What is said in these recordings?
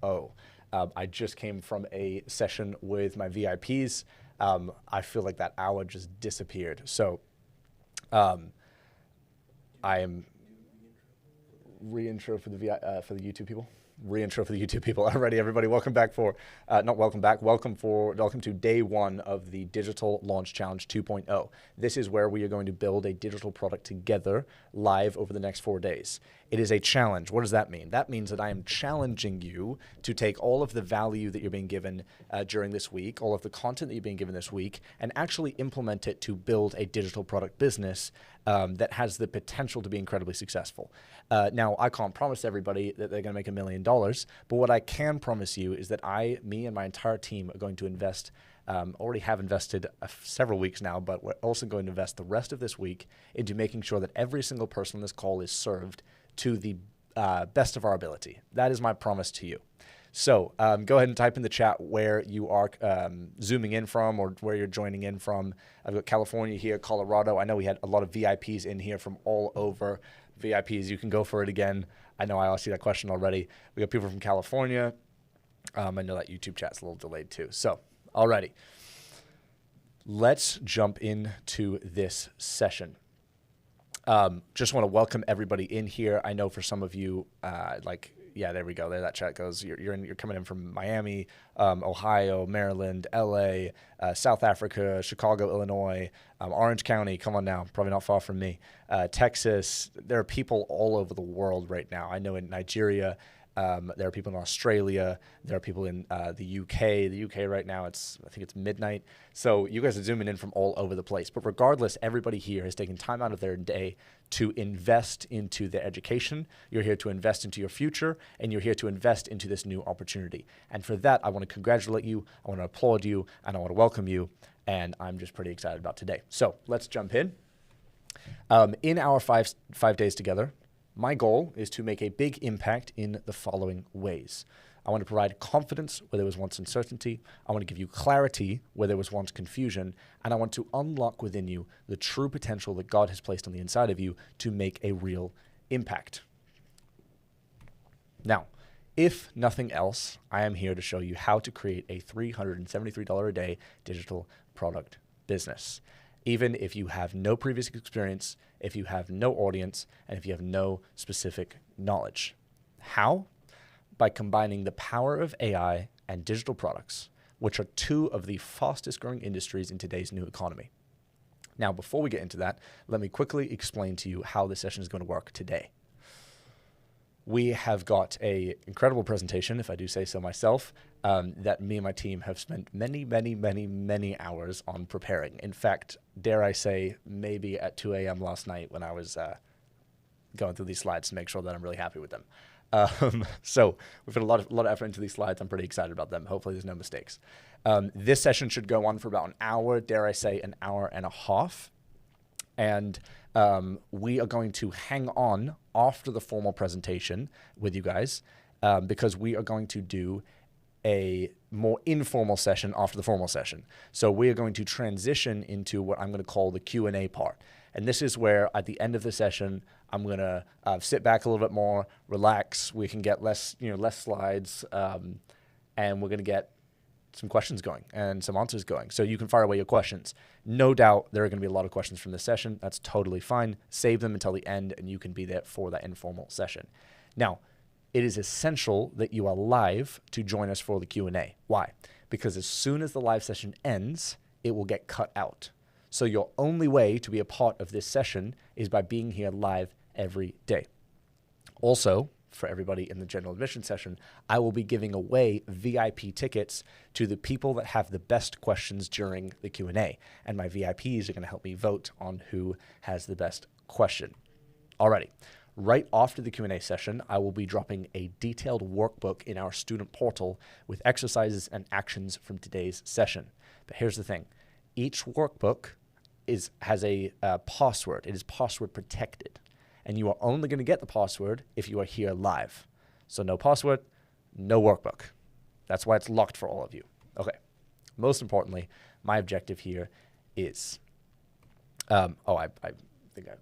2.0. I just came from a session with my VIPs. I feel like that hour just disappeared. So I am reintro for the YouTube people. Reintro for the YouTube people. Alrighty, everybody, welcome back welcome to day one of the Digital Launch Challenge 2.0. This is where we are going to build a digital product together live over the next 4 days. It is a challenge. What does that mean? That means that I am challenging you to take all of the value that you're being given during this week, all of the content that you're being given this week, and actually implement it to build a digital product business that has the potential to be incredibly successful. Now, I can't promise everybody that they're going to make $1 million, but what I can promise you is that me and my entire team are going to invest, already have invested several weeks now, but we're also going to invest the rest of this week into making sure that every single person on this call is served to the best of our ability. That is my promise to you. So go ahead and type in the chat where you are zooming in from or where you're joining in from. I've got California here, Colorado. I know we had a lot of VIPs in here from all over. VIPs, you can go for it again. I know I asked you that question already. We got people from California. I know that YouTube chat's a little delayed too. So, alrighty. Let's jump into this session. Just want to welcome everybody in here. I know for some of you, yeah, there we go. There that chat goes. You're coming in from Miami, Ohio, Maryland, LA, South Africa, Chicago, Illinois, Orange County. Come on now, probably not far from me. Texas. There are people all over the world right now. I know in Nigeria. There are people in Australia. There are people in the UK. The UK right now, I think it's midnight. So you guys are zooming in from all over the place. But regardless, everybody here has taken time out of their day to invest into their education. You're here to invest into your future, and you're here to invest into this new opportunity. And for that, I want to congratulate you, I want to applaud you, and I want to welcome you. And I'm just pretty excited about today. So let's jump in. In our five days together, my goal is to make a big impact in the following ways. I want to provide confidence where there was once uncertainty. I want to give you clarity where there was once confusion. And I want to unlock within you the true potential that God has placed on the inside of you to make a real impact. Now, if nothing else, I am here to show you how to create a $373 a day digital product business. Even if you have no previous experience, if you have no audience, and if you have no specific knowledge. How? By combining the power of AI and digital products, which are two of the fastest growing industries in today's new economy. Now, before we get into that, let me quickly explain to you how this session is going to work today. We have got an incredible presentation, if I do say so myself, that me and my team have spent many hours on preparing. In fact, dare I say, maybe at 2 a.m. last night when I was going through these slides to make sure that I'm really happy with them. So we've put a lot of effort into these slides. I'm pretty excited about them. Hopefully there's no mistakes. This session should go on for about an hour, dare I say an hour and a half. And we are going to hang on after the formal presentation with you guys because we are going to do a more informal session after the formal session. So we are going to transition into what I'm going to call the Q&A part. And this is where at the end of the session, I'm going to sit back a little bit more, relax. We can get less slides, and we're going to get some questions going and some answers going. So you can fire away your questions. No doubt there are going to be a lot of questions from this session. That's totally fine. Save them until the end and you can be there for that informal session. Now, it is essential that you are live to join us for the Q&A. Why? Because as soon as the live session ends, it will get cut out. So your only way to be a part of this session is by being here live every day. Also, for everybody in the general admission session, I will be giving away VIP tickets to the people that have the best questions during the Q&A. And my VIPs are going to help me vote on who has the best question. Alrighty. Right after the Q&A session, I will be dropping a detailed workbook in our student portal with exercises and actions from today's session. But here's the thing. Each workbook has a password. It is password protected. And you are only going to get the password if you are here live. So no password, no workbook. That's why it's locked for all of you. Okay. Most importantly, my objective here is, I think I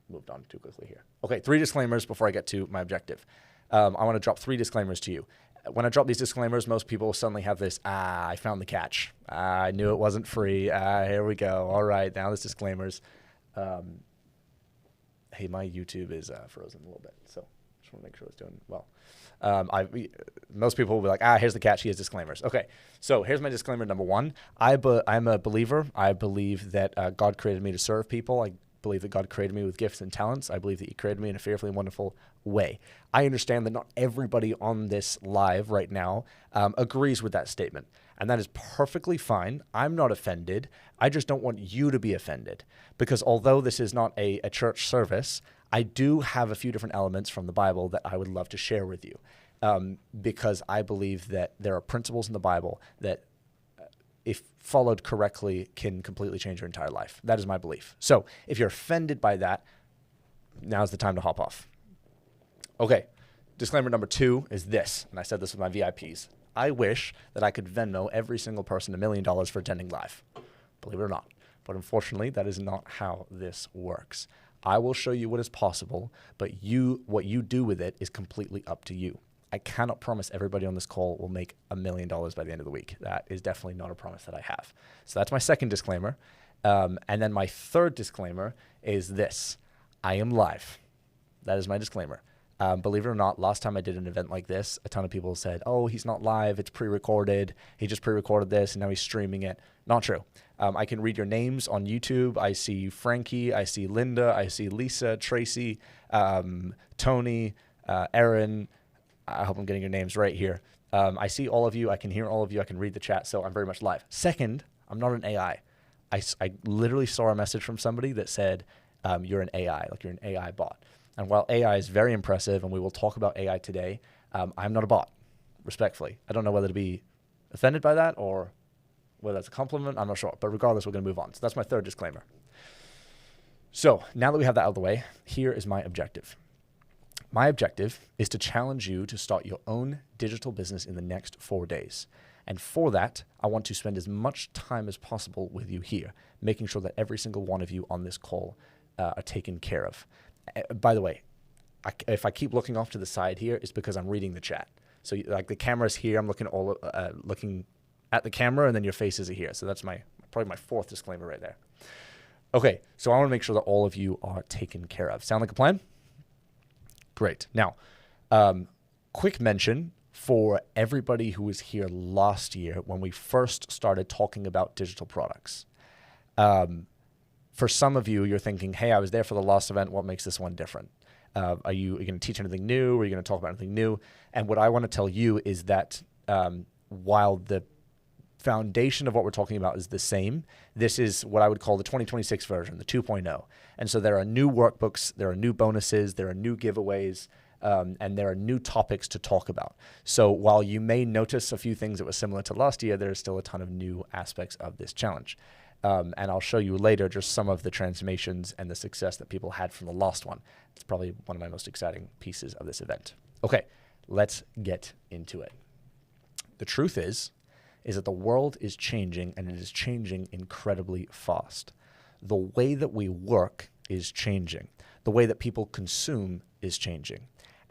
moved on too quickly here. Okay, 3 disclaimers before I get to my objective. I want to drop 3 disclaimers to you. when I drop these disclaimers, most people suddenly have this, I found the catch. I knew it wasn't free. Here we go. All right, now there's disclaimers. Hey, my YouTube is frozen a little bit, so just want to make sure it's doing well. Most people will be like, here's the catch. Here's disclaimers. Okay, so here's my disclaimer number one. I'm a believer. I believe that God created me to serve people. I believe that God created me with gifts and talents. I believe that he created me in a fearfully and wonderful way. I understand that not everybody on this live right now agrees with that statement, and that is perfectly fine. I'm not offended. I just don't want you to be offended, because although this is not a church service, I do have a few different elements from the Bible that I would love to share with you, because I believe that there are principles in the Bible that, if followed correctly, can completely change your entire life. That is my belief. So if you're offended by that, now's the time to hop off. Okay, disclaimer number two is this, and I said this with my VIPs. I wish that I could Venmo every single person $1 million for attending live, believe it or not. But unfortunately, that is not how this works. I will show you what is possible, but what you do with it is completely up to you. I cannot promise everybody on this call will make $1 million by the end of the week. That is definitely not a promise that I have. So that's my second disclaimer. And then my third disclaimer is this. I am live. That is my disclaimer. Believe it or not, last time I did an event like this, a ton of people said, oh, he's not live. It's pre-recorded. He just pre-recorded this, and now he's streaming it. Not true. I can read your names on YouTube. I see Frankie. I see Linda. I see Lisa, Tracy, Tony, Aaron. I hope I'm getting your names right here. I see all of you. I can hear all of you. I can read the chat, so I'm very much live. Second, I'm not an AI. I literally saw a message from somebody that said, you're an AI, like you're an AI bot. And while AI is very impressive, and we will talk about AI today, I'm not a bot, respectfully. I don't know whether to be offended by that or whether that's a compliment. I'm not sure. But regardless, we're going to move on. So that's my third disclaimer. So now that we have that out of the way, here is my objective. My objective is to challenge you to start your own digital business in the next 4 days. And for that, I want to spend as much time as possible with you here, making sure that every single one of you on this call are taken care of. By the way, if I keep looking off to the side here, it's because I'm reading the chat. So like the camera's here, I'm looking at the camera, and then your faces are here. So that's probably my fourth disclaimer right there. Okay, so I want to make sure that all of you are taken care of. Sound like a plan? Great. Now, quick mention for everybody who was here last year when we first started talking about digital products. For some of you, you're thinking, hey, I was there for the last event. What makes this one different? Are you going to teach anything new? Are you going to talk about anything new? And what I want to tell you is that while the foundation of what we're talking about is the same, this is what I would call the 2026 version, the 2.0. And so there are new workbooks, there are new bonuses, there are new giveaways, and there are new topics to talk about. So while you may notice a few things that were similar to last year, there is still a ton of new aspects of this challenge. And I'll show you later just some of the transformations and the success that people had from the last one. It's probably one of my most exciting pieces of this event. Okay, let's get into it. The truth is that the world is changing, and it is changing incredibly fast. The way that we work is changing. The way that people consume is changing.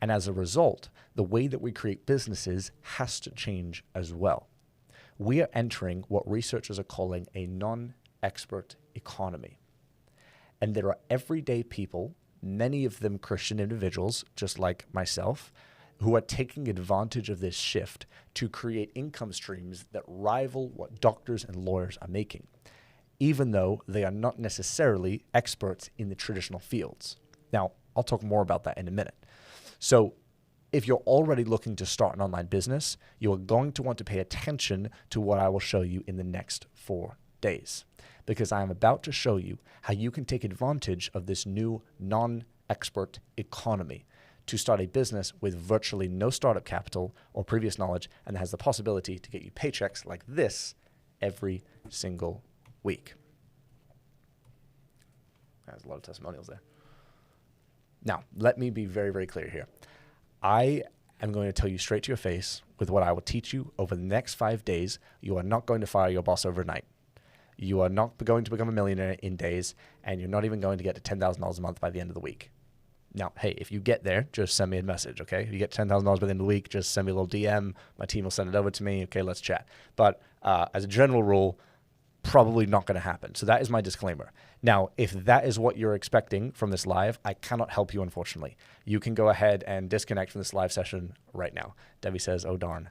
And as a result, the way that we create businesses has to change as well. We are entering what researchers are calling a non-expert economy. And there are everyday people, many of them Christian individuals, just like myself, who are taking advantage of this shift to create income streams that rival what doctors and lawyers are making, even though they are not necessarily experts in the traditional fields. Now, I'll talk more about that in a minute. So if you're already looking to start an online business, you are going to want to pay attention to what I will show you in the next 4 days, because I am about to show you how you can take advantage of this new non-expert economy to start a business with virtually no startup capital or previous knowledge, and has the possibility to get you paychecks like this every single week. There's a lot of testimonials there. Now, let me be very, very clear here. I am going to tell you straight to your face with what I will teach you over the next 5 days. You are not going to fire your boss overnight. You are not going to become a millionaire in days, and you're not even going to get to $10,000 a month by the end of the week. Now, hey, if you get there, just send me a message, okay? If you get $10,000 by the end of the week, just send me a little DM. My team will send it over to me. Okay, let's chat. But as a general rule, probably not going to happen. So that is my disclaimer. Now, if that is what you're expecting from this live, I cannot help you, unfortunately. You can go ahead and disconnect from this live session right now. Debbie says, oh, darn.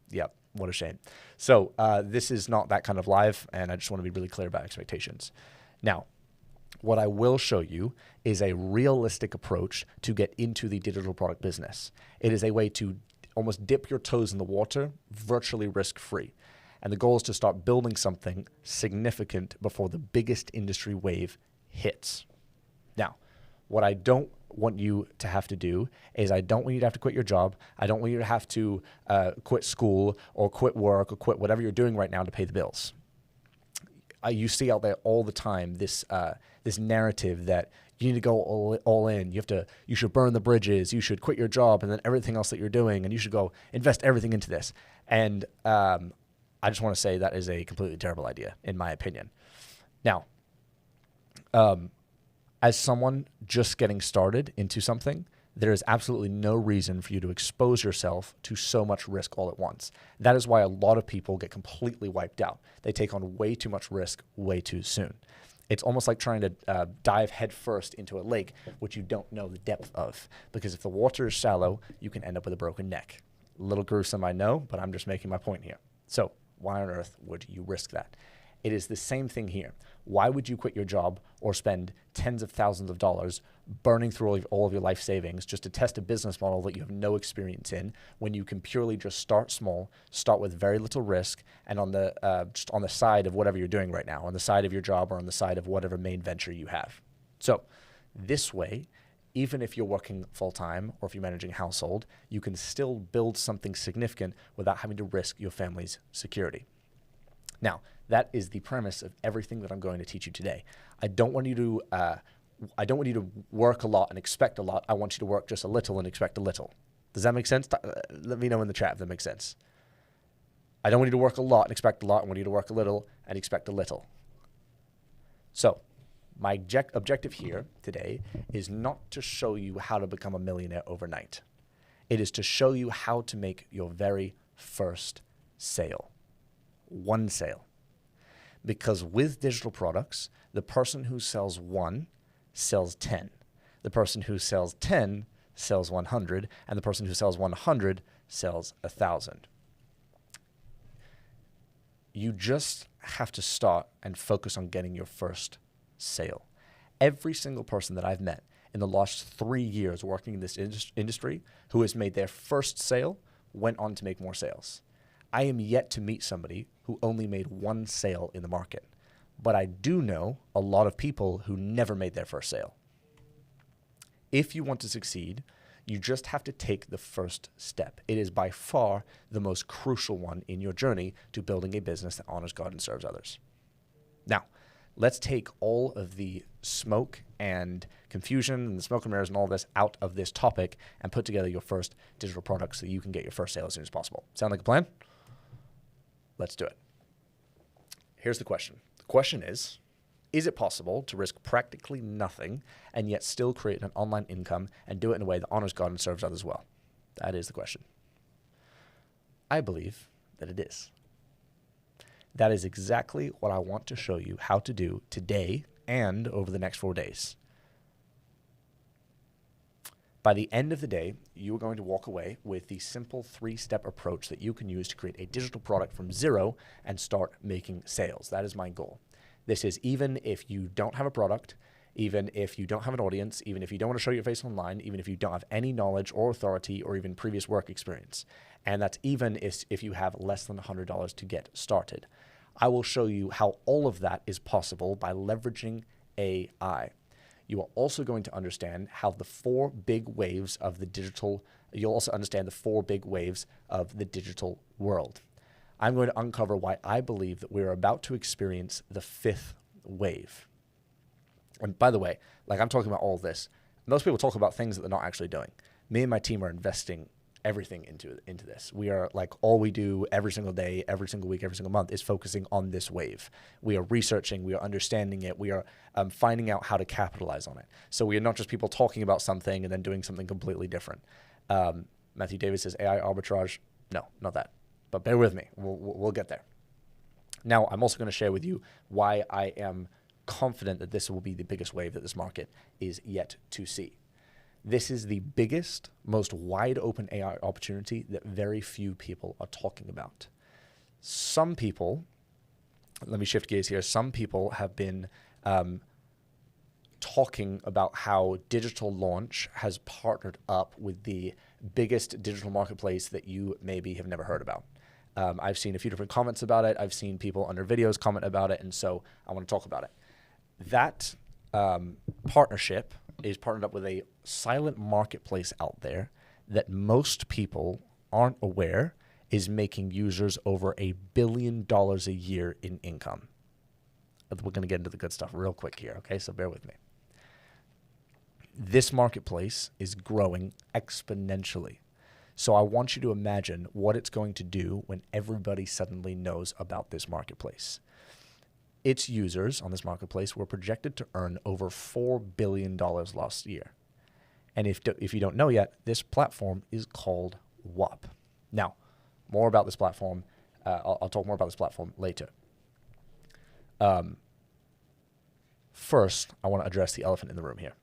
Yep, what a shame. So this is not that kind of live, and I just want to be really clear about expectations. Now, what I will show you is a realistic approach to get into the digital product business. It is a way to almost dip your toes in the water, virtually risk-free. And the goal is to start building something significant before the biggest industry wave hits. Now, what I don't want you to have to do is I don't want you to have to quit your job. I don't want you to have to quit school or quit work or quit whatever you're doing right now to pay the bills. You see out there all the time this narrative that you need to go all in. You should burn the bridges. You should quit your job and then everything else that you're doing, and you should go invest everything into this. And I just want to say that is a completely terrible idea, in my opinion. Now, as someone just getting started into something, there is absolutely no reason for you to expose yourself to so much risk all at once. That is why a lot of people get completely wiped out. They take on way too much risk way too soon. It's almost like trying to dive headfirst into a lake, which you don't know the depth of. Because if the water is shallow, you can end up with a broken neck. A little gruesome, I know, but I'm just making my point here. So why on earth would you risk that? It is the same thing here. Why would you quit your job or spend tens of thousands of dollars burning through all of your life savings just to test a business model that you have no experience in, when you can purely just start small, start with very little risk, and on the just on the side of whatever you're doing right now, on the side of your job or on the side of whatever main venture you have. So this way, even if you're working full-time or if you're managing a household, you can still build something significant without having to risk your family's security. Now, that is the premise of everything that I'm going to teach you today. I don't want you to work a lot and expect a lot. I want you to work just a little and expect a little. Does that make sense? Let me know in the chat if that makes sense. I don't want you to work a lot and expect a lot. I want you to work a little and expect a little. So my objective here today is not to show you how to become a millionaire overnight. It is to show you how to make your very first sale. One sale. Because with digital products, the person who sells one sells 10. The person who sells 10 sells 100, and the person who sells 100 sells 1,000. You just have to start and focus on getting your first sale. Every single person that I've met in the last 3 years working in this industry who has made their first sale went on to make more sales. I am yet to meet somebody who only made one sale in the market, but I do know a lot of people who never made their first sale. If you want to succeed, you just have to take the first step. It is by far the most crucial one in your journey to building a business that honors God and serves others. Now, let's take all of the smoke and confusion and the smoke and mirrors and all of this out of this topic and put together your first digital product so you can get your first sale as soon as possible. Sound like a plan? Let's do it. Here's the question. The question is it possible to risk practically nothing and yet still create an online income and do it in a way that honors God and serves others well? That is the question. I believe that it is. That is exactly what I want to show you how to do today and over the next 4 days. By the end of the day, you are going to walk away with the simple 3-step approach that you can use to create a digital product from zero and start making sales. That is my goal. This is even if you don't have a product, even if you don't have an audience, even if you don't want to show your face online, even if you don't have any knowledge or authority or even previous work experience. And that's even if you have less than $100 to get started. I will show you how all of that is possible by leveraging AI. You are also going to understand how the 4 big waves of the digital, you'll also understand the 4 big waves of the digital world. I'm going to uncover why I believe that we're about to experience the 5th wave. And by the way, like I'm talking about all of this, most people talk about things that they're not actually doing. Me and my team are investing everything into this. We are like, all we do every single day, every single week, every single month is focusing on this wave. We are researching, we are understanding it, we are finding out how to capitalize on it. So we are not just people talking about something and then doing something completely different. Matthew Davis says AI arbitrage. No, not that. But bear with me. We'll get there. Now, I'm also going to share with you why I am confident that this will be the biggest wave that this market is yet to see. This is the biggest, most wide open AI opportunity that very few people are talking about. Some people, let me shift gears here. Some people have been talking about how Digital Launch has partnered up with the biggest digital marketplace that you maybe have never heard about. I've seen a few different comments about it. I've seen people under videos comment about it, and so I want to talk about it. That partnership is partnered up with a silent marketplace out there that most people aren't aware is making users over $1 billion a year in income. We're going to get into the good stuff real quick here, okay? So bear with me. This marketplace is growing exponentially. So I want you to imagine what it's going to do when everybody suddenly knows about this marketplace. Its users on this marketplace were projected to earn over $4 billion last year. And if you don't know yet, this platform is called Whop. Now, more about this platform. I'll talk more about this platform later. First, I want to address the elephant in the room here.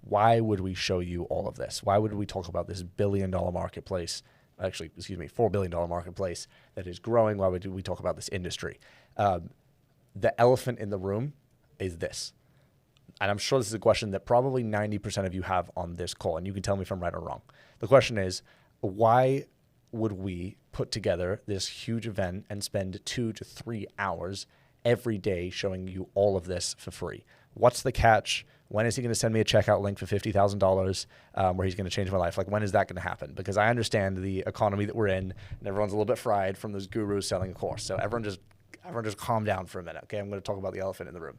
Why would we show you all of this? Why would we talk about this $1 billion marketplace? Actually, $4 billion marketplace that is growing. Why would we talk about this industry? The elephant in the room is this. And I'm sure this is a question that probably 90% of you have on this call, and you can tell me if I'm right or wrong. The question is, why would we put together this huge event and spend 2 to 3 hours every day showing you all of this for free? What's the catch? When is he going to send me a checkout link for $50,000 where he's going to change my life? Like, when is that going to happen? Because I understand the economy that we're in, and everyone's a little bit fried from those gurus selling a course. So everyone just calm down for a minute, okay? I'm going to talk about the elephant in the room.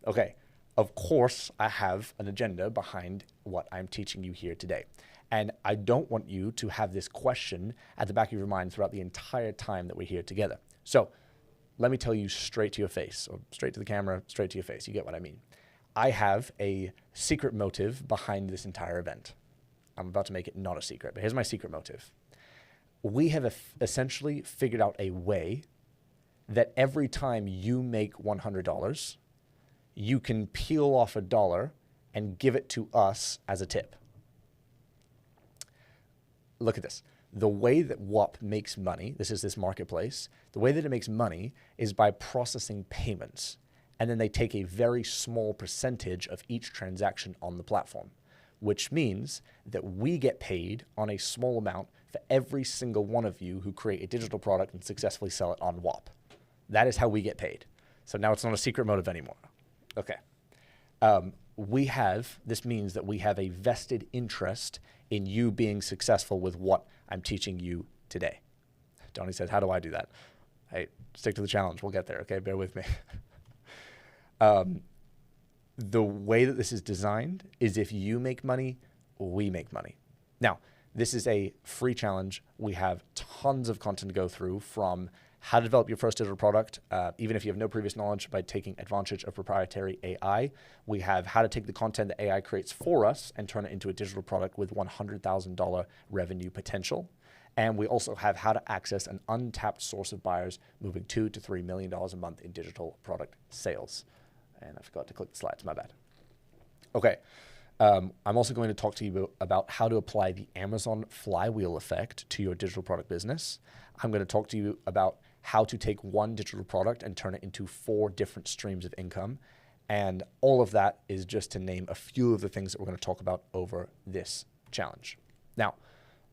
Okay, of course, I have an agenda behind what I'm teaching you here today. And I don't want you to have this question at the back of your mind throughout the entire time that we're here together. So let me tell you straight to your face, or straight to the camera, straight to your face. You get what I mean. I have a secret motive behind this entire event. I'm about to make it not a secret, but here's my secret motive. We have essentially figured out a way that every time you make $100, you can peel off $1 and give it to us as a tip. Look at this. The way that Whop makes money, this is this marketplace, the way that it makes money is by processing payments. And then they take a very small percentage of each transaction on the platform, which means that we get paid on a small amount for every single one of you who create a digital product and successfully sell it on Whop. That is how we get paid. So now it's not a secret motive anymore. Okay. This means that we have a vested interest in you being successful with what I'm teaching you today. Donnie says, how do I do that? Hey, stick to the challenge. We'll get there, okay? Bear with me. The way that this is designed is if you make money, we make money. Now, this is a free challenge. We have tons of content to go through, from how to develop your first digital product, even if you have no previous knowledge, by taking advantage of proprietary AI. We have how to take the content that AI creates for us and turn it into a digital product with $100,000 revenue potential. And we also have how to access an untapped source of buyers moving $2 to $3 million a month in digital product sales. And I forgot to click the slides, my bad. Okay, I'm also going to talk to you about how to apply the Amazon flywheel effect to your digital product business. I'm going to talk to you about how to take one digital product and turn it into 4 different streams of income. And all of that is just to name a few of the things that we're going to talk about over this challenge. Now,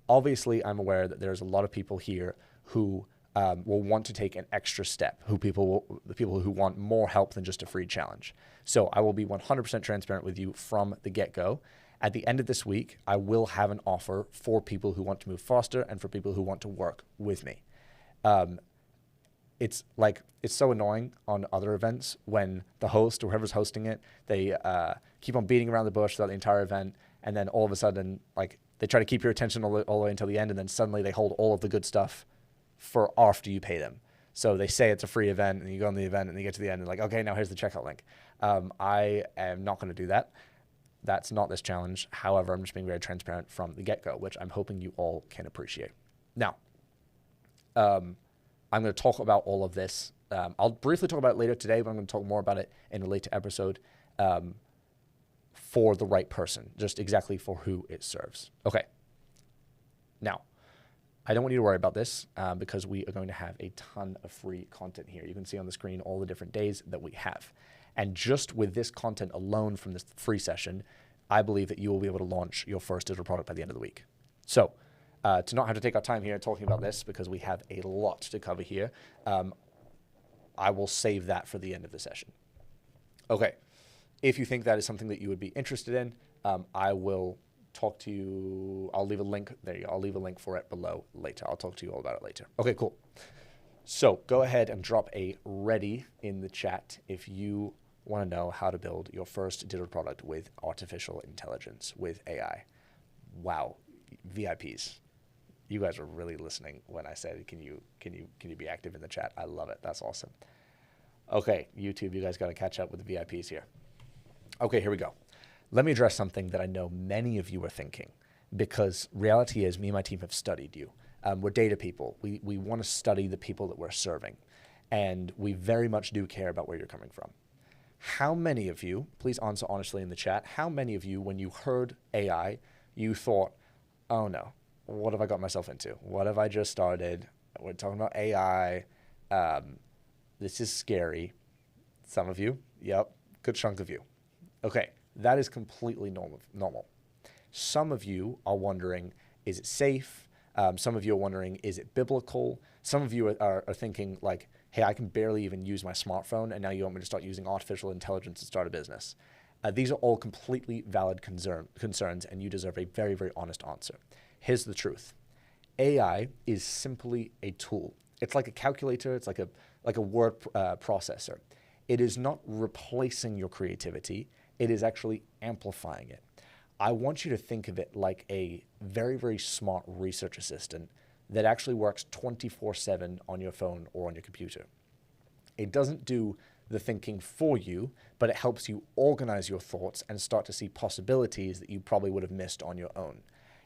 obviously, I'm aware that there's a lot of people here who will want to take an extra step, the people who want more help than just a free challenge. So I will be 100% transparent with you from the get-go. At the end of this week, I will have an offer for people who want to move faster and for people who want to work with me. It's so annoying on other events when the host or whoever's hosting it, they keep on beating around the bush throughout the entire event, and then all of a sudden, like, They try to keep your attention all the way until the end, and then suddenly they hold all of the good stuff for after you pay them. So they say it's a free event, and you go on the event, and you get to the end, and like, okay, now here's the checkout link. I am not going to do that. That's not this challenge. However, I'm just being very transparent from the get-go, which I'm hoping you all can appreciate. Now, I'm going to talk about all of this. I'll briefly talk about it later today, but I'm going to talk more about it in a later episode for the right person, just exactly for who it serves. Okay. Now, I don't want you to worry about this because we are going to have a ton of free content here. You can see on the screen all the different days that we have. And just with this content alone from this free session, I believe that you will be able to launch your first digital product by the end of the week. So to not have to take our time here talking about this because we have a lot to cover here, I will save that for the end of the session. Okay. If you think that is something that you would be interested in, I will talk to you. I'll leave a link. There you go. I'll leave a link for it below later. I'll talk to you all about it later. Okay, cool. So go ahead and drop a ready in the chat if you want to know how to build your first digital product with artificial intelligence, with AI. Wow. VIPs. You guys are really listening when I said, can you be active in the chat? I love it. That's awesome. Okay, YouTube, you guys got to catch up with the VIPs here. Okay, here we go. Let me address something that I know many of you are thinking, because reality is me and my team have studied you. We're data people. We want to study the people that we're serving, and we very much do care about where you're coming from. How many of you, please answer honestly in the chat, how many of you, when you heard AI, you thought, oh no, what have I got myself into? What have I just started? We're talking about AI. This is scary. Some of you, yep, good chunk of you. Okay, that is completely normal. Some of you are wondering, is it safe? Some of you are wondering, is it biblical? Some of you are thinking like, hey, I can barely even use my smartphone, and now you want me to start using artificial intelligence to start a business. These are all completely valid concerns, and you deserve a very, very honest answer. Here's the truth. AI is simply a tool. It's like a calculator. It's like a word processor. It is not replacing your creativity. It is actually amplifying it. I want you to think of it like a very, very smart research assistant that actually works 24/7 on your phone or on your computer. It doesn't do the thinking for you, but it helps you organize your thoughts and start to see possibilities that you probably would have missed on your own.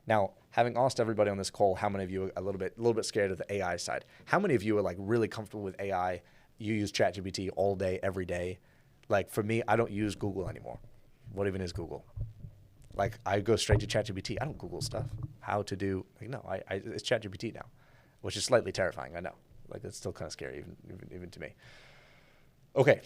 Now, having asked everybody on this call, how many of you are a little bit scared of the AI side? How many of you are like really comfortable with AI? You use ChatGPT all day, every day. Like for me, I don't use Google anymore. What even is Google? Like I go straight to ChatGPT. I don't Google stuff. How to do, like, no, it's ChatGPT now, which is slightly terrifying. I know. Like it's still kind of scary even to me. Okay.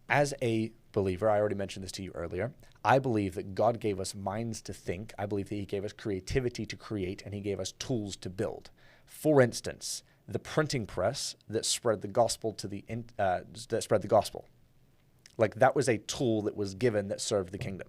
As a believer, I already mentioned this to you earlier, I believe that God gave us minds to think. I believe that he gave us creativity to create, and he gave us tools to build. For instance, the printing press that spread the gospel Like that was a tool that was given that served the kingdom.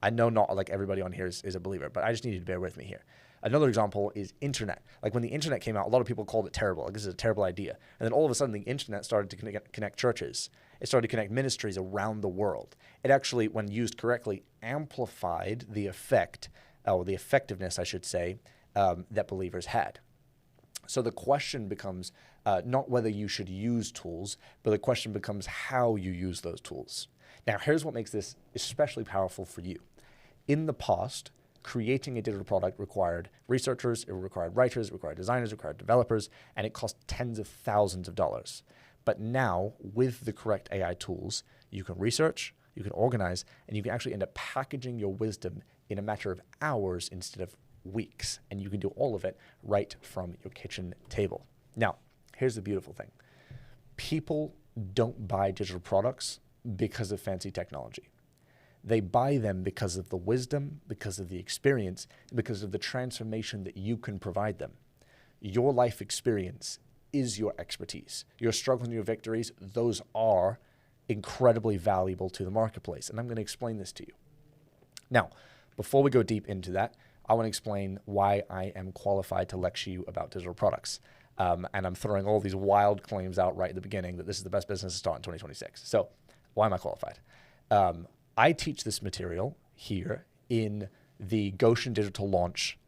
I know not like everybody on here is a believer, but I just need you to bear with me here. Another example is internet. Like when the internet came out, a lot of people called it terrible. Like this is a terrible idea. And then all of a sudden the internet started to connect churches. It started to connect ministries around the world. It actually, when used correctly, amplified the effect, or the effectiveness, I should say, that believers had. So the question becomes not whether you should use tools, but the question becomes how you use those tools. Now, here's what makes this especially powerful for you. In the past, creating a digital product required researchers, it required writers, it required designers, it required developers, and it cost tens of thousands of dollars. But now, with the correct AI tools, you can research, you can organize, and you can actually end up packaging your wisdom in a matter of hours instead of weeks. And you can do all of it right from your kitchen table. Now, here's the beautiful thing. People don't buy digital products because of fancy technology. They buy them because of the wisdom, because of the experience, because of the transformation that you can provide them. Your life experience is your expertise. Your struggles and your victories, those are incredibly valuable to the marketplace. And I'm going to explain this to you. Now, before we go deep into that, I want to explain why I am qualified to lecture you about digital products. And I'm throwing all these wild claims out right at the beginning that this is the best business to start in 2026. So why am I qualified? I teach this material here in the Goshen Digital Launch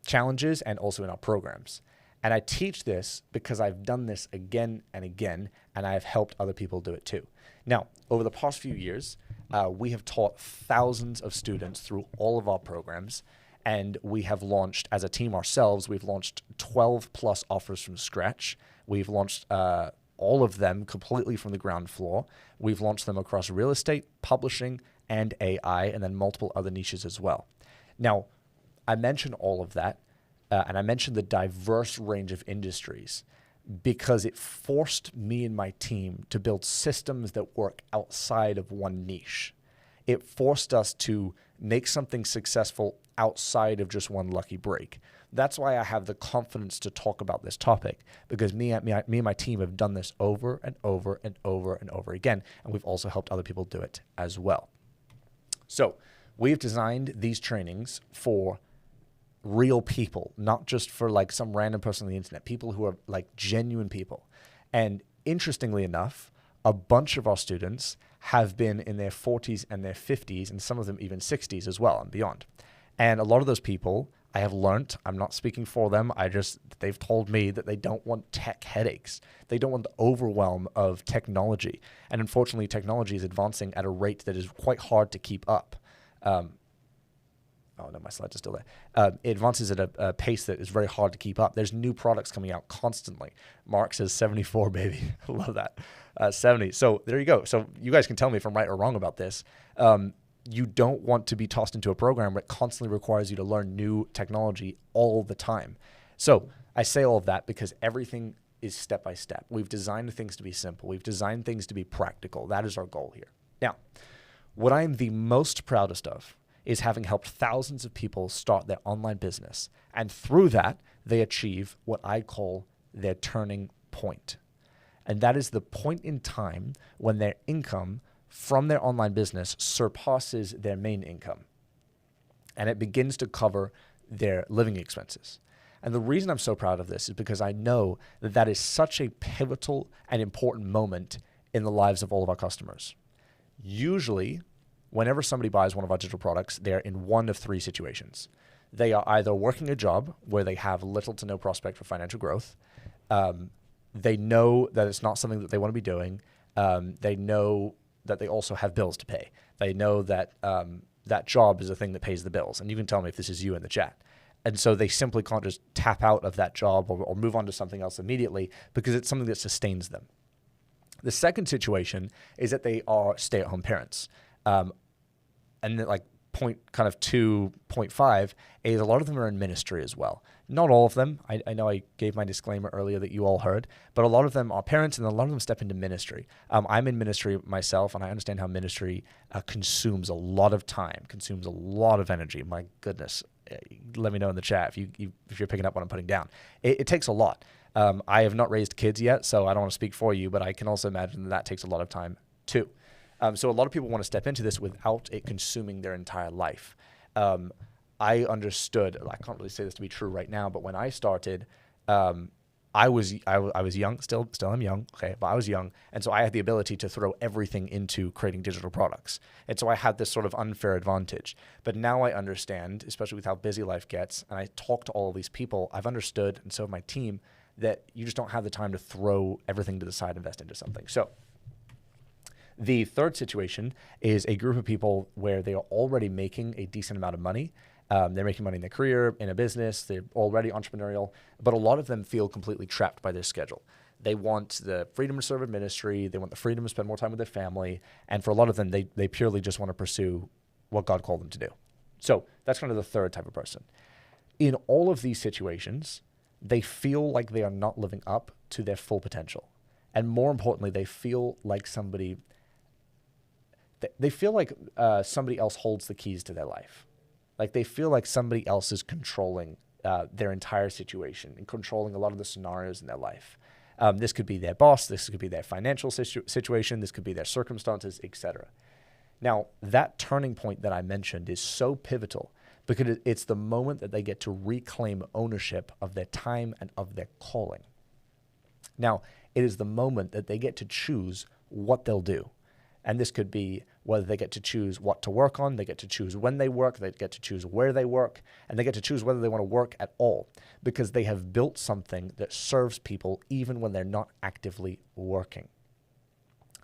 challenges and also in our programs. And I teach this because I've done this again and again, and I've helped other people do it too. Now, over the past few years, we have taught thousands of students through all of our programs, and we have launched, as a team ourselves, we've launched 12 plus offers from scratch. We've launched all of them completely from the ground floor. We've launched them across real estate, publishing, and AI, and then multiple other niches as well. Now, I mentioned all of that, and I mentioned the diverse range of industries because it forced me and my team to build systems that work outside of one niche. It forced us to make something successful outside of just one lucky break. That's why I have the confidence to talk about this topic, because me and my team have done this over and over and over and over again, and we've also helped other people do it as well. So we've designed these trainings for real people, not just for like some random person on the internet, people who are like genuine people. And interestingly enough, a bunch of our students have been in their 40s and their 50s, and some of them even 60s as well and beyond. And a lot of those people I have learned, I'm not speaking for them, they've told me that they don't want tech headaches. They don't want the overwhelm of technology. And unfortunately, technology is advancing at a rate that is quite hard to keep up. Oh no, my slides are still there. It advances at a pace that is very hard to keep up. There's new products coming out constantly. Mark says 74, baby. I love that. 70. So there you go. So you guys can tell me if I'm right or wrong about this. You don't want to be tossed into a program that constantly requires you to learn new technology all the time. So I say all of that because everything is step by step. We've designed things to be simple. We've designed things to be practical. That is our goal here. Now, what I am the most proudest of is having helped thousands of people start their online business. And through that, they achieve what I call their turning point. And that is the point in time when their income from their online business surpasses their main income. And it begins to cover their living expenses. And the reason I'm so proud of this is because I know that that is such a pivotal and important moment in the lives of all of our customers. Usually, whenever somebody buys one of our digital products, they're in one of three situations. They are either working a job where they have little to no prospect for financial growth. They know that it's not something that they want to be doing. They know that they also have bills to pay. They know that that job is a thing that pays the bills. And you can tell me if this is you in the chat. And so they simply can't just tap out of that job or move on to something else immediately because it's something that sustains them. The second situation is that they are stay-at-home parents. And then like point 2.5 is a lot of them are in ministry as well. Not all of them. I know I gave my disclaimer earlier that you all heard, but a lot of them are parents and a lot of them step into ministry. I'm in ministry myself, and I understand how ministry consumes a lot of time, consumes a lot of energy. My goodness, let me know in the chat if you're picking up what I'm putting down. It takes a lot. I have not raised kids yet, so I don't want to speak for you, but I can also imagine that takes a lot of time too. So a lot of people want to step into this without it consuming their entire life. I understood, I can't really say this to be true right now, but when I started, I was young, still am young, okay, but I was young, and so I had the ability to throw everything into creating digital products. And so I had this sort of unfair advantage. But now I understand, especially with how busy life gets, and I talk to all of these people, I've understood, and so have my team, that you just don't have the time to throw everything to the side and invest into something. So the third situation is a group of people where they are already making a decent amount of money. They're making money in their career, in a business, they're already entrepreneurial, but a lot of them feel completely trapped by their schedule. They want the freedom to serve in ministry, they want the freedom to spend more time with their family, and for a lot of them, they purely just want to pursue what God called them to do. So that's kind of the third type of person. In all of these situations, they feel like they are not living up to their full potential. And more importantly, they feel like somebody else holds the keys to their life. Like they feel like somebody else is controlling their entire situation and controlling a lot of the scenarios in their life. This could be their boss, this could be their financial situation, this could be their circumstances, etc. Now, that turning point that I mentioned is so pivotal because it's the moment that they get to reclaim ownership of their time and of their calling. Now, it is the moment that they get to choose what they'll do. And this could be whether they get to choose what to work on, they get to choose when they work, they get to choose where they work, and they get to choose whether they want to work at all, because they have built something that serves people even when they're not actively working.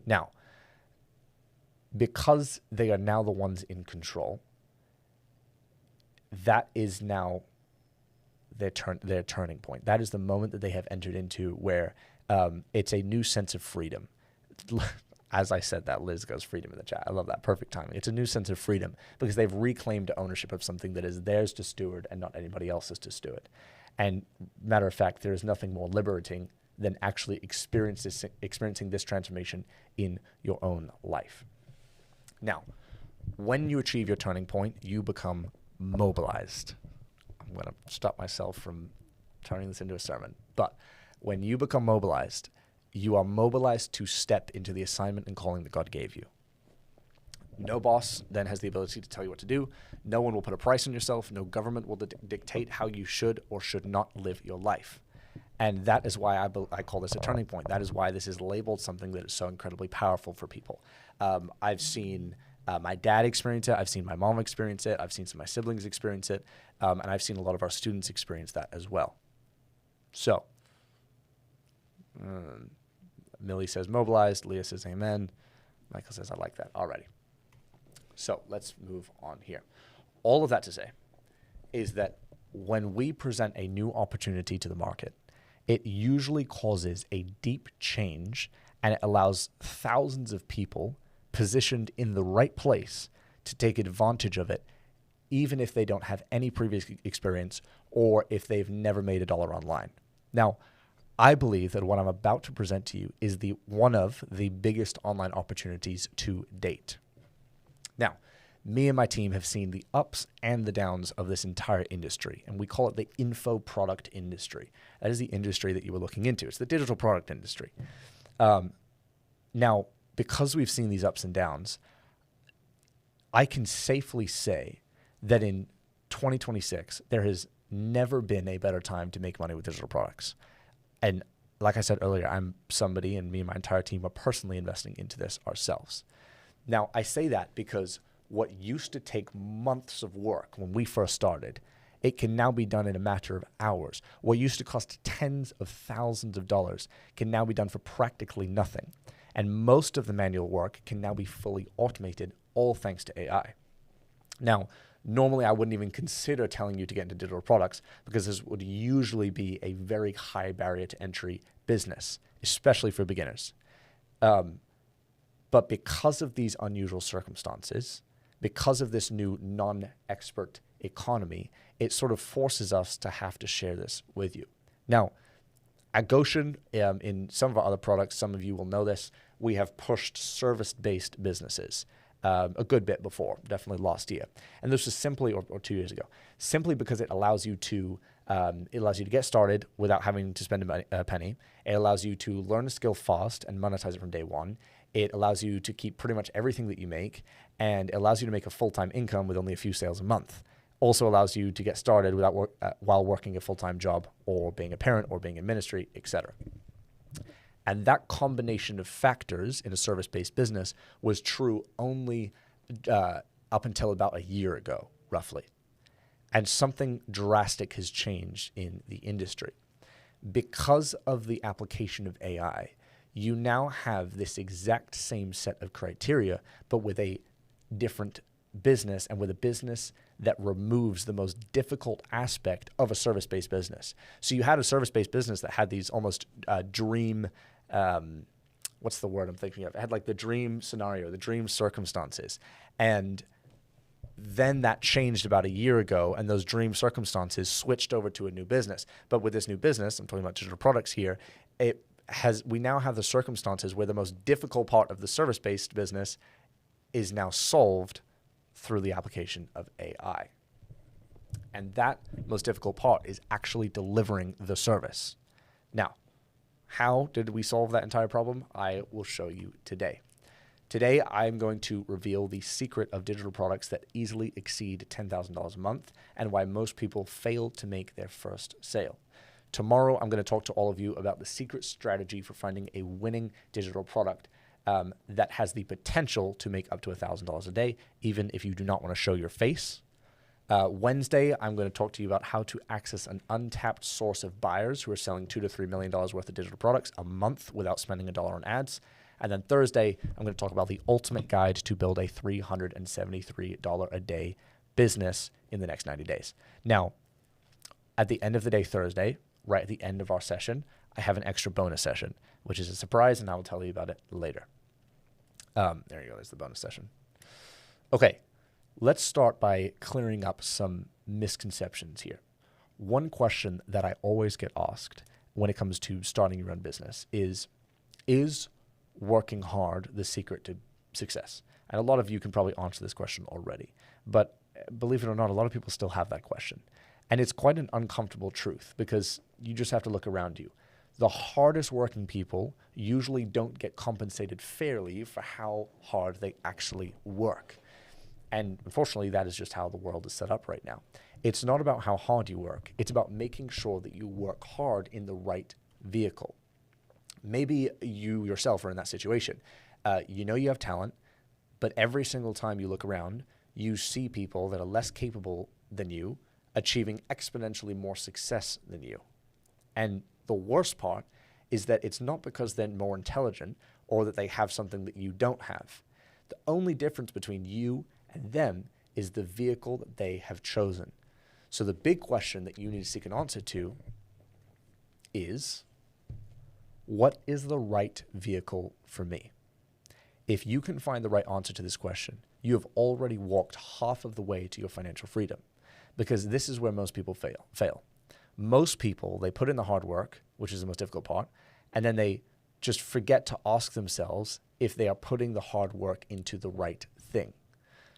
Now, because they are now the ones in control, that is now their turning point. That is the moment that they have entered into where it's a new sense of freedom. As I said that, Liz goes freedom in the chat. I love that. Perfect timing. It's a new sense of freedom because they've reclaimed ownership of something that is theirs to steward and not anybody else's to steward. And matter of fact, there is nothing more liberating than actually experiencing this transformation in your own life. Now, when you achieve your turning point, you become mobilized. I'm going to stop myself from turning this into a sermon. But when you become mobilized, you are mobilized to step into the assignment and calling that God gave you. No boss then has the ability to tell you what to do. No one will put a price on yourself. No government will dictate how you should or should not live your life. And that is why I call this a turning point. That is why this is labeled something that is so incredibly powerful for people. I've seen my dad experience it. I've seen my mom experience it. I've seen some of my siblings experience it. And I've seen a lot of our students experience that as well. So, Millie says mobilized. Leah says amen. Michael says I like that already. So let's move on here. All of that to say is that when we present a new opportunity to the market, it usually causes a deep change and it allows thousands of people positioned in the right place to take advantage of it, even if they don't have any previous experience or if they've never made a dollar online. Now, I believe that what I'm about to present to you is one of the biggest online opportunities to date. Now, me and my team have seen the ups and the downs of this entire industry, and we call it the info product industry. That is the industry that you were looking into. It's the digital product industry. Now, because we've seen these ups and downs, I can safely say that in 2026, there has never been a better time to make money with digital products. And like I said earlier, I'm somebody, and me and my entire team are personally investing into this ourselves. Now, I say that because what used to take months of work when we first started, it can now be done in a matter of hours. What used to cost tens of thousands of dollars can now be done for practically nothing. And most of the manual work can now be fully automated, all thanks to AI. Now, normally I wouldn't even consider telling you to get into digital products because this would usually be a very high barrier to entry business, especially for beginners. But because of these unusual circumstances, because of this new non-expert economy, it sort of forces us to have to share this with you. Now, at Goshen, in some of our other products, some of you will know this, we have pushed service-based businesses a good bit before, definitely last year. And this was simply, or 2 years ago, simply because it allows you to get started without having to spend a penny. It allows you to learn a skill fast and monetize it from day one. It allows you to keep pretty much everything that you make, and it allows you to make a full-time income with only a few sales a month. Also allows you to get started without while working a full-time job or being a parent or being in ministry, etc. And that combination of factors in a service-based business was true only up until about a year ago, roughly. And something drastic has changed in the industry. Because of the application of AI, you now have this exact same set of criteria, but with a different business and with a business that removes the most difficult aspect of a service-based business. So you had a service-based business that had these almost dream, what's the word I'm thinking of? It had like the dream scenario, the dream circumstances. And then that changed about a year ago, and those dream circumstances switched over to a new business. But with this new business, I'm talking about digital products here, we now have the circumstances where the most difficult part of the service-based business is now solved through the application of AI. And that most difficult part is actually delivering the service. Now, how did we solve that entire problem? I will show you today. Today, I'm going to reveal the secret of digital products that easily exceed $10,000 a month and why most people fail to make their first sale. Tomorrow, I'm going to talk to all of you about the secret strategy for finding a winning digital product that has the potential to make up to $1,000 a day, even if you do not want to show your face. Wednesday, I'm going to talk to you about how to access an untapped source of buyers who are selling $2 to $3 million worth of digital products a month without spending $1 on ads. And then Thursday, I'm going to talk about the ultimate guide to build a $373 a day business in the next 90 days. Now, at the end of the day, Thursday, right at the end of our session, I have an extra bonus session, which is a surprise, and I will tell you about it later. There you go. There's the bonus session. Okay, let's start by clearing up some misconceptions here. One question that I always get asked when it comes to starting your own business is working hard the secret to success? And a lot of you can probably answer this question already. But believe it or not, a lot of people still have that question. And it's quite an uncomfortable truth because you just have to look around you. The hardest working people usually don't get compensated fairly for how hard they actually work. And unfortunately, that is just how the world is set up right now. It's not about how hard you work. It's about making sure that you work hard in the right vehicle. Maybe you yourself are in that situation. You know you have talent, but every single time you look around, you see people that are less capable than you achieving exponentially more success than you. And the worst part is that it's not because they're more intelligent or that they have something that you don't have. The only difference between you and them is the vehicle that they have chosen. So the big question that you need to seek an answer to is, what is the right vehicle for me? If you can find the right answer to this question, you have already walked half of the way to your financial freedom, because this is where most people fail. Most people, they put in the hard work, which is the most difficult part, and then they just forget to ask themselves if they are putting the hard work into the right thing.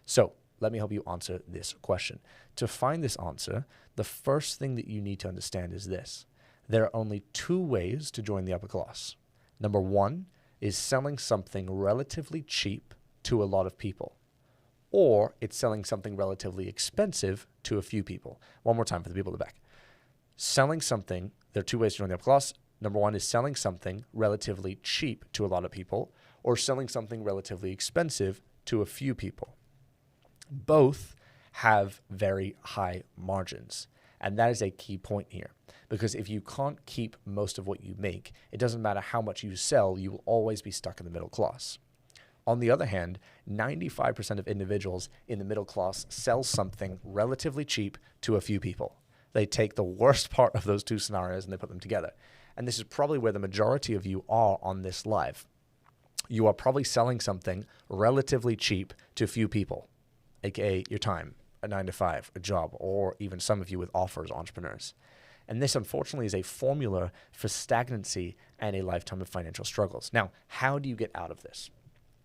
So let me help you answer this question. To find this answer, the first thing that you need to understand is this. There are only two ways to join the upper class. Number one is selling something relatively cheap to a lot of people, or it's selling something relatively expensive to a few people. One more time for the people in the back. Selling something, there are two ways to join the upper class. Number one is selling something relatively cheap to a lot of people, or selling something relatively expensive to a few people. Both have very high margins. And that is a key point here, because if you can't keep most of what you make, it doesn't matter how much you sell, you will always be stuck in the middle class. On the other hand, 95% of individuals in the middle class sell something relatively cheap to a few people. They take the worst part of those two scenarios and they put them together. And this is probably where the majority of you are on this live. You are probably selling something relatively cheap to a few people, aka your time, a 9-to-5, a job, or even some of you with offers, entrepreneurs. And this, unfortunately, is a formula for stagnancy and a lifetime of financial struggles. Now, how do you get out of this?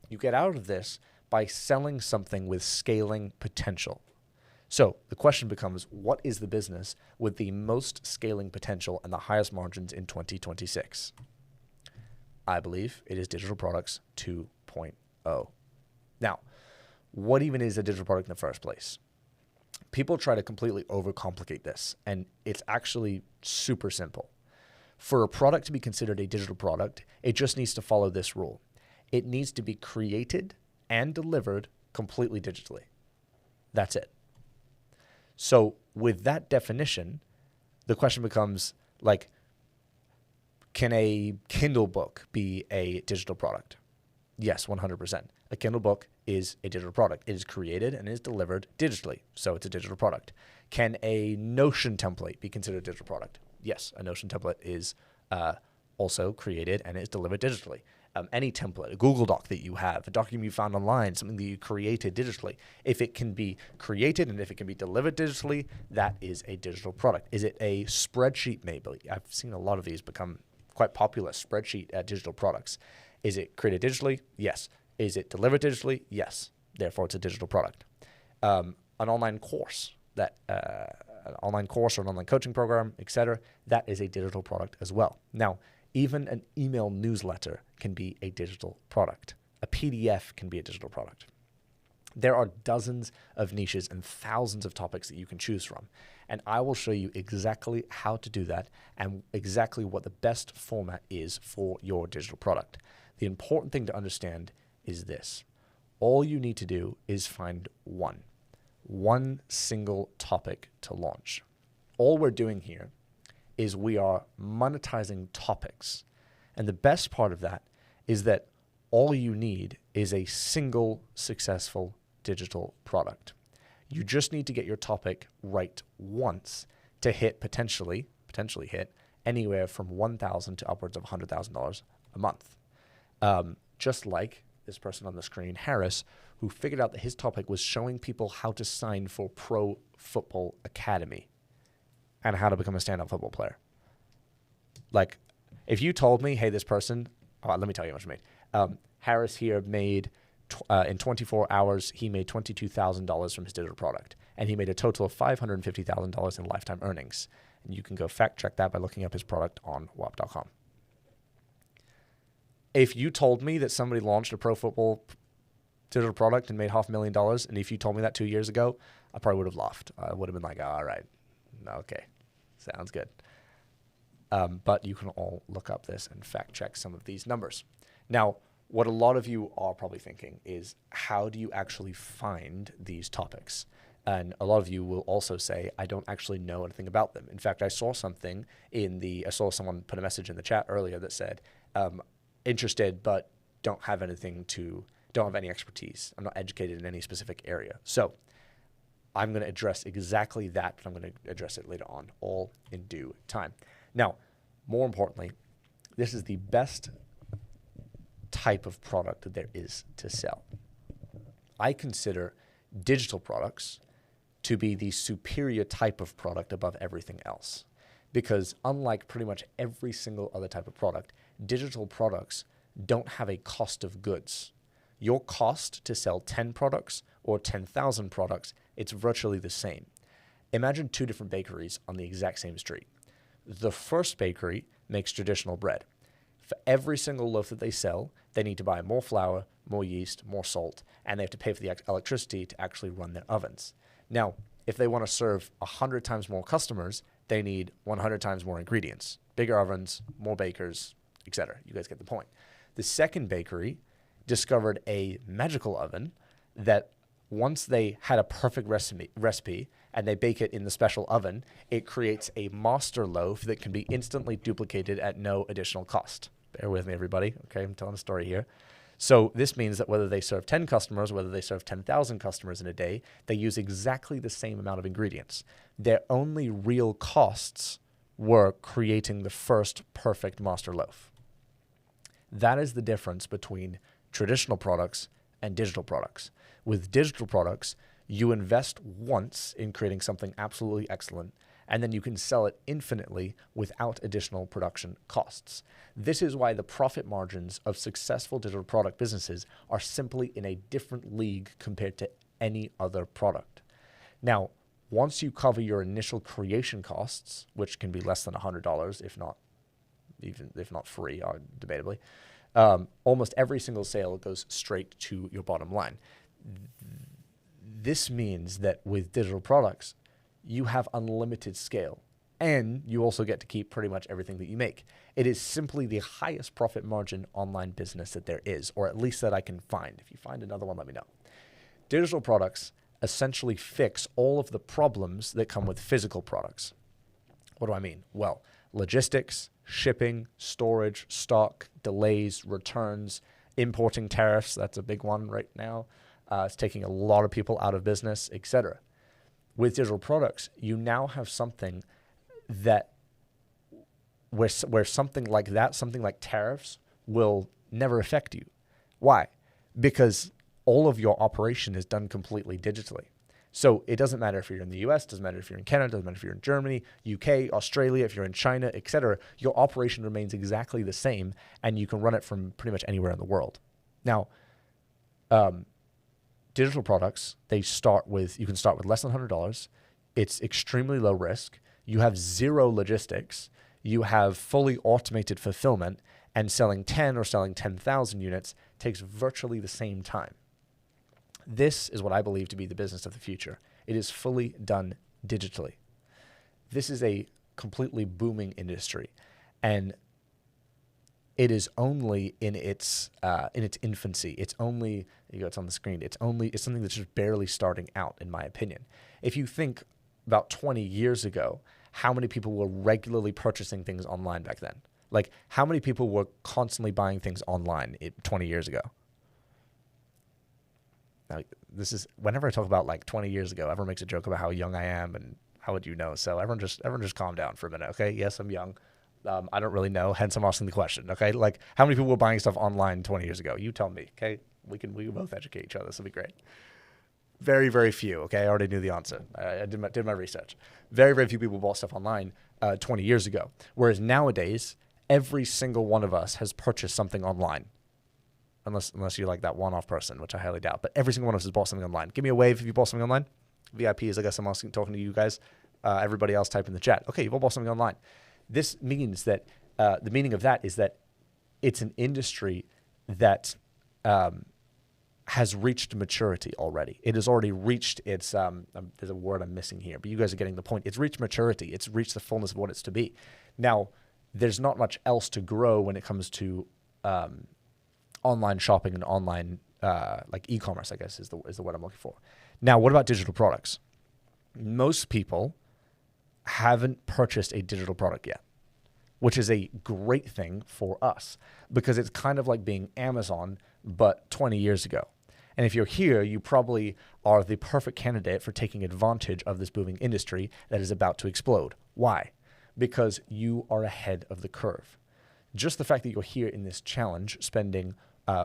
You get out of this by selling something with scaling potential. So the question becomes, what is the business with the most scaling potential and the highest margins in 2026? I believe it is Digital Products 2.0. Now, what even is a digital product in the first place? People try to completely overcomplicate this, and it's actually super simple. For a product to be considered a digital product, it just needs to follow this rule. It needs to be created and delivered completely digitally. That's it. So with that definition, the question becomes, like, can a Kindle book be a digital product? Yes, 100%. A Kindle book is a digital product. It is created and is delivered digitally, so it's a digital product. Can a Notion template be considered a digital product? Yes, a Notion template is also created and is delivered digitally. Any template, a Google Doc that you have, a document you found online, something that you created digitally, if it can be created and if it can be delivered digitally, that is a digital product. Is it a spreadsheet maybe? I've seen a lot of these become quite popular, spreadsheet digital products. Is it created digitally? Yes. Is it delivered digitally? Yes. Therefore, it's a digital product. An online course, or an online coaching program, etc., that is a digital product as well. Now, even an email newsletter can be a digital product. A PDF can be a digital product. There are dozens of niches and thousands of topics that you can choose from. And I will show you exactly how to do that and exactly what the best format is for your digital product. the important thing to understand is this. All you need to do is find one single topic to launch. All we're doing here is we are monetizing topics. And the best part of that is that all you need is a single successful digital product. You just need to get your topic right once to hit potentially hit anywhere from $1,000 to upwards of $100,000 a month. Just like this person on the screen, Harris, who figured out that his topic was showing people how to sign for Pro Football Academy and how to become a stand-up football player. Like, if you told me, hey, this person, let me tell you how much he made. Harris here made, in 24 hours, he made $22,000 from his digital product. And he made a total of $550,000 in lifetime earnings. And you can go fact check that by looking up his product on whop.com. If you told me that somebody launched a pro football digital product and made $500,000, and if you told me that 2 years ago, I probably would have laughed. I would have been like, oh, all right, okay, sounds good. But you can all look up this and fact check some of these numbers. Now, what a lot of you are probably thinking is, how do you actually find these topics? And a lot of you will also say, I don't actually know anything about them. In fact, I saw someone put a message in the chat earlier that said, interested, but don't have any expertise. I'm not educated in any specific area. So I'm going to address exactly that, but I'm going to address it later on, all in due time. Now, more importantly, this is the best type of product that there is to sell. I consider digital products to be the superior type of product above everything else. Because unlike pretty much every single other type of product, digital products don't have a cost of goods. Your cost to sell 10 products or 10,000 products, it's virtually the same. Imagine two different bakeries on the exact same street. The first bakery makes traditional bread. For every single loaf that they sell, they need to buy more flour, more yeast, more salt, and they have to pay for the electricity to actually run their ovens. Now, if they want to serve 100 times more customers, they need 100 times more ingredients, bigger ovens, more bakers, etc. You guys get the point. The second bakery discovered a magical oven that once they had a perfect recipe and they bake it in the special oven, it creates a master loaf that can be instantly duplicated at no additional cost. Bear with me, everybody. Okay, I'm telling a story here. So this means that whether they serve 10 customers, whether they serve 10,000 customers in a day, they use exactly the same amount of ingredients. Their only real costs were creating the first perfect master loaf. That is the difference between traditional products and digital products. With digital products, you invest once in creating something absolutely excellent, and then you can sell it infinitely without additional production costs. This is why the profit margins of successful digital product businesses are simply in a different league compared to any other product. Now, once you cover your initial creation costs, which can be less than $100, if not free, debatably, almost every single sale goes straight to your bottom line. This means that with digital products, you have unlimited scale, and you also get to keep pretty much everything that you make. It is simply the highest profit margin online business that there is, or at least that I can find. If you find another one, let me know. Digital products essentially fix all of the problems that come with physical products. What do I mean? Well, logistics, shipping, storage, stock, delays, returns, importing tariffs, that's a big one right now. It's taking a lot of people out of business, etc. With digital products, you now have something that where something like that, something like tariffs, will never affect you. Why? Because all of your operation is done completely digitally. So it doesn't matter if you're in the US, doesn't matter if you're in Canada, doesn't matter if you're in Germany, UK, Australia, if you're in China, etc. Your operation remains exactly the same, and you can run it from pretty much anywhere in the world. Now, digital products, you can start with less than $100. It's extremely low risk. You have zero logistics. You have fully automated fulfillment, and selling 10 or selling 10,000 units takes virtually the same time. This is what I believe to be the business of the future. It is fully done digitally. This is a completely booming industry, and it is only in its infancy. It's only, it's on the screen. It's something that's just barely starting out, in my opinion. If you think about 20 years ago, how many people were regularly purchasing things online back then? Like, how many people were constantly buying things online 20 years ago? Now, this is, whenever I talk about like 20 years ago, everyone makes a joke about how young I am and how would you know? So everyone just calm down for a minute, okay? Yes, I'm young. I don't really know, hence I'm asking the question, okay? Like, how many people were buying stuff online 20 years ago? You tell me, okay? We can both educate each other. This will be great. Very, very few, okay? I already knew the answer. I did my research. Very, very few people bought stuff online 20 years ago. Whereas nowadays, every single one of us has purchased something online. Unless you're like that one-off person, which I highly doubt. But every single one of us has bought something online. Give me a wave if you bought something online. VIPs, I guess I'm talking to you guys. Everybody else type in the chat. Okay, you've all bought something online. This means that the meaning of that is that it's an industry that has reached maturity already. It has already reached its, there's a word I'm missing here, but you guys are getting the point. It's reached maturity. It's reached the fullness of what it's to be. Now, there's not much else to grow when it comes to online shopping and online, like e-commerce, I guess is the word I'm looking for. Now, what about digital products? Most people haven't purchased a digital product yet, which is a great thing for us because it's kind of like being Amazon, but 20 years ago. And if you're here, you probably are the perfect candidate for taking advantage of this booming industry that is about to explode. Why? Because you are ahead of the curve. Just the fact that you're here in this challenge, spending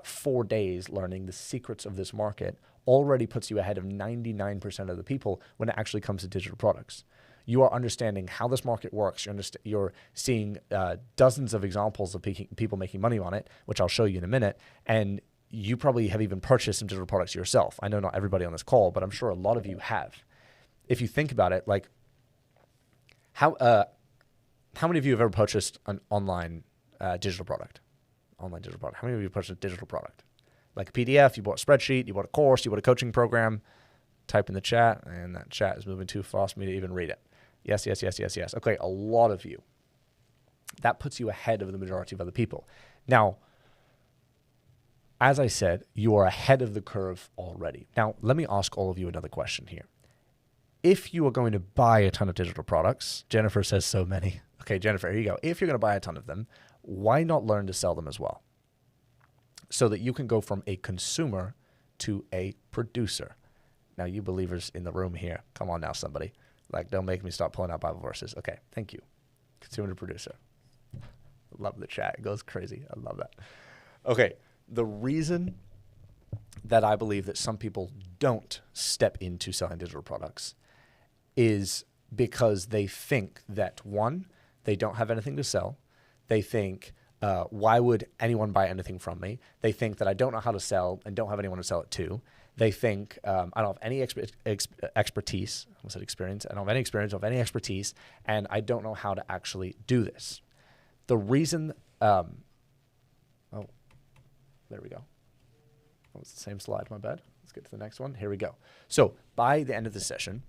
4 days learning the secrets of this market already puts you ahead of 99% of the people when it actually comes to digital products. You are understanding how this market works. You're seeing dozens of examples of people making money on it, which I'll show you in a minute. And you probably have even purchased some digital products yourself. I know not everybody on this call, but I'm sure a lot of you have. If you think about it, like how many of you have ever purchased an online digital product? Online digital product. How many of you purchased a digital product? Like a PDF, you bought a spreadsheet, you bought a course, you bought a coaching program. Type in the chat, and that chat is moving too fast for me to even read it. Yes. Okay, a lot of you. That puts you ahead of the majority of other people. Now, as I said, you are ahead of the curve already. Now, let me ask all of you another question here. If you are going to buy a ton of digital products, Jennifer says so many. Okay, Jennifer, here you go. If you're going to buy a ton of them, why not learn to sell them as well? So that you can go from a consumer to a producer. Now, you believers in the room here, come on now, somebody. Like, don't make me stop pulling out Bible verses. Okay, thank you. Consumer to producer. Love the chat. It goes crazy. I love that. Okay, the reason that I believe that some people don't step into selling digital products is because they think that, one, they don't have anything to sell. They think, why would anyone buy anything from me? They think that I don't know how to sell and don't have anyone to sell it to. They think I don't have any expertise. I almost said experience. I don't have any experience, I don't have any expertise, and I don't know how to actually do this. The reason, oh, there we go. Oh, it's the same slide, my bad. Let's get to the next one. Here we go. So by the end of the session,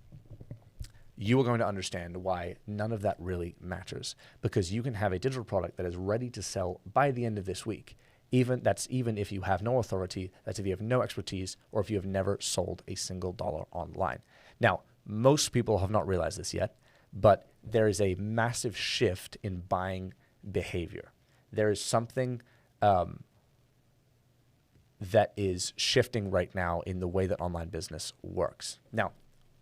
you are going to understand why none of that really matters, because you can have a digital product that is ready to sell by the end of this week. Even if you have no authority, that's if you have no expertise, or if you have never sold a single dollar online. Now, most people have not realized this yet, but there is a massive shift in buying behavior. There is something that is shifting right now in the way that online business works. Now,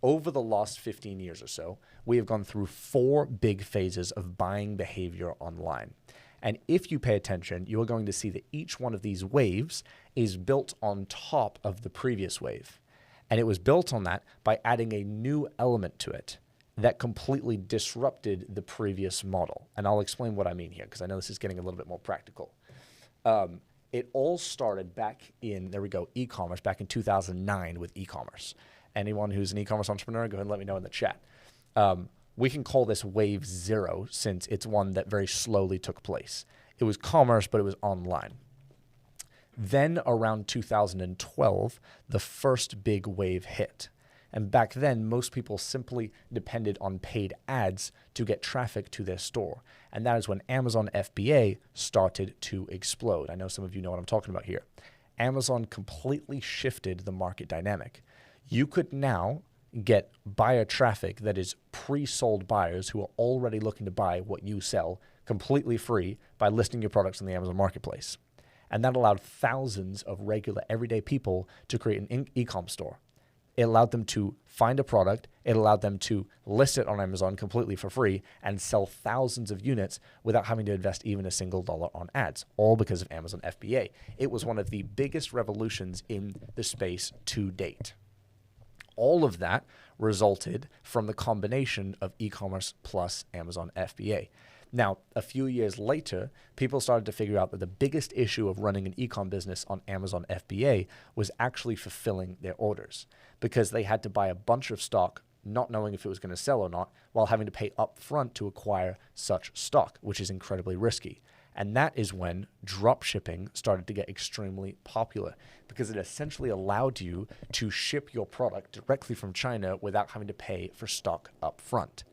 over the last 15 years or so, we have gone through 4 big phases of buying behavior online. And if you pay attention, you are going to see that each one of these waves is built on top of the previous wave. And it was built on that by adding a new element to it that completely disrupted the previous model. And I'll explain what I mean here, because I know this is getting a little bit more practical. It all started back in, there we go, e-commerce, back in 2009 with e-commerce. Anyone who's an e-commerce entrepreneur, go ahead and let me know in the chat. We can call this wave 0 since it's one that very slowly took place. It was commerce, but it was online. Then around 2012, the first big wave hit. And back then, most people simply depended on paid ads to get traffic to their store. And that is when Amazon FBA started to explode. I know some of you know what I'm talking about here. Amazon completely shifted the market dynamic. You could now get buyer traffic that is pre-sold buyers who are already looking to buy what you sell completely free by listing your products on the Amazon Marketplace. And that allowed thousands of regular everyday people to create an e-com store. It allowed them to find a product. It allowed them to list it on Amazon completely for free and sell thousands of units without having to invest even a single dollar on ads, all because of Amazon FBA. It was one of the biggest revolutions in the space to date. All of that resulted from the combination of e-commerce plus Amazon FBA. Now, a few years later, people started to figure out that the biggest issue of running an e-com business on Amazon FBA was actually fulfilling their orders, because they had to buy a bunch of stock, not knowing if it was going to sell or not, while having to pay upfront to acquire such stock, which is incredibly risky. And that is when drop shipping started to get extremely popular, because it essentially allowed you to ship your product directly from China without having to pay for stock upfront.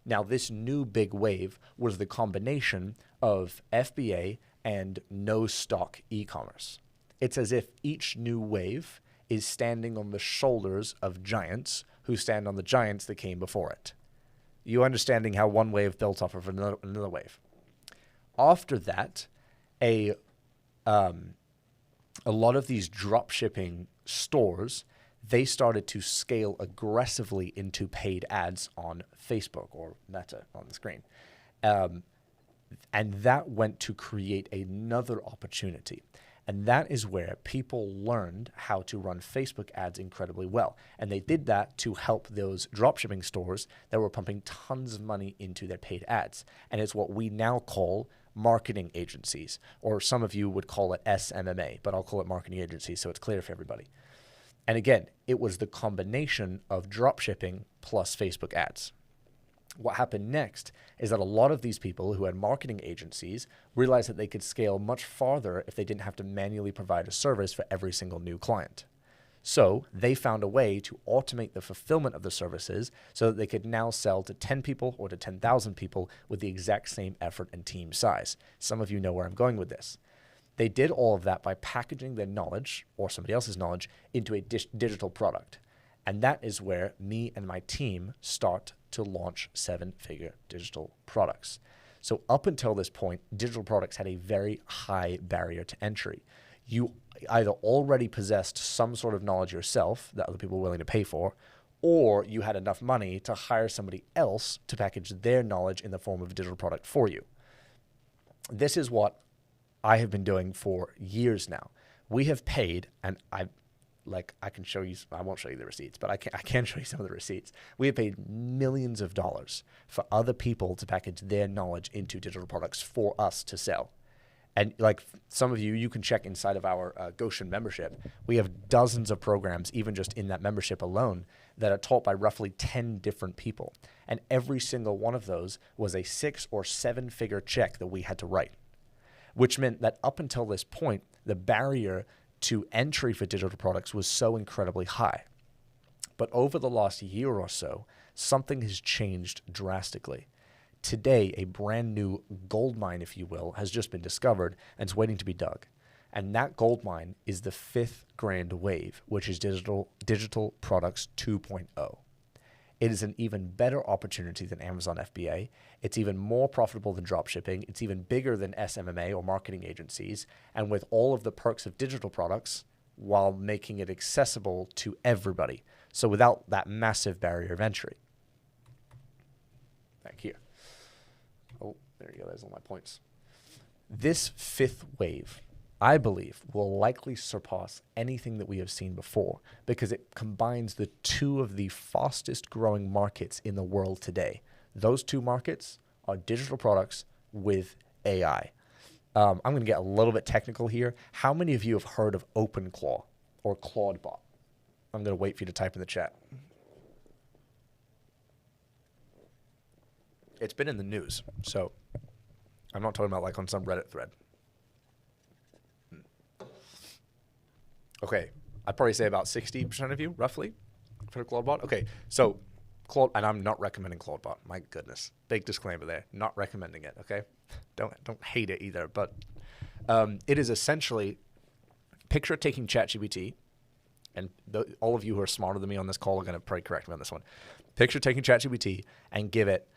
Now, this new big wave was the combination of FBA and no stock e-commerce. It's as if each new wave is standing on the shoulders of giants who stand on the giants that came before it. You understanding how one wave built off of another wave. After that, a lot of these drop shipping stores, they started to scale aggressively into paid ads on Facebook or Meta on the screen. And that went to create another opportunity. And that is where people learned how to run Facebook ads incredibly well. And they did that to help those dropshipping stores that were pumping tons of money into their paid ads. And it's what we now call marketing agencies, or some of you would call it SMMA, but I'll call it marketing agencies so it's clear for everybody. And again, it was the combination of dropshipping plus Facebook ads. What happened next is that a lot of these people who had marketing agencies realized that they could scale much farther if they didn't have to manually provide a service for every single new client. So they found a way to automate the fulfillment of the services so that they could now sell to 10 people or to 10,000 people with the exact same effort and team size. Some of you know where I'm going with this. They did all of that by packaging their knowledge or somebody else's knowledge into a digital product. And that is where me and my team start to launch seven-figure digital products. So up until this point, digital products had a very high barrier to entry. You either already possessed some sort of knowledge yourself that other people were willing to pay for, or you had enough money to hire somebody else to package their knowledge in the form of a digital product for you. This is what I have been doing for years now. We have paid, and I can show you, I won't show you the receipts, but I can show you some of the receipts. We have paid millions of dollars for other people to package their knowledge into digital products for us to sell. And like some of you, you can check inside of our Goshen membership. We have dozens of programs, even just in that membership alone, that are taught by roughly 10 different people. And every single one of those was a 6 or 7 figure check that we had to write, which meant that up until this point, the barrier to entry for digital products was so incredibly high. But over the last year or so, something has changed drastically. Today, a brand new gold mine, if you will, has just been discovered and it's waiting to be dug. And that gold mine is the 5th grand wave, which is digital products 2.0. It is an even better opportunity than Amazon FBA. It's even more profitable than dropshipping. It's even bigger than SMMA or marketing agencies. And with all of the perks of digital products, while making it accessible to everybody. So without that massive barrier of entry. Back here. Oh, there you go. There's all my points. This 5th wave, I believe, will likely surpass anything that we have seen before because it combines the two of the fastest growing markets in the world today. Those two markets are digital products with AI. I'm going to get a little bit technical here. How many of you have heard of OpenClaw or ClaudeBot? I'm going to wait for you to type in the chat. It's been in the news, so I'm not talking about like on some Reddit thread. Okay, I'd probably say about 60% of you, roughly, heard of Claudebot? Okay, so Claude, and I'm not recommending Claudebot. My goodness, big disclaimer there. Not recommending it. Okay, don't hate it either. But it is essentially, picture taking ChatGPT, and all of you who are smarter than me on this call are going to probably correct me on this one. Picture taking ChatGPT and give it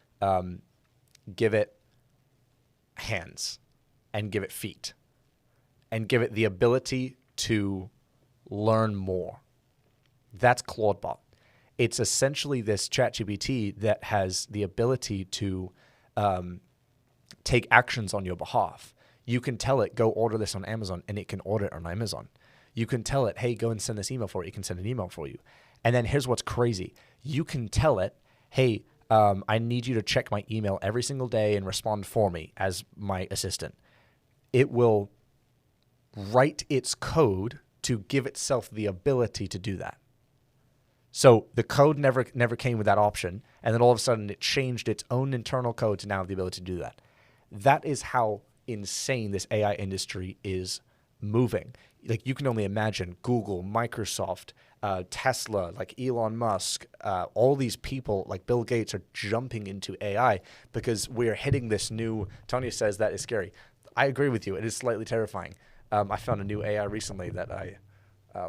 hands, and give it feet, and give it the ability to learn more. That's Claudebot. It's essentially this ChatGPT that has the ability to take actions on your behalf. You can tell it, go order this on Amazon, and it can order it on Amazon. You can tell it, hey, go and send this email for it. It can send an email for you. And then here's what's crazy. You can tell it, hey, I need you to check my email every single day and respond for me as my assistant. It will write its code to give itself the ability to do that. So the code never came with that option, and then all of a sudden it changed its own internal code to now have the ability to do that. That is how insane this AI industry is moving. Like, you can only imagine Google, Microsoft, Tesla, like Elon Musk, all these people like Bill Gates are jumping into AI because we're hitting this new, Tanya says that is scary. I agree with you. It is slightly terrifying. I found a new AI recently that I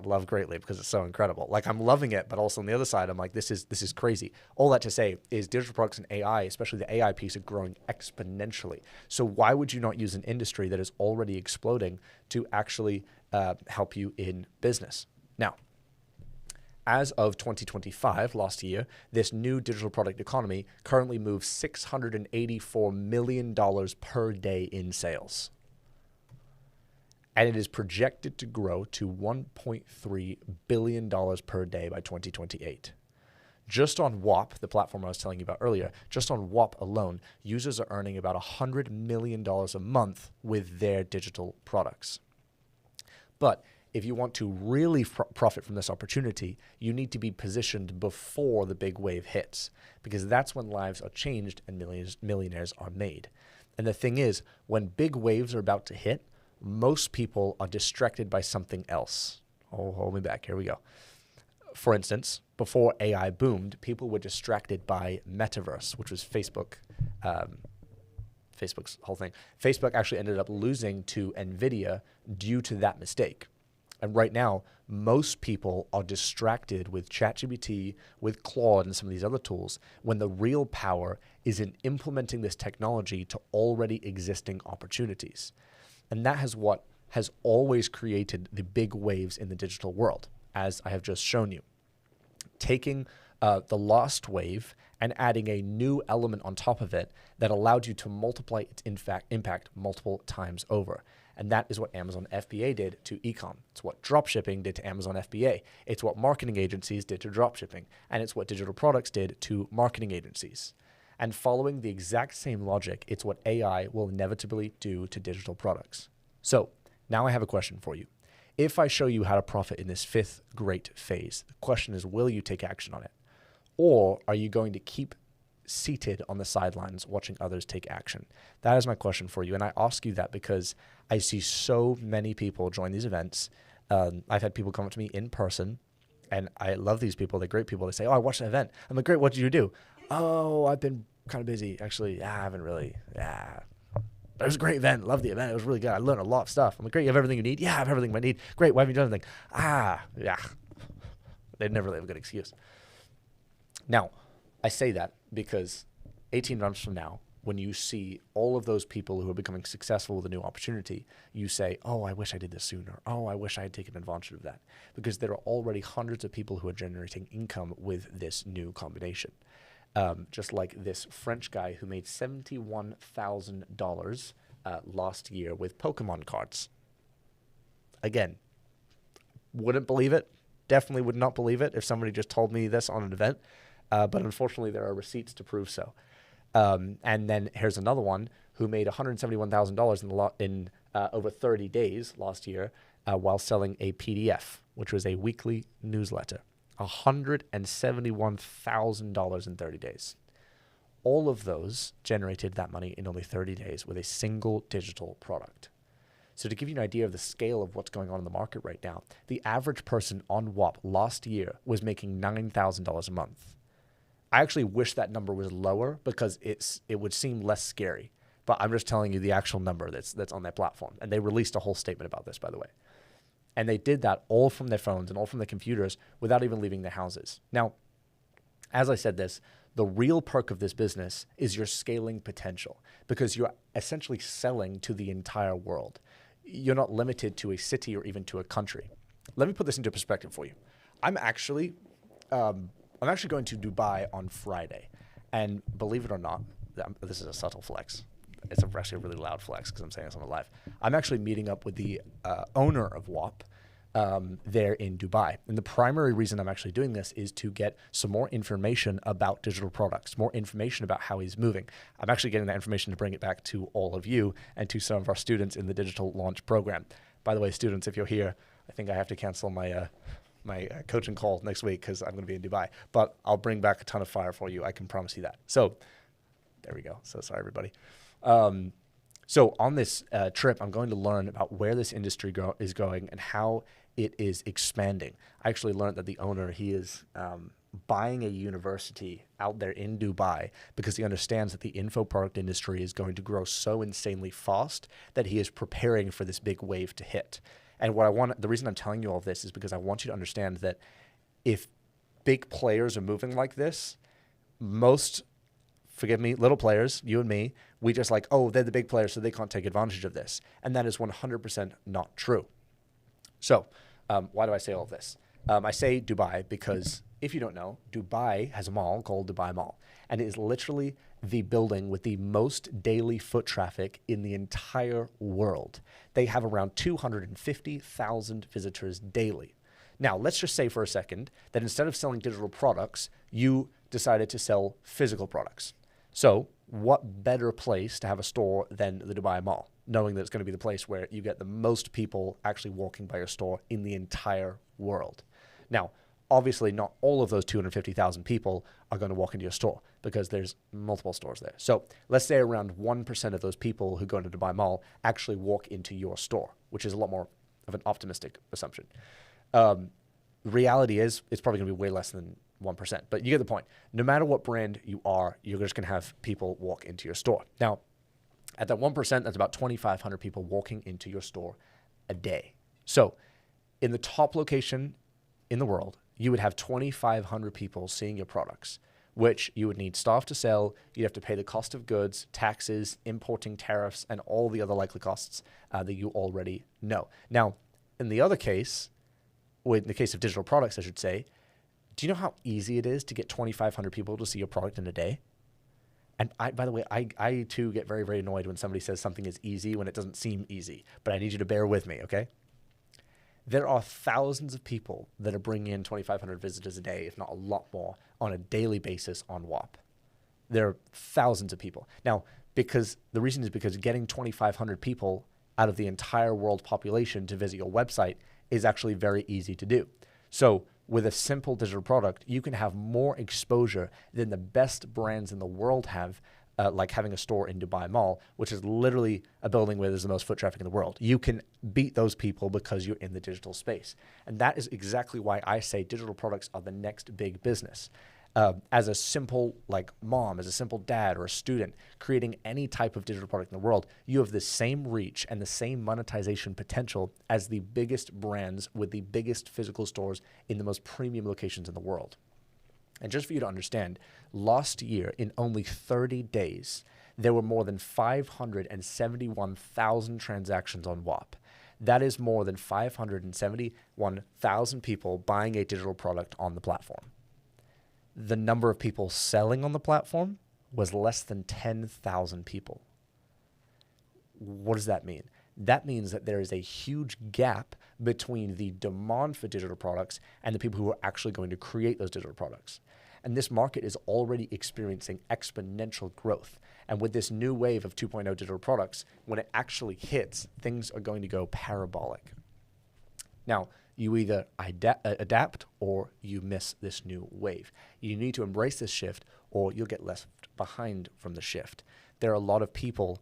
love greatly because it's so incredible. Like, I'm loving it, but also on the other side, I'm like, this is crazy. All that to say is digital products and AI, especially the AI piece, are growing exponentially. So why would you not use an industry that is already exploding to actually help you in business? Now, as of 2025, last year, this new digital product economy currently moves $684 million per day in sales. And it is projected to grow to $1.3 billion per day by 2028. Just on Whop, the platform I was telling you about earlier, just on Whop alone, users are earning about $100 million a month with their digital products. But if you want to really profit from this opportunity, you need to be positioned before the big wave hits, because that's when lives are changed and millionaires are made. And the thing is, when big waves are about to hit, most people are distracted by something else. Oh, hold me back. Here we go. For instance, before AI boomed, people were distracted by Metaverse, which was Facebook's whole thing. Facebook actually ended up losing to NVIDIA due to that mistake. And right now, most people are distracted with ChatGPT, with Claude, and some of these other tools, when the real power is in implementing this technology to already existing opportunities. And that is what has always created the big waves in the digital world, as I have just shown you. Taking the lost wave and adding a new element on top of it that allowed you to multiply its impact multiple times over. And that is what Amazon FBA did to e-com. It's what dropshipping did to Amazon FBA. It's what marketing agencies did to dropshipping. And it's what digital products did to marketing agencies. And following the exact same logic, it's what AI will inevitably do to digital products. So now I have a question for you. If I show you how to profit in this fifth great phase, the question is, will you take action on it? Or are you going to keep seated on the sidelines watching others take action? That is my question for you. And I ask you that because I see so many people join these events. I've had people come up to me in person, and I love these people. They're great people. They say, oh, I watched an event. I'm like, great, what did you do? Oh, I've been kind of busy. Actually, I haven't really. It was a great event. Loved the event. It was really good. I learned a lot of stuff. I'm like, great, you have everything you need? Yeah, I have everything I need. Great, why haven't you done anything? They never really have a good excuse. Now, I say that because 18 months from now, when you see all of those people who are becoming successful with a new opportunity, you say, oh, I wish I did this sooner. Oh, I wish I had taken advantage of that. Because there are already hundreds of people who are generating income with this new combination. Just like this French guy who made $71,000 last year with Pokemon cards. Again, wouldn't believe it. Definitely would not believe it if somebody just told me this on an event. But unfortunately, there are receipts to prove so. And then here's another one who made $171,000 in over 30 days last year while selling a PDF, which was a weekly newsletter. $171,000 in 30 days. All of those generated that money in only 30 days with a single digital product. So to give you an idea of the scale of what's going on in the market right now, the average person on WAP last year was making $9,000 a month. I actually wish that number was lower because it would seem less scary. But I'm just telling you the actual number that's on their platform. And they released a whole statement about this, by the way. And they did that all from their phones and all from their computers without even leaving their houses. Now, as I said this, the real perk of this business is your scaling potential because you're essentially selling to the entire world. You're not limited to a city or even to a country. Let me put this into perspective for you. I'm actually going to Dubai on Friday. And believe it or not, this is a subtle flex. It's actually a really loud flex because I'm saying this on the live. I'm actually meeting up with the owner of WAP there in Dubai. And the primary reason I'm actually doing this is to get some more information about digital products, more information about how he's moving. I'm actually getting that information to bring it back to all of you and to some of our students in the digital launch program. By the way, students, if you're here, I think I have to cancel my coaching call next week because I'm going to be in Dubai. But I'll bring back a ton of fire for you. I can promise you that. So there we go. So sorry, everybody. So on this trip, I'm going to learn about where this industry is going and how it is expanding. I actually learned that the owner, he is buying a university out there in Dubai because he understands that the info product industry is going to grow so insanely fast that he is preparing for this big wave to hit. And the reason I'm telling you all of this is because I want you to understand that if big players are moving like this, most, forgive me, little players, you and me, we just like, oh, they're the big players, so they can't take advantage of this. And that is 100% not true. So why do I say all of this? I say Dubai because if you don't know, Dubai has a mall called Dubai Mall. And it is literally the building with the most daily foot traffic in the entire world. They have around 250,000 visitors daily. Now, let's just say for a second that instead of selling digital products, you decided to sell physical products. So what better place to have a store than the Dubai Mall, knowing that it's going to be the place where you get the most people actually walking by your store in the entire world. Now, obviously, not all of those 250,000 people are going to walk into your store because there's multiple stores there. So let's say around 1% of those people who go into Dubai Mall actually walk into your store, which is a lot more of an optimistic assumption. The reality is it's probably going to be way less than 1%, but you get the point. No matter what brand you are, you're just going to have people walk into your store. Now, at that 1%, that's about 2,500 people walking into your store a day. So in the top location in the world, you would have 2,500 people seeing your products, which you would need staff to sell. You'd have to pay the cost of goods, taxes, importing tariffs, and all the other likely costs that you already know. Now, in the other case, in the case of digital products, I should say, do you know how easy it is to get 2,500 people to see your product in a day? And by the way, I too get very, very annoyed when somebody says something is easy when it doesn't seem easy, but I need you to bear with me, okay? There are thousands of people that are bringing in 2,500 visitors a day, if not a lot more, on a daily basis on WAP. There are thousands of people. Now, the reason is because getting 2,500 people out of the entire world population to visit your website is actually very easy to do. So with a simple digital product, you can have more exposure than the best brands in the world have, like having a store in Dubai Mall, which is literally a building where there's the most foot traffic in the world. You can beat those people because you're in the digital space. And that is exactly why I say digital products are the next big business. As a simple mom, as a simple dad or a student creating any type of digital product in the world, you have the same reach and the same monetization potential as the biggest brands with the biggest physical stores in the most premium locations in the world. And just for you to understand, last year in only 30 days, there were more than 571,000 transactions on WAP. That is more than 571,000 people buying a digital product on the platform. The number of people selling on the platform was less than 10,000 people. What does that mean? That means that there is a huge gap between the demand for digital products and the people who are actually going to create those digital products. And this market is already experiencing exponential growth. And with this new wave of 2.0 digital products, when it actually hits, things are going to go parabolic. Now, you either adapt or you miss this new wave. You need to embrace this shift or you'll get left behind from the shift. There are a lot of people,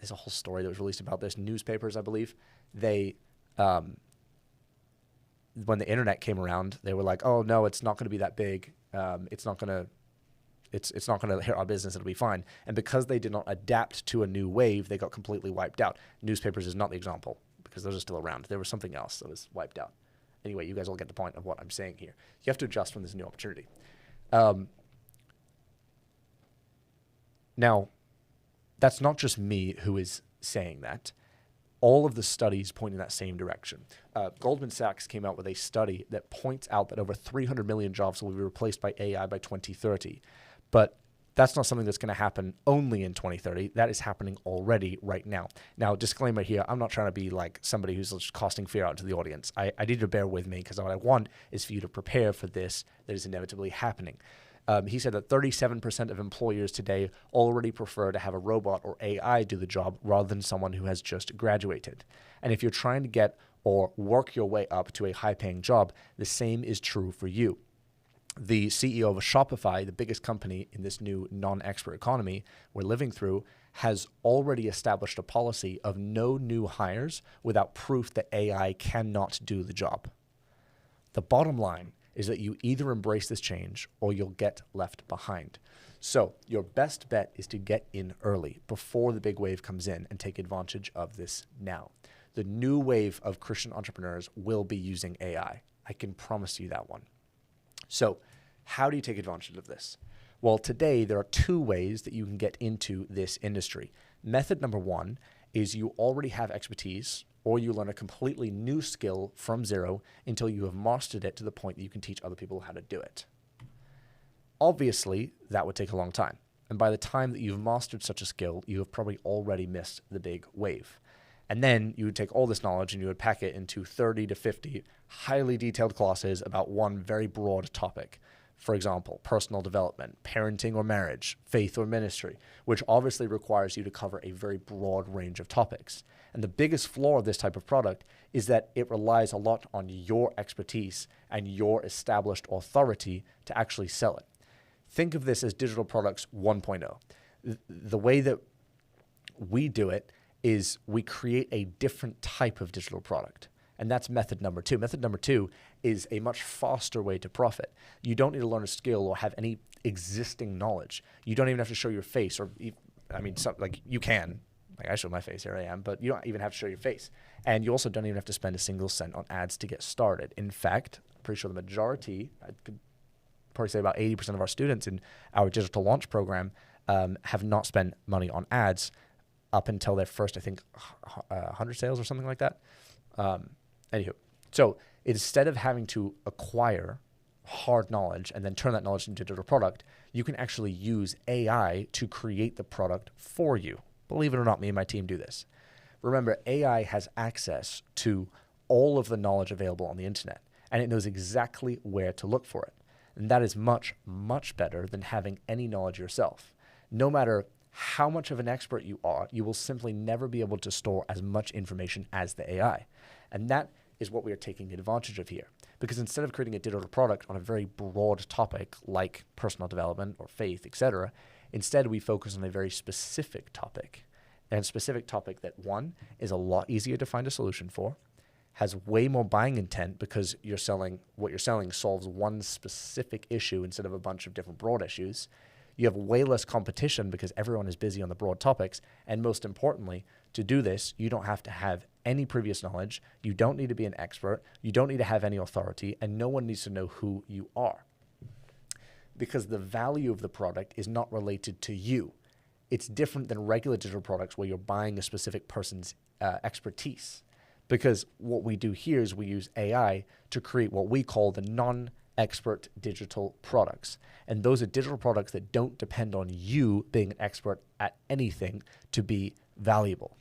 there's a whole story that was released about this. Newspapers, I believe, they when the internet came around, they were like, oh no, it's not going to be that big. It's not going to hit our business. It'll be fine. And because they did not adapt to a new wave, they got completely wiped out. Newspapers is not the example because those are still around. There was something else that was wiped out. Anyway, you guys will get the point of what I'm saying here. You have to adjust when there's a new opportunity. Now, that's not just me who is saying that. All of the studies point in that same direction. Goldman Sachs came out with a study that points out that over 300 million jobs will be replaced by AI by 2030. But that's not something that's going to happen only in 2030. That is happening already right now. Now, disclaimer here, I'm not trying to be like somebody who's just casting fear out to the audience. I need you to bear with me because what I want is for you to prepare for this that is inevitably happening. He said that 37% of employers today already prefer to have a robot or AI do the job rather than someone who has just graduated. And if you're trying to get or work your way up to a high-paying job, the same is true for you. The CEO of Shopify, the biggest company in this new non-expert economy we're living through, has already established a policy of no new hires without proof that AI cannot do the job. The bottom line is that you either embrace this change or you'll get left behind. So your best bet is to get in early before the big wave comes in and take advantage of this now. The new wave of Christian entrepreneurs will be using AI. I can promise you that one. So how do you take advantage of this? Well, today there are two ways that you can get into this industry. Method number one is you already have expertise or you learn a completely new skill from zero until you have mastered it to the point that you can teach other people how to do it. Obviously, that would take a long time. And by the time that you've mastered such a skill, you have probably already missed the big wave. And then you would take all this knowledge and you would pack it into 30 to 50 highly detailed classes about one very broad topic. For example, personal development, parenting or marriage, faith or ministry, which obviously requires you to cover a very broad range of topics. And the biggest flaw of this type of product is that it relies a lot on your expertise and your established authority to actually sell it. Think of this as digital products 1.0. The way that we do it is we create a different type of digital product. And that's method number two. Method number two is a much faster way to profit. You don't need to learn a skill or have any existing knowledge. You don't even have to show your face, or you can. Like I show my face, here I am, but you don't even have to show your face. And you also don't even have to spend a single cent on ads to get started. In fact, I'm pretty sure the majority, I could probably say about 80% of our students in our digital launch program have not spent money on ads up until their first, I think, 100 sales or something like that. Anywho, so instead of having to acquire hard knowledge and then turn that knowledge into a digital product, you can actually use AI to create the product for you. Believe it or not, me and my team do this. Remember, AI has access to all of the knowledge available on the internet, and it knows exactly where to look for it. And that is much, much better than having any knowledge yourself. No matter how much of an expert you are, you will simply never be able to store as much information as the AI. And that is what we are taking advantage of here. Because instead of creating a digital product on a very broad topic like personal development or faith, etc., instead we focus on a very specific topic. And a specific topic that, one, is a lot easier to find a solution for, has way more buying intent because what you're selling solves one specific issue instead of a bunch of different broad issues. You have way less competition because everyone is busy on the broad topics. And most importantly, to do this, you don't have to have any previous knowledge. You don't need to be an expert. You don't need to have any authority, and no one needs to know who you are. Because the value of the product is not related to you. It's different than regular digital products where you're buying a specific person's expertise. Because what we do here is we use AI to create what we call the non-expert digital products. And those are digital products that don't depend on you being an expert at anything to be valuable.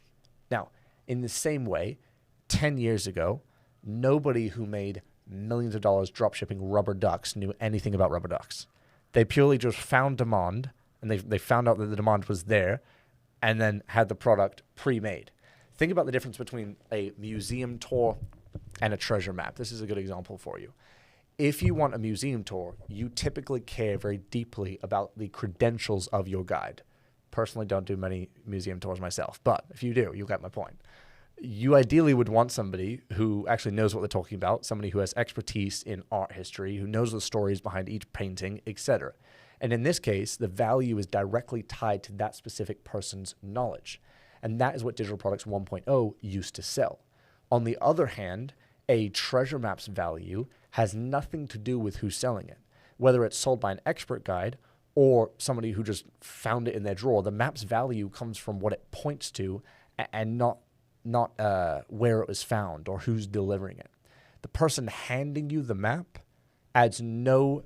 Now, in the same way, 10 years ago, nobody who made millions of dollars dropshipping rubber ducks knew anything about rubber ducks. They purely just found demand, and they found out that the demand was there, and then had the product pre-made. Think about the difference between a museum tour and a treasure map. This is a good example for you. If you want a museum tour, you typically care very deeply about the credentials of your guide. Personally, don't do many museum tours myself, but if you do, you'll get my point. You ideally would want somebody who actually knows what they're talking about, somebody who has expertise in art history, who knows the stories behind each painting, etc. And in this case, the value is directly tied to that specific person's knowledge. And that is what Digital Products 1.0 used to sell. On the other hand, a treasure map's value has nothing to do with who's selling it. Whether it's sold by an expert guide or somebody who just found it in their drawer, the map's value comes from what it points to and not where it was found or who's delivering it. The person handing you the map adds no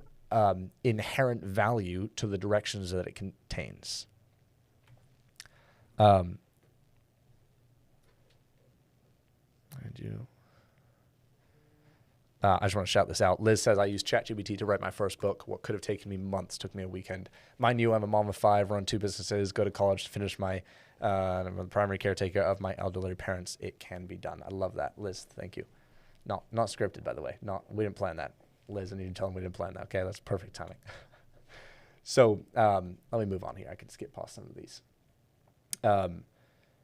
inherent value to the directions that it contains. I just want to shout this out. Liz says, I used ChatGPT to write my first book. What could have taken me months took me a weekend. Mind you, I'm a mom of 5, run 2 businesses, go to college to finish my, I'm the primary caretaker of my elderly parents. It can be done. I love that. Liz, thank you. Not scripted, by the way. We didn't plan that. Liz, I need to tell them we didn't plan that. Okay, that's perfect timing. So let me move on here. I can skip past some of these.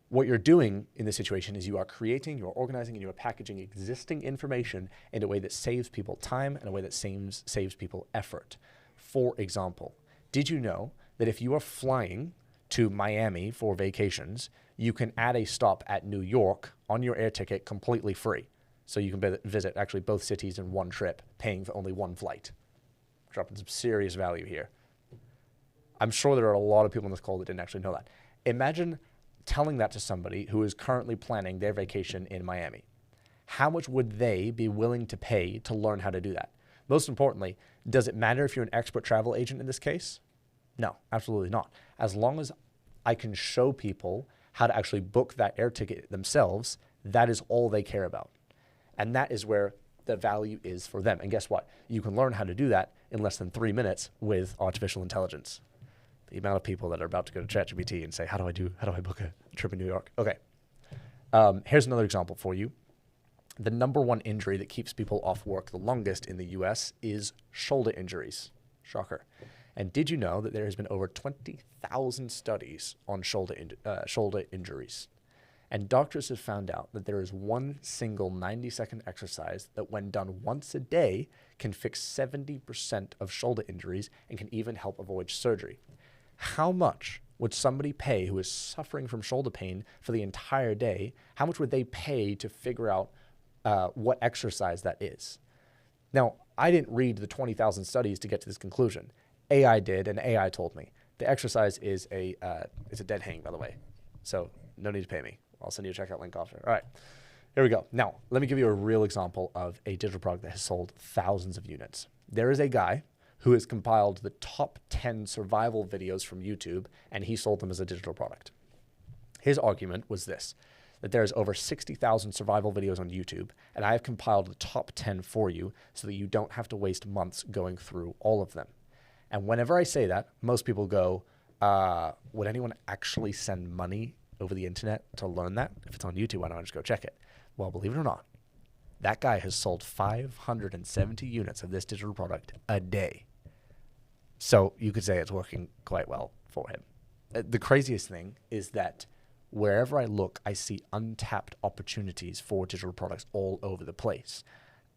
What you're doing in this situation is you are creating, you are organizing, and you are packaging existing information in a way that saves people time and a way that saves people effort. For example, did you know that if you are flying to Miami for vacations, you can add a stop at New York on your air ticket completely free? So you can visit actually both cities in one trip, paying for only one flight. Dropping some serious value here. I'm sure there are a lot of people on this call that didn't actually know that. Imagine telling that to somebody who is currently planning their vacation in Miami. How much would they be willing to pay to learn how to do that? Most importantly, does it matter if you're an expert travel agent in this case? No, absolutely not. As long as I can show people how to actually book that air ticket themselves, that is all they care about. And that is where the value is for them. And guess what? You can learn how to do that in less than 3 minutes with artificial intelligence. The amount of people that are about to go to ChatGPT and say, how do I book a trip in New York? Okay. Here's another example for you. The number one injury that keeps people off work the longest in the US is shoulder injuries. Shocker. And did you know that there has been over 20,000 studies on shoulder injuries? And doctors have found out that there is one single 90-second exercise that when done once a day can fix 70% of shoulder injuries and can even help avoid surgery. How much would somebody pay who is suffering from shoulder pain for the entire day? How much would they pay to figure out what exercise that is? Now, I didn't read the 20,000 studies to get to this conclusion. AI did, and AI told me. The exercise is a dead hang, by the way. So no need to pay me. I'll send you a checkout link after. All right, here we go. Now, let me give you a real example of a digital product that has sold thousands of units. There is a guy who has compiled the top 10 survival videos from YouTube, and he sold them as a digital product. His argument was this, that there's over 60,000 survival videos on YouTube, and I have compiled the top 10 for you so that you don't have to waste months going through all of them. And whenever I say that, most people go, would anyone actually send money over the internet to learn that? If it's on YouTube, why don't I just go check it? Well, believe it or not, that guy has sold 570 units of this digital product a day. So you could say it's working quite well for him. The craziest thing is that wherever I look, I see untapped opportunities for digital products all over the place.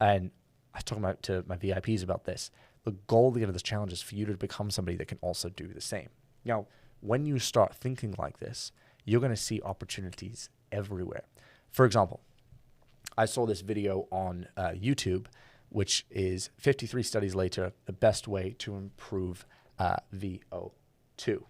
And I was talking to my VIPs about this. The goal at the end of this challenge is for you to become somebody that can also do the same. Now, when you start thinking like this, you're going to see opportunities everywhere. For example, I saw this video on YouTube, which is 53 studies later, the best way to improve VO2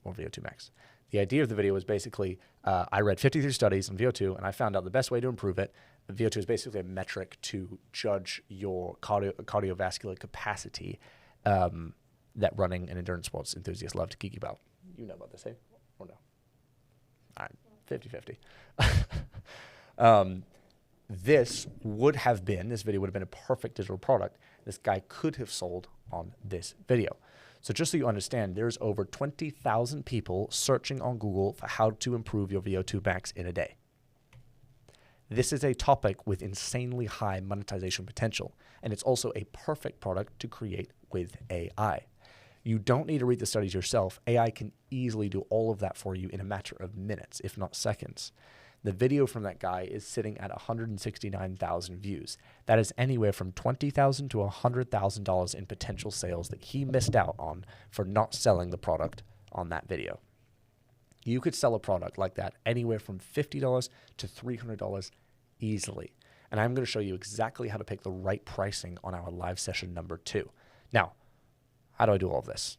or VO2 max. The idea of the video was basically, I read 53 studies on VO2 and I found out the best way to improve it. VO2 is basically a metric to judge your cardiovascular capacity that running and endurance sports enthusiasts love to geek about. You know about this, eh? Or no? All right, 50-50. This video would have been a perfect digital product this guy could have sold on this video. So just so you understand, there's over 20,000 people searching on Google for how to improve your VO2 max in a day. This is a topic with insanely high monetization potential, and it's also a perfect product to create with AI. You don't need to read the studies yourself. AI can easily do all of that for you in a matter of minutes, if not seconds. The video from that guy is sitting at 169,000 views. That is anywhere from $20,000 to $100,000 in potential sales that he missed out on for not selling the product on that video. You could sell a product like that anywhere from $50 to $300 easily. And I'm going to show you exactly how to pick the right pricing on our live session number 2. Now, how do I do all of this?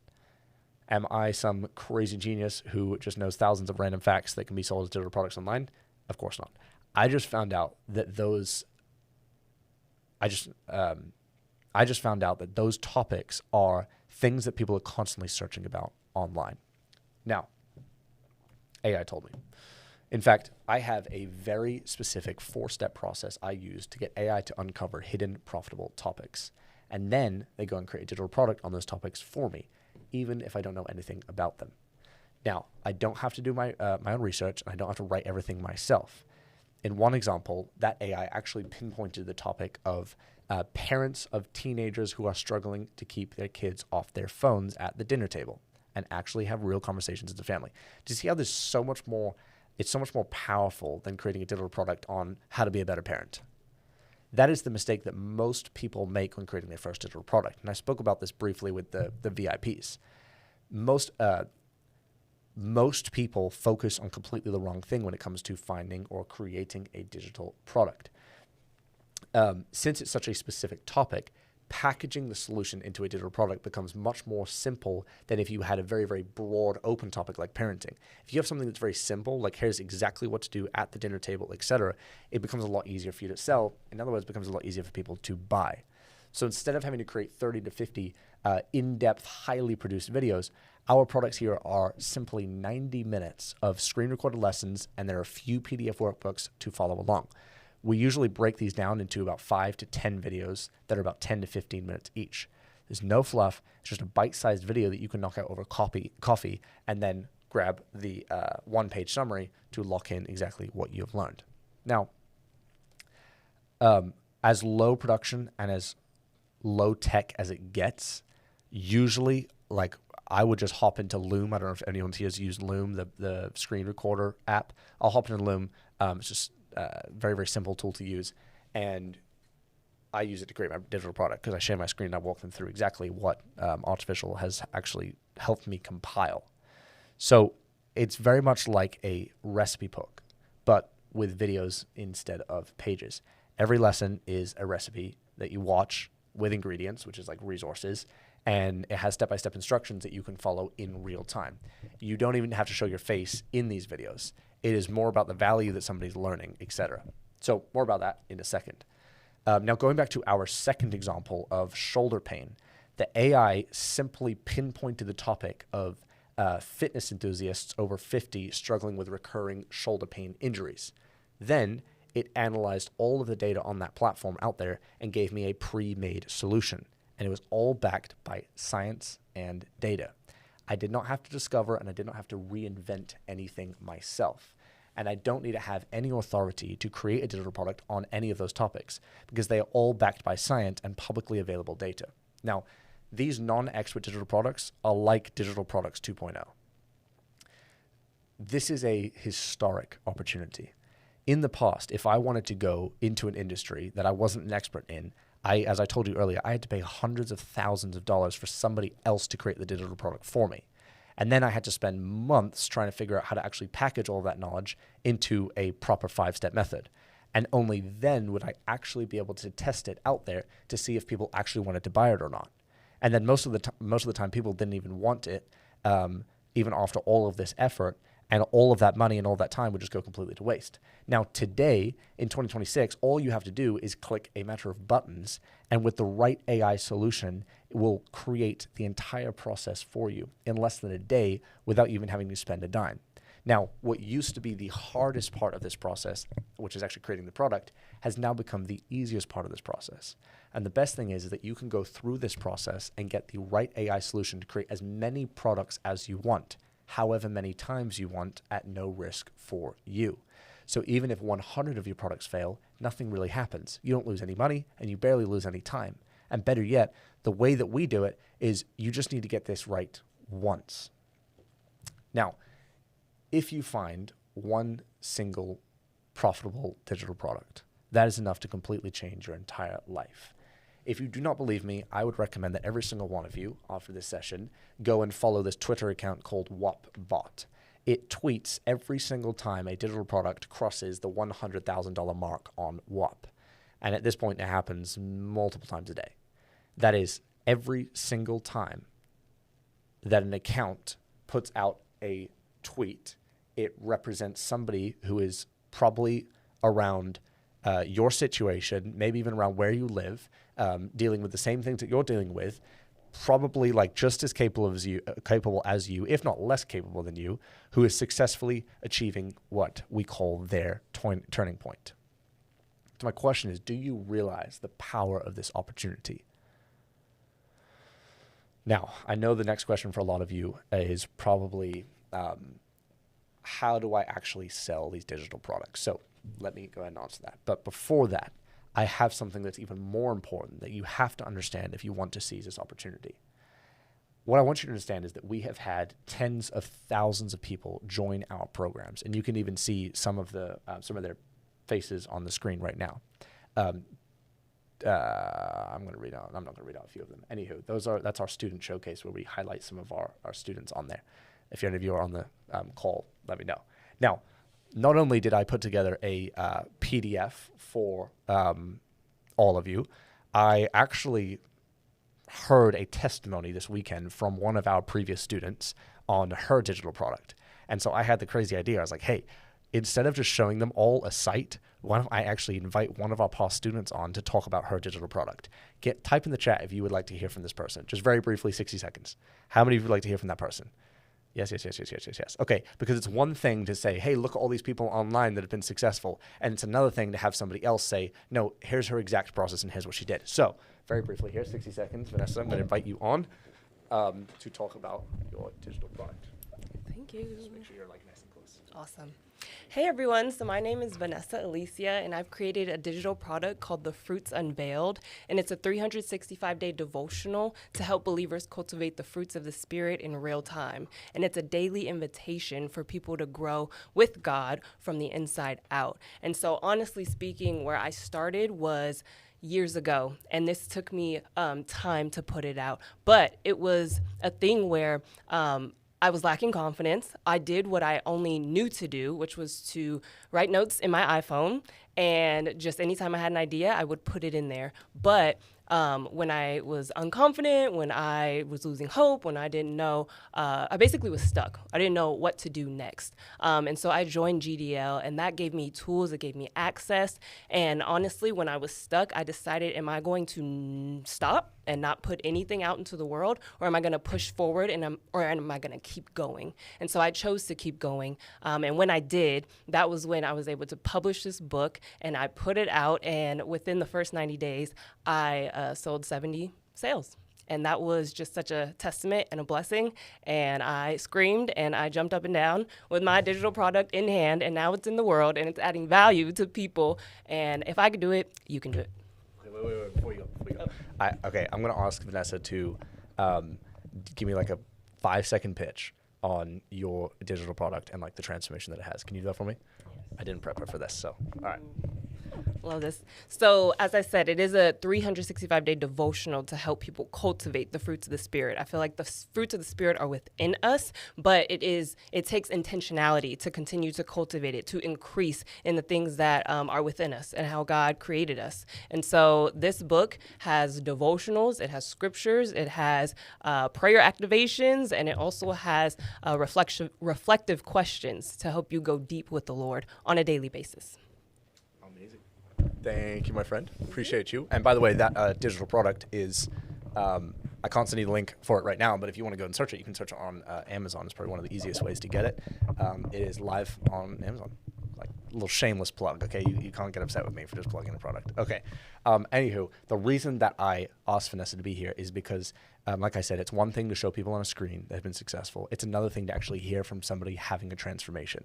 Am I some crazy genius who just knows thousands of random facts that can be sold as digital products online? Of course not. I just found out that those topics are things that people are constantly searching about online. Now, AI told me. In fact, I have a very specific 4-step process I use to get AI to uncover hidden profitable topics. And then they go and create a digital product on those topics for me, even if I don't know anything about them. Now, I don't have to do my own research, and I don't have to write everything myself. In one example, that AI actually pinpointed the topic of parents of teenagers who are struggling to keep their kids off their phones at the dinner table and actually have real conversations as a family. Do you see how there's so much more? It's so much more powerful than creating a digital product on how to be a better parent. That is the mistake that most people make when creating their first digital product. And I spoke about this briefly with the VIPs. Most people focus on completely the wrong thing when it comes to finding or creating a digital product. Since it's such a specific topic, packaging the solution into a digital product becomes much more simple than if you had a very, very broad, open topic like parenting. If you have something that's very simple, like here's exactly what to do at the dinner table, etc., it becomes a lot easier for you to sell. In other words, it becomes a lot easier for people to buy. So instead of having to create 30 to 50 in-depth, highly produced videos, our products here are simply 90 minutes of screen-recorded lessons, and there are a few PDF workbooks to follow along. We usually break these down into about 5 to 10 videos that are about 10 to 15 minutes each. There's no fluff. It's just a bite-sized video that you can knock out over coffee and then grab the one-page summary to lock in exactly what you have learned. Now, as low production and as low tech as it gets, usually, like, I would just hop into Loom. I don't know if anyone here has used Loom, the screen recorder app. I'll hop into Loom. It's just very, very simple tool to use. And I use it to create my digital product because I share my screen and I walk them through exactly what Artificial has actually helped me compile. So it's very much like a recipe book, but with videos instead of pages. Every lesson is a recipe that you watch with ingredients, which is like resources, and it has step-by-step instructions that you can follow in real time. You don't even have to show your face in these videos. It is more about the value that somebody's learning, etc. So more about that in a second. Now going back to our second example of shoulder pain, the AI simply pinpointed the topic of fitness enthusiasts over 50 struggling with recurring shoulder pain injuries. Then it analyzed all of the data on that platform out there and gave me a pre-made solution. And it was all backed by science and data. I did not have to discover and I did not have to reinvent anything myself. And I don't need to have any authority to create a digital product on any of those topics because they are all backed by science and publicly available data. Now, these non-expert digital products are like Digital Products 2.0. This is a historic opportunity. In the past, if I wanted to go into an industry that I wasn't an expert in, as I told you earlier, I had to pay hundreds of thousands of dollars for somebody else to create the digital product for me. And then I had to spend months trying to figure out how to actually package all of that knowledge into a proper 5-step method. And only then would I actually be able to test it out there to see if people actually wanted to buy it or not. And then most of the time, people didn't even want it, even after all of this effort. And all of that money and all that time would just go completely to waste. Now, today, in 2026, all you have to do is click a matter of buttons, and with the right AI solution, it will create the entire process for you in less than a day without even having to spend a dime. Now, what used to be the hardest part of this process, which is actually creating the product, has now become the easiest part of this process. And the best thing is that you can go through this process and get the right AI solution to create as many products as you want, however many times you want, at no risk for you. So even if 100 of your products fail, nothing really happens. You don't lose any money and you barely lose any time. And better yet, the way that we do it is you just need to get this right once. Now, if you find one single profitable digital product, that is enough to completely change your entire life. If you do not believe me, I would recommend that every single one of you, after this session, go and follow this Twitter account called WAPBot. It tweets every single time a digital product crosses the $100,000 mark on WAP. And at this point, it happens multiple times a day. That is every single time that an account puts out a tweet, it represents somebody who is probably around your situation, maybe even around where you live, dealing with the same things that you're dealing with, probably like just as capable as you, if not less capable than you, who is successfully achieving what we call their turning point. So my question is, do you realize the power of this opportunity? Now, I know the next question for a lot of you is probably, how do I actually sell these digital products? So let me go ahead and answer that. But before that, I have something that's even more important that you have to understand if you want to seize this opportunity. What I want you to understand is that we have had tens of thousands of people join our programs, and you can even see some of their faces on the screen right now. I'm going to read out. I'm not going to read out a few of them. Anywho, that's our student showcase where we highlight some of our students on there. If any of you are on the call, let me know. Now, not only did I put together a PDF for all of you, I actually heard a testimony this weekend from one of our previous students on her digital product. And so I had the crazy idea. I was like, hey, instead of just showing them all a site, why don't I actually invite one of our past students on to talk about her digital product? Type in the chat if you would like to hear from this person. Just very briefly, 60 seconds. How many of you would like to hear from that person? Yes. Okay, because it's one thing to say, hey, look at all these people online that have been successful. And it's another thing to have somebody else say, no, here's her exact process and here's what she did. So very briefly here, 60 seconds. Vanessa, I'm going to invite you on to talk about your digital product. Thank you. Just make sure you're like nice and close. Awesome. Hey everyone, so my name is Vanessa Alicia, and I've created a digital product called The Fruits Unveiled, and it's a 365-day devotional to help believers cultivate the fruits of the Spirit in real time. And it's a daily invitation for people to grow with God from the inside out. And so honestly speaking, where I started was years ago, and this took me time to put it out. But it was a thing where I was lacking confidence. I did what I only knew to do, which was to write notes in my iPhone, and just anytime I had an idea, I would put it in there. But when I was unconfident, when I was losing hope, when I didn't know, I basically was stuck. I didn't know what to do next. And so I joined GDL, and that gave me tools, it gave me access. And honestly, when I was stuck, I decided, am I going to stop and not put anything out into the world, or am I going to push forward or am I going to keep going? And so I chose to keep going. And when I did, that was when I was able to publish this book, and I put it out, and within the first 90 days, I sold 70 sales. And that was just such a testament and a blessing. And I screamed and I jumped up and down with my digital product in hand, and now it's in the world and it's adding value to people. And if I could do it, you can do it. Wait, before you go. I'm going to ask Vanessa to give me like a 5-second pitch on your digital product and like the transformation that it has. Can you do that for me? Yes. I didn't prep her for this, so all right. Love this. So as I said, it is a 365-day devotional to help people cultivate the fruits of the Spirit. I feel like the fruits of the Spirit are within us, but it takes intentionality to continue to cultivate it, to increase in the things that are within us and how God created us. And so this book has devotionals, it has scriptures, it has prayer activations, and it also has reflective questions to help you go deep with the Lord on a daily basis. Thank you, my friend. Appreciate you. And by the way, that digital product is, I can't send you the link for it right now, but if you want to go and search it, you can search it on Amazon. It's probably one of the easiest ways to get it. It is live on Amazon. Like a little shameless plug, okay? You can't get upset with me for just plugging a product. Okay. Anywho, the reason that I asked Vanessa to be here is because, like I said, it's one thing to show people on a screen that have been successful. It's another thing to actually hear from somebody having a transformation.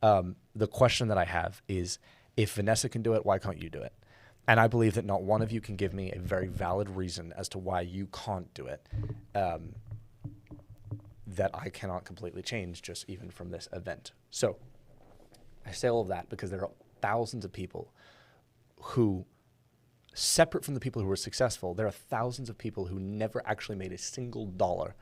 The question that I have is, if Vanessa can do it, why can't you do it? And I believe that not one of you can give me a very valid reason as to why you can't do it, that I cannot completely change just even from this event. So I say all of that because there are thousands of people who, separate from the people who were successful, there are thousands of people who never actually made a single dollar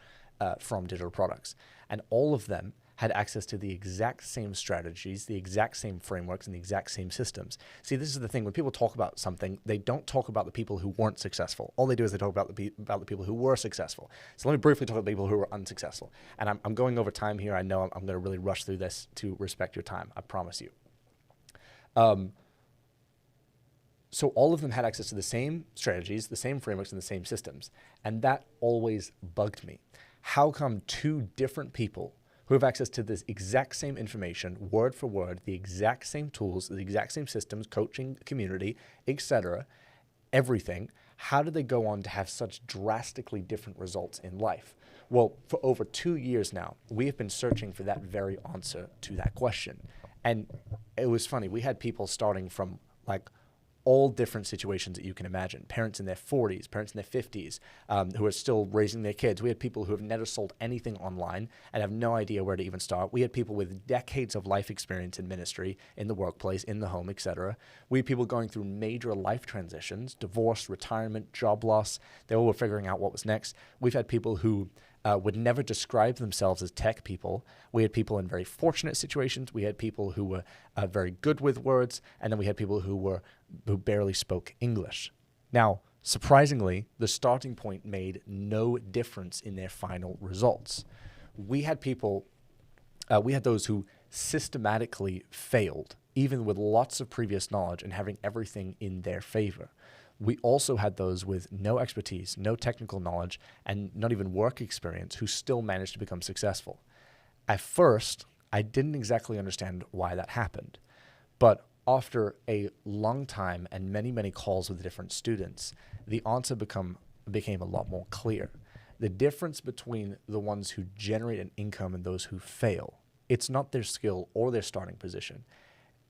from digital products. And all of them had access to the exact same strategies, the exact same frameworks, and the exact same systems. See, this is the thing. When people talk about something, they don't talk about the people who weren't successful. All they do is they talk about the people who were successful. So let me briefly talk about the people who were unsuccessful. And I'm going over time here. I know I'm going to really rush through this to respect your time. I promise you. So all of them had access to the same strategies, the same frameworks, and the same systems. And that always bugged me. How come two different people who have access to this exact same information, word for word, the exact same tools, the exact same systems, coaching, community, etc., everything, how did they go on to have such drastically different results in life? Well, for over 2 years now, we have been searching for that very answer to that question. And it was funny. We had people starting from like all different situations that you can imagine. Parents in their 40s, parents in their 50s, who are still raising their kids. We had people who have never sold anything online and have no idea where to even start. We had people with decades of life experience in ministry, in the workplace, in the home, etc. We had people going through major life transitions, divorce, retirement, job loss. They all were figuring out what was next. We've had people who would never describe themselves as tech people. We had people in very fortunate situations. We had people who were very good with words, and then we had people who barely spoke English. Now, surprisingly, the starting point made no difference in their final results. We had those who systematically failed, even with lots of previous knowledge and having everything in their favor. We also had those with no expertise, no technical knowledge, and not even work experience who still managed to become successful. At first, I didn't exactly understand why that happened. But after a long time and many, many calls with different students, the answer became a lot more clear. The difference between the ones who generate an income and those who fail, it's not their skill or their starting position.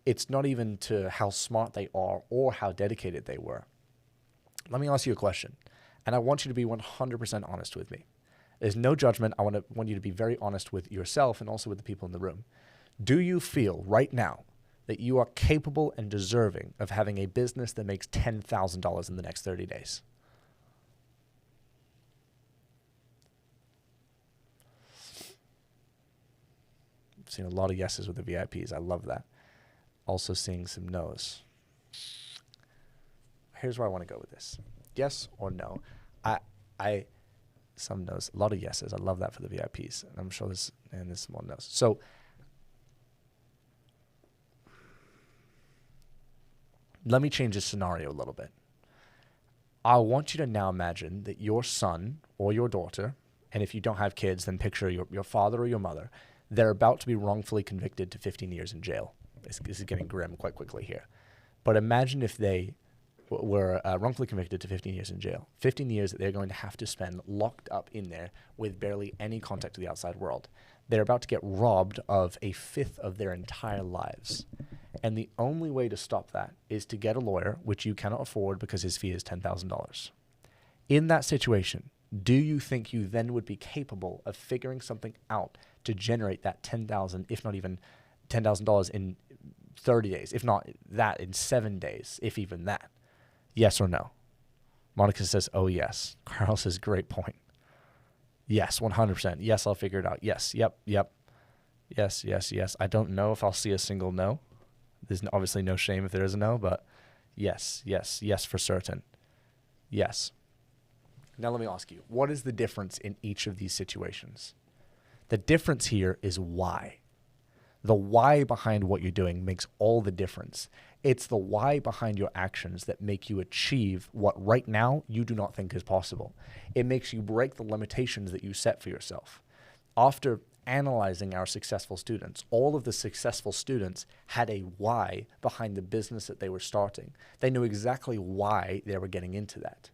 It's not even to how smart they are or how dedicated they were. Let me ask you a question, and I want you to be 100% honest with me. There's no judgment. I want you to be very honest with yourself and also with the people in the room. Do you feel right now that you are capable and deserving of having a business that makes $10,000 in the next 30 days? I've seen a lot of yeses with the VIPs. I love that. Also seeing some no's. Here's where I want to go with this. Yes or no? Some no's, a lot of yeses. I love that for the VIPs. And I'm sure there's some more no's. So let me change the scenario a little bit. I want you to now imagine that your son or your daughter, and if you don't have kids, then picture your father or your mother, they're about to be wrongfully convicted to 15 years in jail. This is getting grim quite quickly here. But imagine if they were wrongfully convicted to 15 years in jail. 15 years that they're going to have to spend locked up in there with barely any contact to the outside world. They're about to get robbed of a fifth of their entire lives. And the only way to stop that is to get a lawyer, which you cannot afford because his fee is $10,000. In that situation, do you think you then would be capable of figuring something out to generate that $10,000, if not even $10,000 in 30 days, if not that in 7 days, if even that? Yes or no? Monica says, oh, yes. Carl says, great point. Yes, 100%. Yes, I'll figure it out. Yes, yep. Yes. I don't know if I'll see a single no. There's obviously no shame if there is a no, but yes for certain. Yes. Now let me ask you, what is the difference in each of these situations? The difference here is why. The why behind what you're doing makes all the difference. It's the why behind your actions that make you achieve what right now you do not think is possible. It makes you break the limitations that you set for yourself. After analyzing our successful students, all of the successful students had a why behind the business that they were starting. They knew exactly why they were getting into that.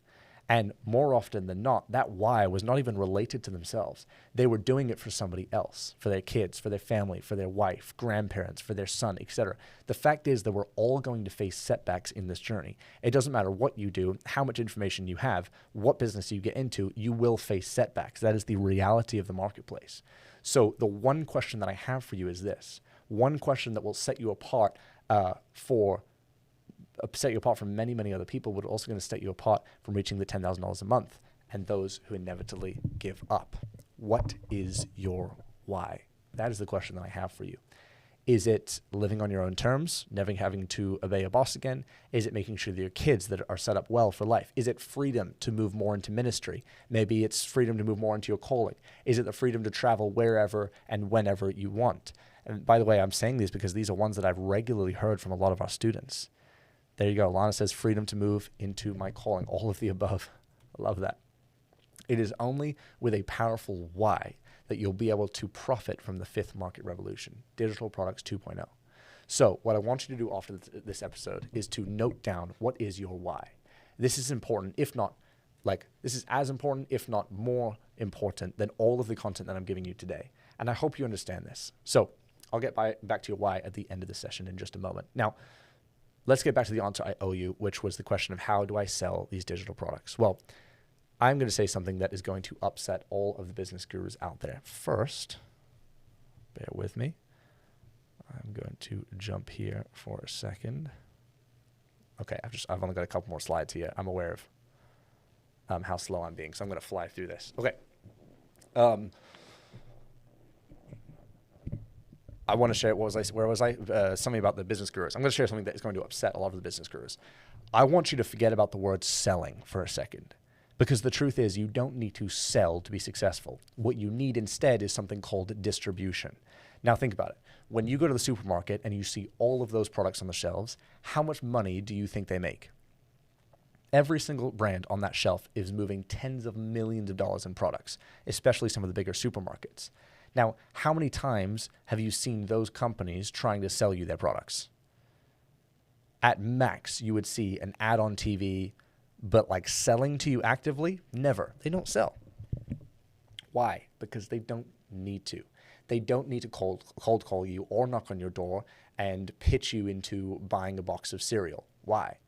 And more often than not, that why was not even related to themselves. They were doing it for somebody else, for their kids, for their family, for their wife, grandparents, for their son, etc. The fact is that we're all going to face setbacks in this journey. It doesn't matter what you do, how much information you have, what business you get into, you will face setbacks. That is the reality of the marketplace. So the one question that I have for you is this. One question that will set you apart from many, many other people, but also going to set you apart from reaching the $10,000 a month and those who inevitably give up. What is your why? That is the question that I have for you. Is it living on your own terms, never having to obey a boss again? Is it making sure that your kids that are set up well for life? Is it freedom to move more into ministry? Maybe it's freedom to move more into your calling. Is it the freedom to travel wherever and whenever you want? And by the way, I'm saying these because these are ones that I've regularly heard from a lot of our students. There you go. Lana says freedom to move into my calling. All of the above. I love that. It is only with a powerful why that you'll be able to profit from the fifth market revolution, Digital Products 2.0. So what I want you to do after this episode is to note down what is your why. This is important, this is as important, if not more important than all of the content that I'm giving you today. And I hope you understand this. So I'll get back to your why at the end of the session in just a moment. Now, let's get back to the answer I owe you, which was the question of how do I sell these digital products? Well, I'm going to say something that is going to upset all of the business gurus out there. First, bear with me. I'm going to jump here for a second. Okay, I've only got a couple more slides here. I'm aware of how slow I'm being, so I'm going to fly through this. Okay. I want to share, where was I? Something about the business gurus. I'm going to share something that is going to upset a lot of the business gurus. I want you to forget about the word selling for a second, because the truth is you don't need to sell to be successful. What you need instead is something called distribution. Now think about it. When you go to the supermarket and you see all of those products on the shelves, how much money do you think they make? Every single brand on that shelf is moving tens of millions of dollars in products, especially some of the bigger supermarkets. Now, how many times have you seen those companies trying to sell you their products? At max, you would see an ad on TV, but like selling to you actively? Never. They don't sell. Why? Because they don't need to. They don't need to cold call you or knock on your door and pitch you into buying a box of cereal. Why?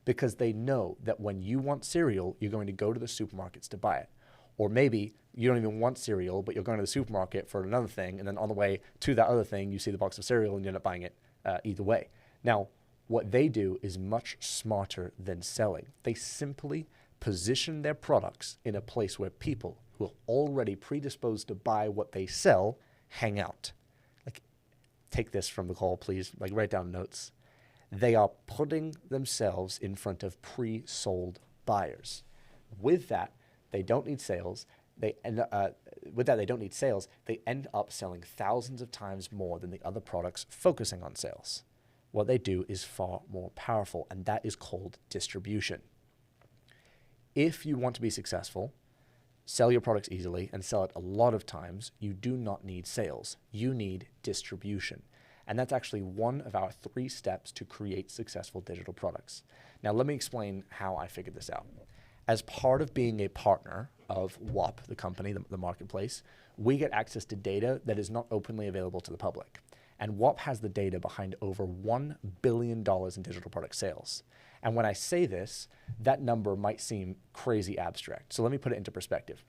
Because they know that when you want cereal, you're going to go to the supermarkets to buy it. Or maybe you don't even want cereal, but you're going to the supermarket for another thing, and then on the way to that other thing, you see the box of cereal and you end up buying it either way. Now, what they do is much smarter than selling. They simply position their products in a place where people who are already predisposed to buy what they sell hang out. Like, take this from the call, please. Like, write down notes. They are putting themselves in front of pre-sold buyers. With that, they don't need sales. They end up selling thousands of times more than the other products focusing on sales. What they do is far more powerful, and that is called distribution. If you want to be successful, sell your products easily and sell it a lot of times, you do not need sales. You need distribution. And that's actually one of our 3 steps to create successful digital products. Now, let me explain how I figured this out. As part of being a partner of WOP, the company, the marketplace, we get access to data that is not openly available to the public. And WOP has the data behind over $1 billion in digital product sales. And when I say this, that number might seem crazy abstract. So let me put it into perspective.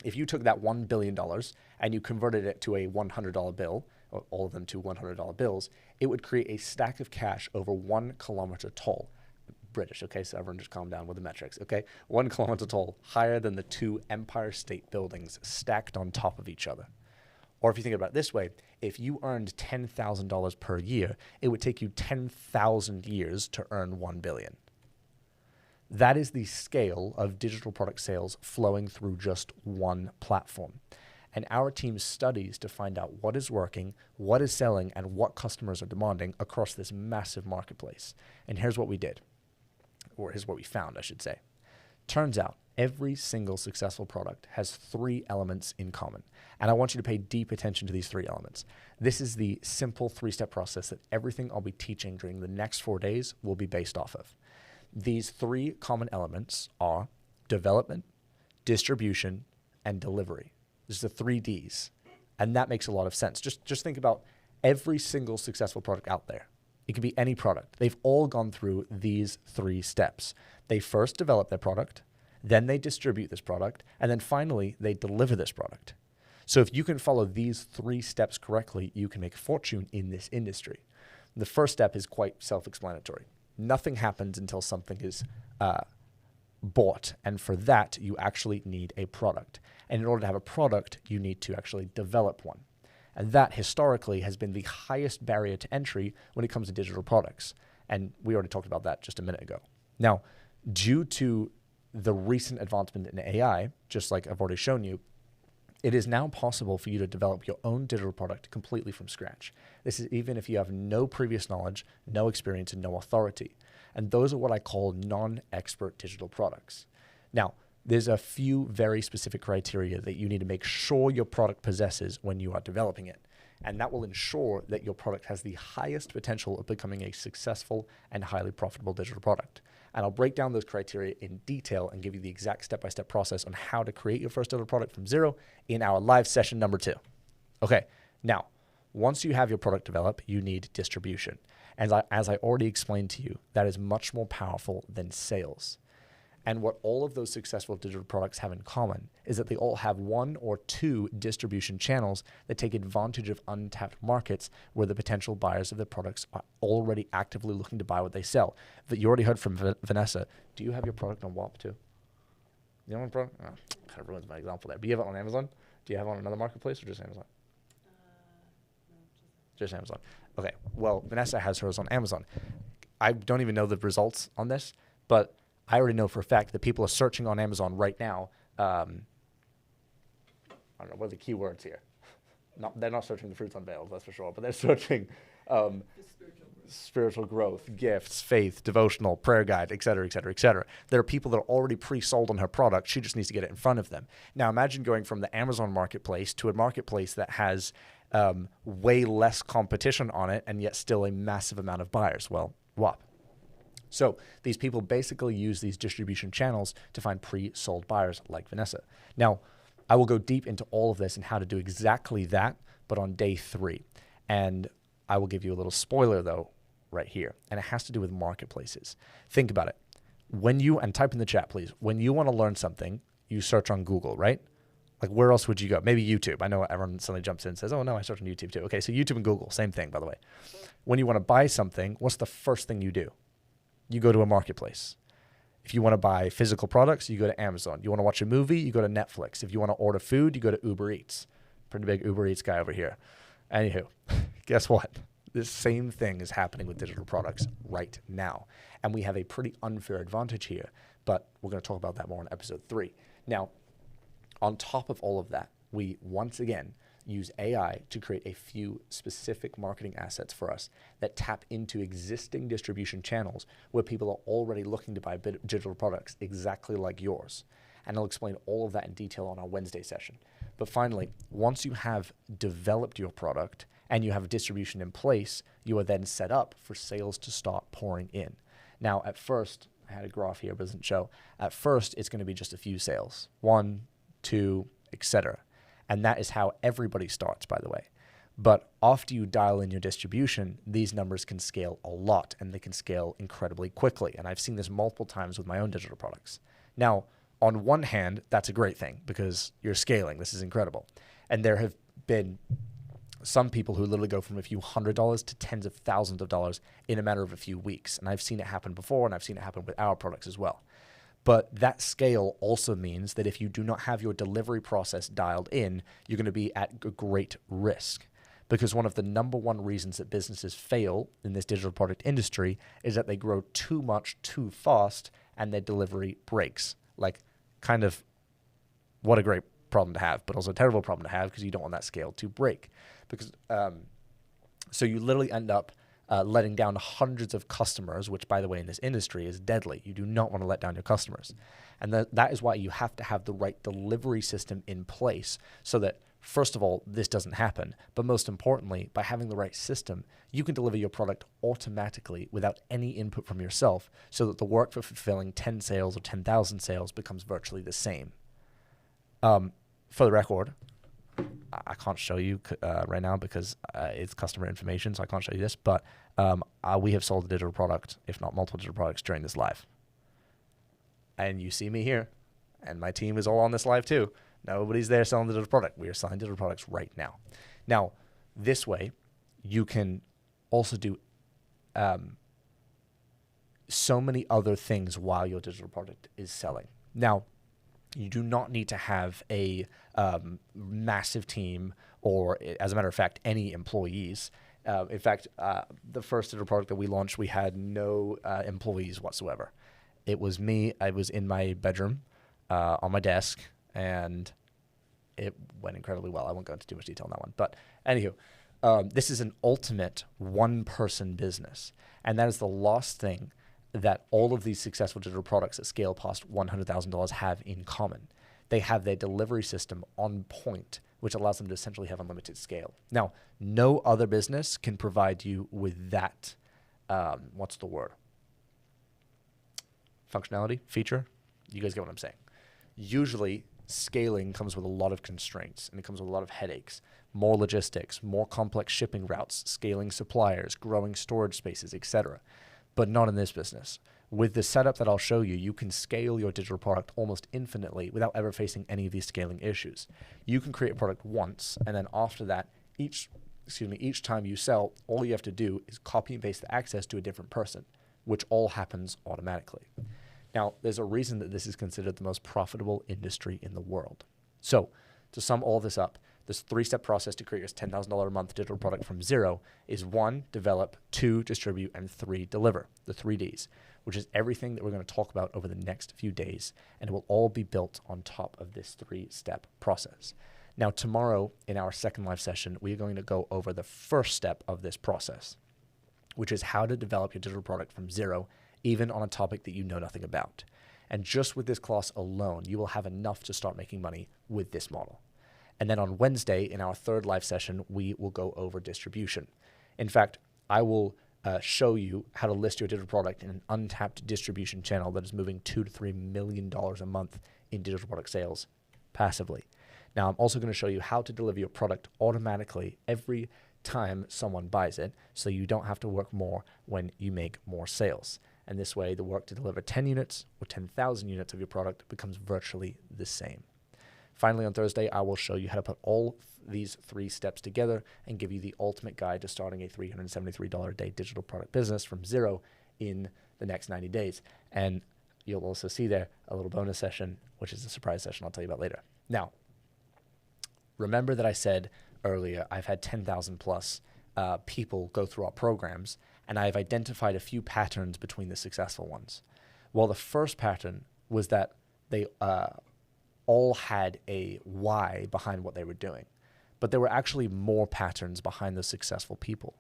If you took that $1 billion and you converted it to a $100 bill, or all of them to $100 bills, it would create a stack of cash over 1 kilometer tall. British, okay, so everyone just calm down with the metrics, okay? 1 kilometer tall, higher than the 2 Empire State Buildings stacked on top of each other. Or if you think about it this way, if you earned $10,000 per year, it would take you 10,000 years to earn $1 billion. That is the scale of digital product sales flowing through just one platform. And our team studies to find out what is working, what is selling, and what customers are demanding across this massive marketplace. And here's what we did. Or here's what we found, I should say. Turns out every single successful product has 3 elements in common. And I want you to pay deep attention to these 3 elements. This is the simple 3-step process that everything I'll be teaching during the next 4 days will be based off of. These 3 common elements are development, distribution, and delivery. There's the 3 Ds. And that makes a lot of sense. Just think about every single successful product out there. It can be any product. They've all gone through these 3 steps. They first develop their product, then they distribute this product, and then finally they deliver this product. So if you can follow these 3 steps correctly, you can make a fortune in this industry. The first step is quite self-explanatory. Nothing happens until something is bought. And for that, you actually need a product. And in order to have a product, you need to actually develop one. And that historically has been the highest barrier to entry when it comes to digital products. And we already talked about that just a minute ago. Now, due to the recent advancement in AI, just like I've already shown you, it is now possible for you to develop your own digital product completely from scratch. This is even if you have no previous knowledge, no experience, and no authority. And those are what I call non-expert digital products. Now, there's a few very specific criteria that you need to make sure your product possesses when you are developing it. And that will ensure that your product has the highest potential of becoming a successful and highly profitable digital product. And I'll break down those criteria in detail and give you the exact step-by-step process on how to create your first digital product from zero in our live session number 2. Okay, now, once you have your product developed, you need distribution. And as I already explained to you, that is much more powerful than sales. And what all of those successful digital products have in common is that they all have 1 or 2 distribution channels that take advantage of untapped markets where the potential buyers of the products are already actively looking to buy what they sell. But you already heard from Vanessa. Do you have your product on WAP too? You have one product? Oh, kind of ruins my example there. But you have it on Amazon? Do you have it on another marketplace or just Amazon? No, Just Amazon. Okay. Well, Vanessa has hers on Amazon. I don't even know the results on this, but I already know for a fact that people are searching on Amazon right now. I don't know what are the keywords here. They're not searching the fruits unveiled, that's for sure, but they're searching spiritual growth, gifts, faith, devotional, prayer guide, et cetera, et cetera, et cetera. There are people that are already pre-sold on her product. She just needs to get it in front of them. Now imagine going from the Amazon marketplace to a marketplace that has way less competition on it and yet still a massive amount of buyers. Well, WAP. So these people basically use these distribution channels to find pre-sold buyers like Vanessa. Now, I will go deep into all of this and how to do exactly that, but on day 3. And I will give you a little spoiler, though, right here. And it has to do with marketplaces. Think about it. And type in the chat, please. When you want to learn something, you search on Google, right? Like, where else would you go? Maybe YouTube. I know everyone suddenly jumps in and says, oh, no, I search on YouTube too. Okay, so YouTube and Google, same thing, by the way. When you want to buy something, what's the first thing you do? You go to a marketplace. If you want to buy physical products, you go to Amazon. You want to watch a movie, you go to Netflix. If you want to order food, you go to Uber Eats. Pretty big Uber Eats guy over here. Anywho, guess what? This same thing is happening with digital products right now. And we have a pretty unfair advantage here, but we're going to talk about that more in episode 3. Now, on top of all of that, we once again use AI to create a few specific marketing assets for us that tap into existing distribution channels where people are already looking to buy digital products exactly like yours. And I'll explain all of that in detail on our Wednesday session. But finally, once you have developed your product and you have distribution in place, you are then set up for sales to start pouring in. Now, at first, I had a graph here, but it doesn't show. At first, it's going to be just a few sales, 1, 2, etc. And that is how everybody starts, by the way. But after you dial in your distribution, these numbers can scale a lot, and they can scale incredibly quickly. And I've seen this multiple times with my own digital products. Now, on one hand, that's a great thing because you're scaling. This is incredible. And there have been some people who literally go from a few $100s to tens of thousands of dollars in a matter of a few weeks. And I've seen it happen before, and I've seen it happen with our products as well. But that scale also means that if you do not have your delivery process dialed in, you're going to be at great risk. Because one of the number one reasons that businesses fail in this digital product industry is that they grow too much too fast and their delivery breaks. Like, kind of, what a great problem to have, but also a terrible problem to have because you don't want that scale to break. Because so you literally end up letting down hundreds of customers, which, by the way, in this industry is deadly. You do not want to let down your customers. And that is why you have to have the right delivery system in place so that First of all, this doesn't happen. But most importantly, by having the right system, you can deliver your product automatically without any input from yourself, so that the work for fulfilling 10 sales or 10,000 sales becomes virtually the same. For the record, I can't show you right now because it's customer information, so I can't show you this. But we have sold a digital product, if not multiple digital products, during this live. And you see me here, and my team is all on this live too. Nobody's there selling the digital product. We are selling digital products right now. Now, this way, you can also do so many other things while your digital product is selling. Now, you do not need to have a massive team or, as a matter of fact, any employees. In fact, the first digital product that we launched, we had no employees whatsoever. It was me. I was in my bedroom on my desk, and it went incredibly well. I won't go into too much detail on that one. But anywho, this is an ultimate one-person business, and that is the last thing that all of these successful digital products that scale past $100,000 have in common. They have their delivery system on point, which allows them to essentially have unlimited scale. Now, no other business can provide you with that, what's the word? Functionality, feature? You guys get what I'm saying. Usually, scaling comes with a lot of constraints, and it comes with a lot of headaches, more logistics, more complex shipping routes, scaling suppliers, growing storage spaces, etc. But not in this business. With the setup that I'll show you, you can scale your digital product almost infinitely without ever facing any of these scaling issues. You can create a product once, and then after that, each time you sell, all you have to do is copy and paste the access to a different person, which all happens automatically. Now, there's a reason that this is considered the most profitable industry in the world. So, to sum all this up, this 3-step process to create your $10,000 a month digital product from zero is 1, develop, 2, distribute, and 3, deliver, the 3 Ds, which is everything that we're going to talk about over the next few days, and it will all be built on top of this 3-step process. Now, tomorrow in our second live session, we are going to go over the first step of this process, which is how to develop your digital product from zero, even on a topic that you know nothing about. And just with this class alone, you will have enough to start making money with this model. And then on Wednesday, in our third live session, we will go over distribution. In fact, I will show you how to list your digital product in an untapped distribution channel that is moving $2 to $3 million a month in digital product sales passively. Now, I'm also going to show you how to deliver your product automatically every time someone buys it, so you don't have to work more when you make more sales. And this way, the work to deliver 10 units or 10,000 units of your product becomes virtually the same. Finally, on Thursday, I will show you how to put all these 3 steps together and give you the ultimate guide to starting a $373 a day digital product business from zero in the next 90 days. And you'll also see there a little bonus session, which is a surprise session I'll tell you about later. Now, remember that I said earlier I've had 10,000 plus people go through our programs, and I've identified a few patterns between the successful ones. Well, the first pattern was that they all had a why behind what they were doing, but there were actually more patterns behind those successful people.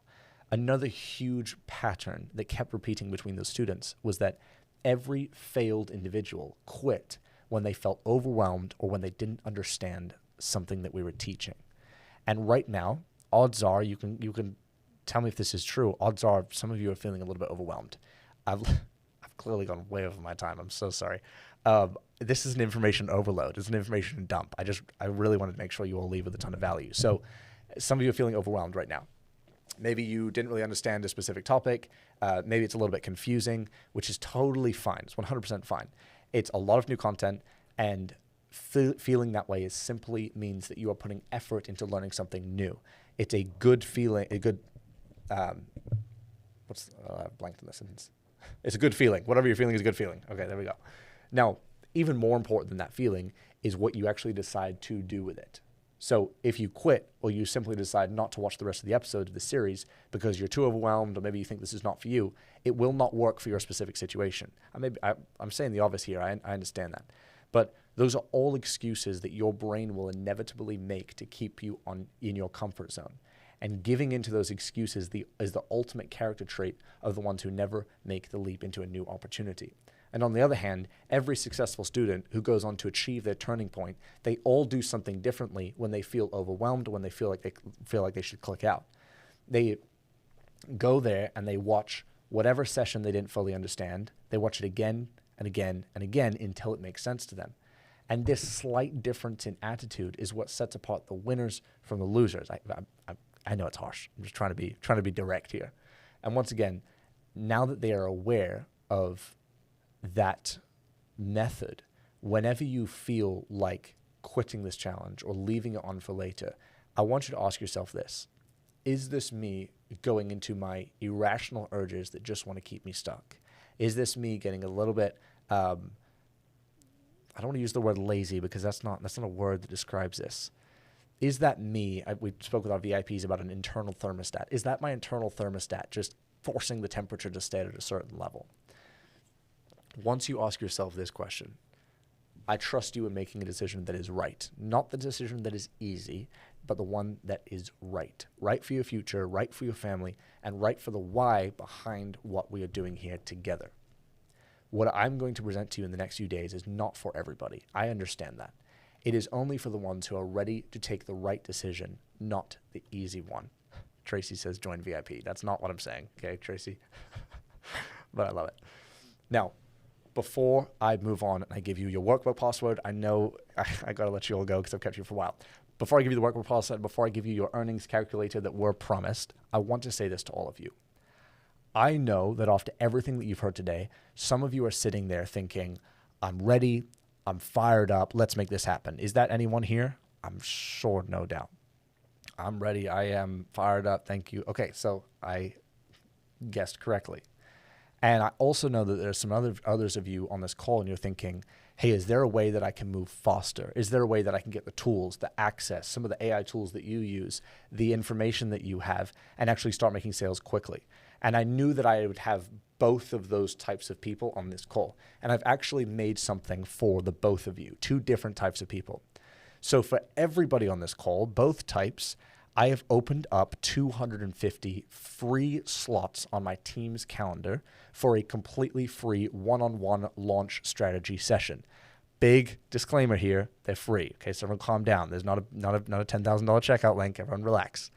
Another huge pattern that kept repeating between those students was that every failed individual quit when they felt overwhelmed or when they didn't understand something that we were teaching. And right now, odds are, you can tell me if this is true, odds are some of you are feeling a little bit overwhelmed. I've clearly gone way over my time. I'm so sorry. This is an information overload. It's an information dump. I really wanted to make sure you all leave with a ton of value. So some of you are feeling overwhelmed right now. Maybe you didn't really understand a specific topic. Maybe it's a little bit confusing, which is totally fine. It's 100% fine. It's a lot of new content, and feeling that way simply means that you are putting effort into learning something new. It's a good feeling, blanked in the sentence. It's a good feeling. Whatever you're feeling is a good feeling. Okay, there we go. Now, even more important than that feeling is what you actually decide to do with it. So if you quit, or you simply decide not to watch the rest of the episodes of the series because you're too overwhelmed, or maybe you think this is not for you, it will not work for your specific situation. I'm saying the obvious here. I understand that. But those are all excuses that your brain will inevitably make to keep you in your comfort zone. And giving into those excuses is the ultimate character trait of the ones who never make the leap into a new opportunity. And on the other hand, every successful student who goes on to achieve their turning point, they all do something differently when they feel overwhelmed, when they feel like they should click out. They go there and they watch whatever session they didn't fully understand. They watch it again and again and again until it makes sense to them. And this slight difference in attitude is what sets apart the winners from the losers. I know it's harsh. I'm just trying to be direct here. And once again, now that they are aware of that method, whenever you feel like quitting this challenge or leaving it on for later, I want you to ask yourself this. Is this me going into my irrational urges that just want to keep me stuck? Is this me getting a little bit, I don't want to use the word lazy because that's not a word that describes this. Is that me? We spoke with our VIPs about an internal thermostat. Is that my internal thermostat just forcing the temperature to stay at a certain level? Once you ask yourself this question, I trust you in making a decision that is right. Not the decision that is easy, but the one that is right. Right for your future, right for your family, and right for the why behind what we are doing here together. What I'm going to present to you in the next few days is not for everybody. I understand that. It is only for the ones who are ready to take the right decision, not the easy one. Tracy says join VIP. That's not what I'm saying, okay, Tracy? But I love it. Now, before I move on and I give you your workbook password, I know I got to let you all go because I've kept you for a while. Before I give you the workbook password, before I give you your earnings calculator that we're promised, I want to say this to all of you. I know that after everything that you've heard today, some of you are sitting there thinking, I'm ready, I'm fired up, let's make this happen. Is that anyone here? I'm sure, no doubt. I'm ready, I am fired up, thank you. Okay, so I guessed correctly. And I also know that there's some others of you on this call and you're thinking, hey, is there a way that I can move faster? Is there a way that I can get the tools, the access, some of the AI tools that you use, the information that you have, and actually start making sales quickly? And I knew that I would have both of those types of people on this call. And I've actually made something for the both of you, two different types of people. So for everybody on this call, both types, I have opened up 250 free slots on my team's calendar for a completely free one-on-one launch strategy session. Big disclaimer here, they're free. Okay, so everyone calm down. There's not a $10,000 checkout link. Everyone relax.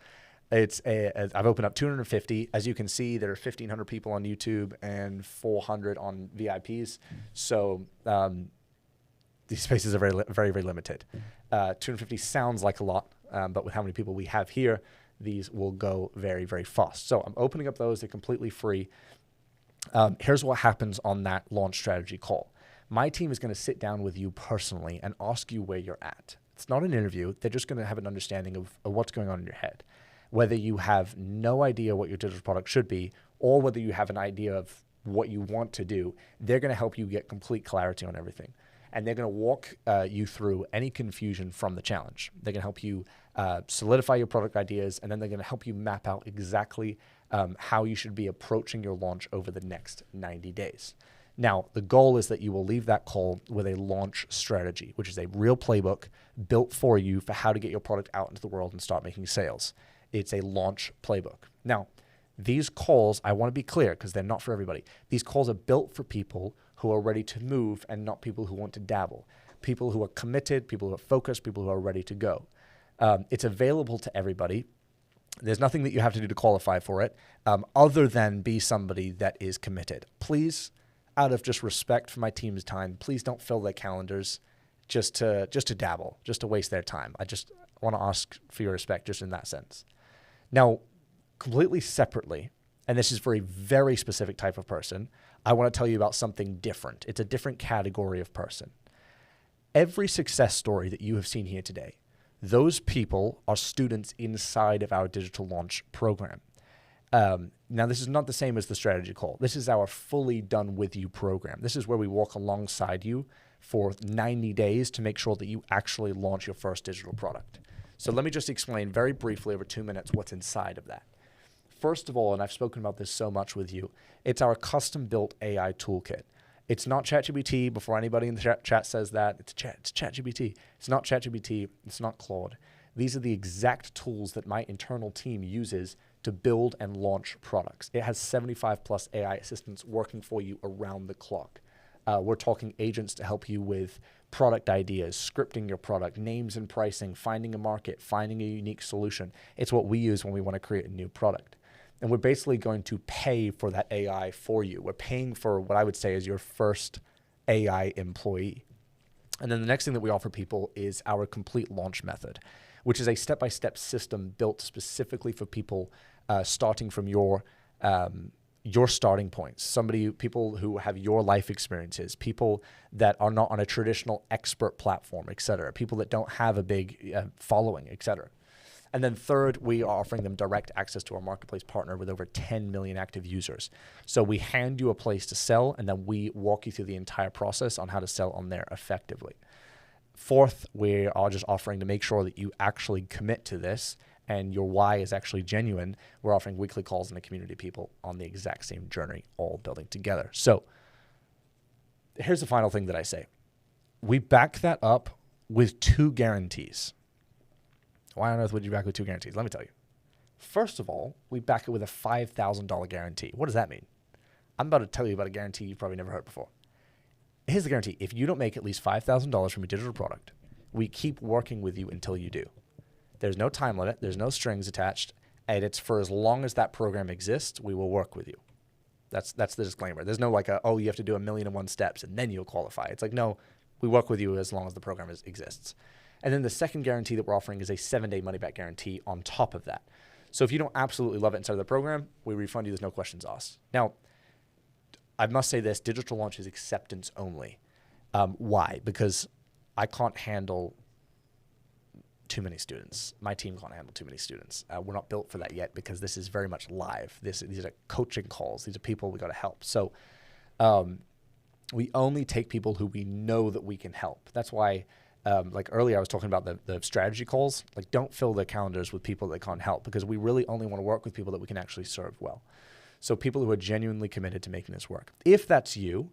I've opened up 250. As you can see, there are 1,500 people on YouTube and 400 on VIPs. So these spaces are very, very, very limited. 250 sounds like a lot. But with how many people we have here, these will go very, very fast. So I'm opening up those. They're completely free. Here's what happens on that launch strategy call. My team is going to sit down with you personally and ask you where you're at. It's not an interview. They're just going to have an understanding of what's going on in your head. Whether you have no idea what your digital product should be or whether you have an idea of what you want to do, they're going to help you get complete clarity on everything. And they're going to walk you through any confusion from the challenge. They're going to help you solidify your product ideas, and then they're going to help you map out exactly how you should be approaching your launch over the next 90 days. Now, the goal is that you will leave that call with a launch strategy, which is a real playbook built for you for how to get your product out into the world and start making sales. It's a launch playbook. Now, these calls, I want to be clear because they're not for everybody. These calls are built for people who are ready to move and not people who want to dabble. People who are committed, people who are focused, people who are ready to go. It's available to everybody. There's nothing that you have to do to qualify for it other than be somebody that is committed. Please, out of just respect for my team's time, please don't fill their calendars just to dabble, just to waste their time. I just want to ask for your respect just in that sense. Now, completely separately, and this is for a very specific type of person, I want to tell you about something different. It's a different category of person. Every success story that you have seen here today, those people are students inside of our digital launch program. Now, this is not the same as the strategy call. This is our fully done with you program. This is where we walk alongside you for 90 days to make sure that you actually launch your first digital product. So let me just explain very briefly over 2 minutes what's inside of that. First of all, and I've spoken about this so much with you, it's our custom-built AI toolkit. It's not ChatGPT. Before anybody in the chat says that, it's ChatGPT. It's not ChatGPT. It's not Claude. These are the exact tools that my internal team uses to build and launch products. It has 75 plus AI assistants working for you around the clock. We're talking agents to help you with product ideas, scripting your product, names and pricing, finding a market, finding a unique solution. It's what we use when we want to create a new product. And we're basically going to pay for that AI for you. We're paying for what I would say is your first AI employee. And then the next thing that we offer people is our complete launch method, which is a step-by-step system built specifically for people starting from your starting points, people who have your life experiences, people that are not on a traditional expert platform, et cetera, people that don't have a big following, et cetera. And then third, we are offering them direct access to our marketplace partner with over 10 million active users. So we hand you a place to sell, and then we walk you through the entire process on how to sell on there effectively. Fourth, we are just offering to make sure that you actually commit to this and your why is actually genuine. We're offering weekly calls and a community of people on the exact same journey, all building together. So here's the final thing that I say. We back that up with 2 guarantees. Why on earth would you back with 2 guarantees? Let me tell you. First of all, we back it with a $5,000 guarantee. What does that mean? I'm about to tell you about a guarantee you've probably never heard before. Here's the guarantee. If you don't make at least $5,000 from your digital product, we keep working with you until you do. There's no time limit. There's no strings attached. And it's for as long as that program exists, we will work with you. That's the disclaimer. There's no like you have to do 1,000,001 steps and then you'll qualify. It's like, no, we work with you as long as the program exists. And then the second guarantee that we're offering is a 7-day money-back guarantee on top of that. So if you don't absolutely love it inside of the program, we refund you. There's no questions asked. Now, I must say this, Digital Launch is acceptance only. Why? Because I can't handle too many students. My team can't handle too many students. We're not built for that yet because this is very much live. These are coaching calls. These are people we got to help. So we only take people who we know that we can help. That's why like earlier I was talking about the strategy calls. Like, don't fill their calendars with people that can't help, because we really only want to work with people that we can actually serve well. So people who are genuinely committed to making this work. If that's you,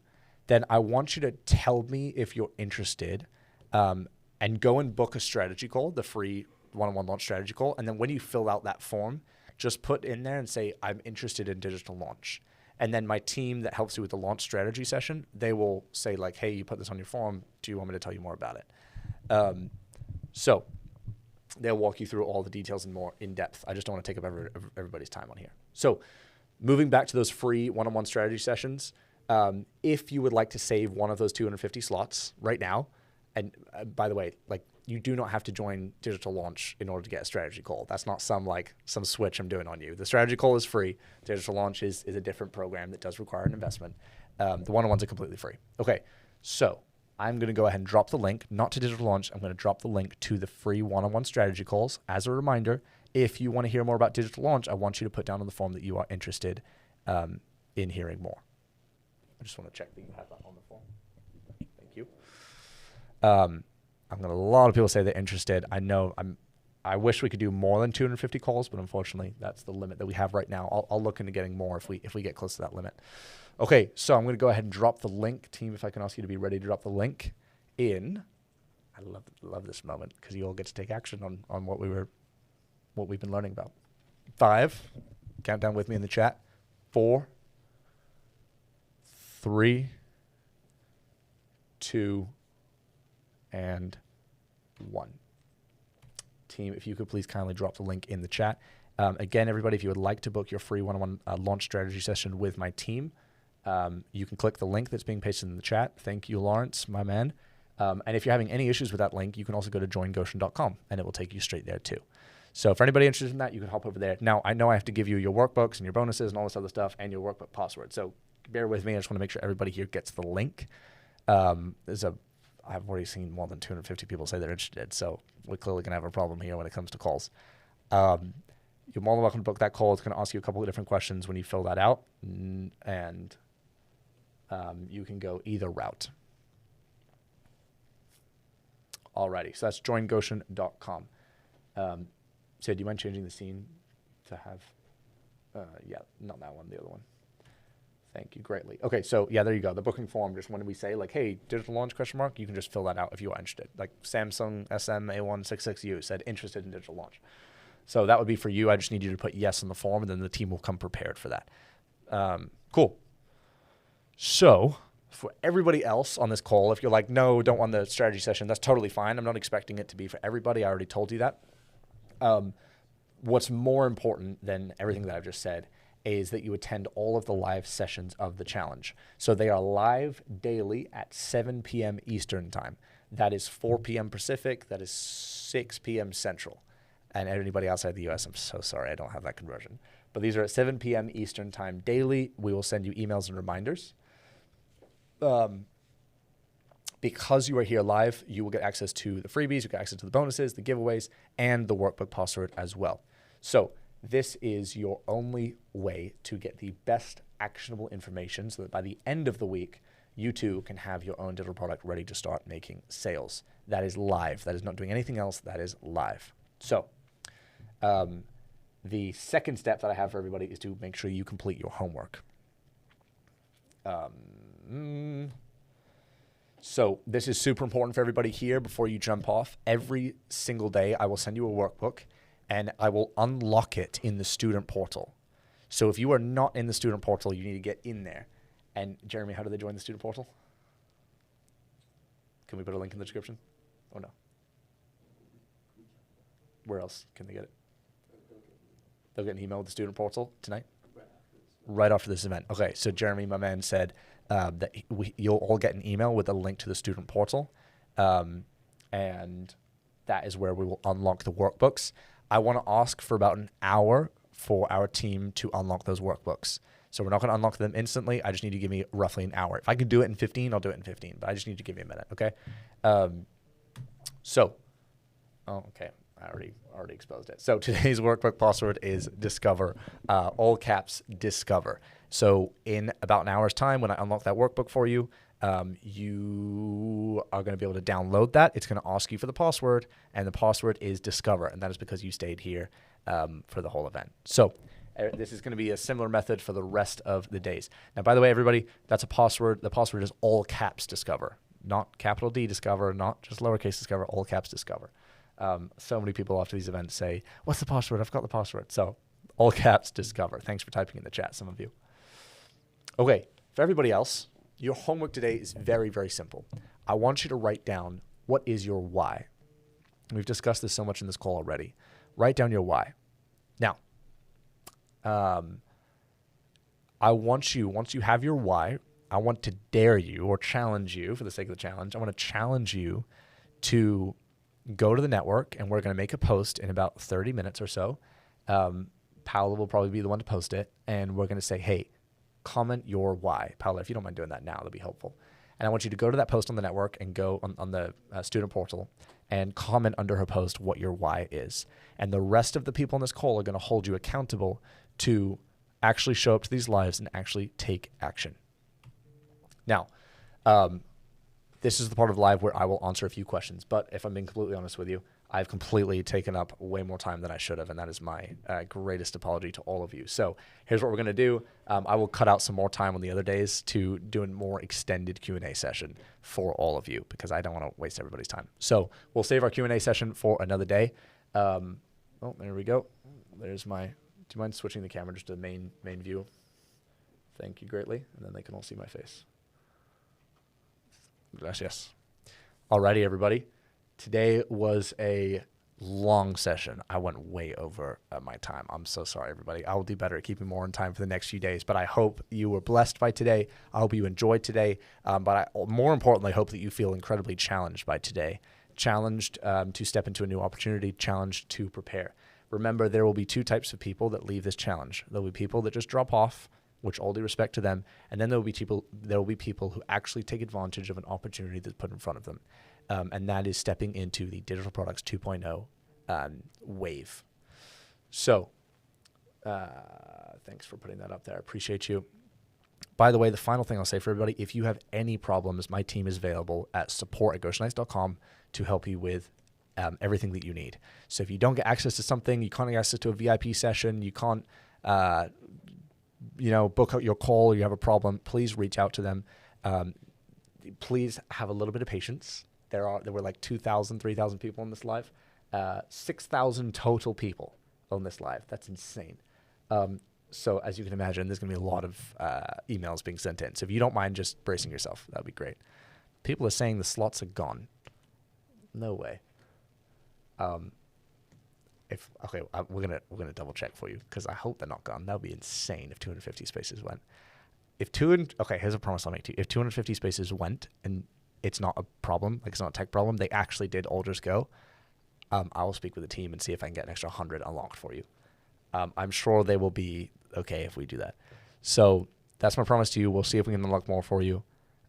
then I want you to tell me if you're interested, and go and book a strategy call, the free one-on-one launch strategy call. And then when you fill out that form, just put in there and say, I'm interested in Digital Launch. And then my team that helps you with the launch strategy session, they will say like, hey, you put this on your form. Do you want me to tell you more about it? So they'll walk you through all the details and more in depth. I just don't want to take up everybody's time on here. So moving back to those free one-on-one strategy sessions, if you would like to save one of those 250 slots right now, and by the way, like, you do not have to join Digital Launch in order to get a strategy call. That's not some switch I'm doing on you. The strategy call is free. Digital Launch is a different program that does require an investment. The one-on-ones are completely free. Okay, so I'm going to go ahead and drop the link, not to Digital Launch. I'm going to drop the link to the free one-on-one strategy calls. As a reminder, if you want to hear more about Digital Launch, I want you to put down on the form that you are interested in hearing more. I just want to check that you have that on the form. Thank you. I've got a lot of people say they're interested. I wish we could do more than 250 calls, but unfortunately that's the limit that we have right now. I'll look into getting more if we get close to that limit. Okay, so I'm going to go ahead and drop the link. Team, if I can ask you to be ready to drop the link in. I love this moment because you all get to take action on what we've been learning about. 5, count down with me in the chat. 4, 3, 2, and 1. Team, if you could please kindly drop the link in the chat. Again, everybody, if you would like to book your free one-on-one launch strategy session with my team, you can click the link that's being pasted in the chat. Thank you, Lawrence, my man. And if you're having any issues with that link, you can also go to joingoshen.com and it will take you straight there too. So for anybody interested in that, you can hop over there. Now, I know I have to give you your workbooks and your bonuses and all this other stuff and your workbook password. So bear with me. I just want to make sure everybody here gets the link. I've already seen more than 250 people say they're interested, so we're clearly going to have a problem here when it comes to calls. You're more than welcome to book that call. It's going to ask you a couple of different questions when you fill that out, and you can go either route. Alrighty, so that's joingoshen.com. So do you mind changing the scene to have, yeah, not that one, the other one. Thank you greatly. Okay, so yeah, there you go. The booking form, just when we say like, hey, Digital Launch, ? You can just fill that out if you are interested. Like Samsung SM-A166U said interested in Digital Launch. So that would be for you. I just need you to put yes on the form, and then the team will come prepared for that. Cool. So For everybody else on this call, if you're like, no, don't want the strategy session, that's totally fine. I'm not expecting it to be for everybody. I already told you that. What's more important than everything that I've just said is that you attend all of the live sessions of the challenge. So they are live daily at 7 p.m. Eastern time. That is 4 p.m. Pacific. That is 6 p.m. Central. And anybody outside the U.S., I'm so sorry, I don't have that conversion. But these are at 7 p.m. Eastern time daily. We will send you emails and reminders. Because you are here live, you will get access to the freebies, you get access to the bonuses, the giveaways, and the workbook password as well. So this is your only way to get the best actionable information so that by the end of the week, you too can have your own digital product ready to start making sales. That is live. That is not doing anything else. That is live. So the second step that I have for everybody is to make sure you complete your homework. So this is super important for everybody here before you jump off. Every single day, I will send you a workbook and I will unlock it in the student portal. So if you are not in the student portal, you need to get in there. And Jeremy, how do they join the student portal? Can we put a link in the description? Oh no. Where else can they get it? They'll get an email with the student portal tonight? Right after this event. Okay, so Jeremy, my man, said that you'll all get an email with a link to the student portal. And that is where we will unlock the workbooks. I want to ask for about an hour for our team to unlock those workbooks. So we're not going to unlock them instantly. I just need you to give me roughly an hour. If I can do it in 15, I'll do it in 15. But I just need to give you a minute, okay? Okay. I already exposed it. So today's workbook password is Discover, all caps Discover. So in about an hour's time, when I unlock that workbook for you, you are going to be able to download that. It's going to ask you for the password, and the password is Discover, and that is because you stayed here for the whole event. So this is going to be a similar method for the rest of the days. Now, by the way, everybody, that's a password. The password is all caps Discover, not capital D Discover, not just lowercase Discover, all caps Discover. So many people after these events say, what's the password? I've got the password. So all caps Discover. Thanks for typing in the chat, some of you. Okay, for everybody else, your homework today is very, very simple. I want you to write down what is your why. We've discussed this so much in this call already. Write down your why. Now, I want you, once you have your why, I want to dare you or challenge you for the sake of the challenge. I want to challenge you to go to the network, and we're going to make a post in about 30 minutes or so. Paola will probably be the one to post it, and we're going to say, hey, comment your why. Paola, if you don't mind doing that now, that'd be helpful. And I want you to go to that post on the network and go on the student portal and comment under her post what your why is. And the rest of the people on this call are going to hold you accountable to actually show up to these lives and actually take action. Now, this is the part of live where I will answer a few questions, but if I'm being completely honest with you, I've completely taken up way more time than I should have, and that is my greatest apology to all of you. So here's what we're going to do. I will cut out some more time on the other days to do a more extended Q&A session for all of you because I don't want to waste everybody's time. So we'll save our Q&A session for another day. Oh, there we go. There's my, do you mind switching the camera just to main view? Thank you greatly, and then they can all see my face. Gracias. Alrighty, everybody. Today was a long session. I went way over my time. I'm so sorry, everybody. I will do better at keeping more on time for the next few days, but I hope you were blessed by today. I hope you enjoyed today, but I more importantly hope that you feel incredibly challenged by today. Challenged to step into a new opportunity, challenged to prepare. Remember, there will be two types of people that leave this challenge. There will be people that just drop off, which all due respect to them, and then there will be people who actually take advantage of an opportunity that's put in front of them, and that is stepping into the Digital Products 2.0 wave. So thanks for putting that up there. I appreciate you. By the way, the final thing I'll say for everybody, if you have any problems, my team is available at support@gotionites.com to help you with everything that you need. So if you don't get access to something, you can't get access to a VIP session, you can't book out your call, or you have a problem, please reach out to them. Please have a little bit of patience. There were like 2,000, 3,000 people in this live. 6,000 total people on this live. That's insane. So as you can imagine, there's going to be a lot of emails being sent in. So if you don't mind just bracing yourself, that would be great. People are saying the slots are gone. No way. We're gonna double check for you because I hope they're not gone. That would be insane if 250 spaces went. Here's a promise I'll make to you. If 250 spaces went and it's not a problem, like it's not a tech problem, they actually did all just go. I will speak with the team and see if I can get an extra 100 unlocked for you. I'm sure they will be okay if we do that. So that's my promise to you. We'll see if we can unlock more for you.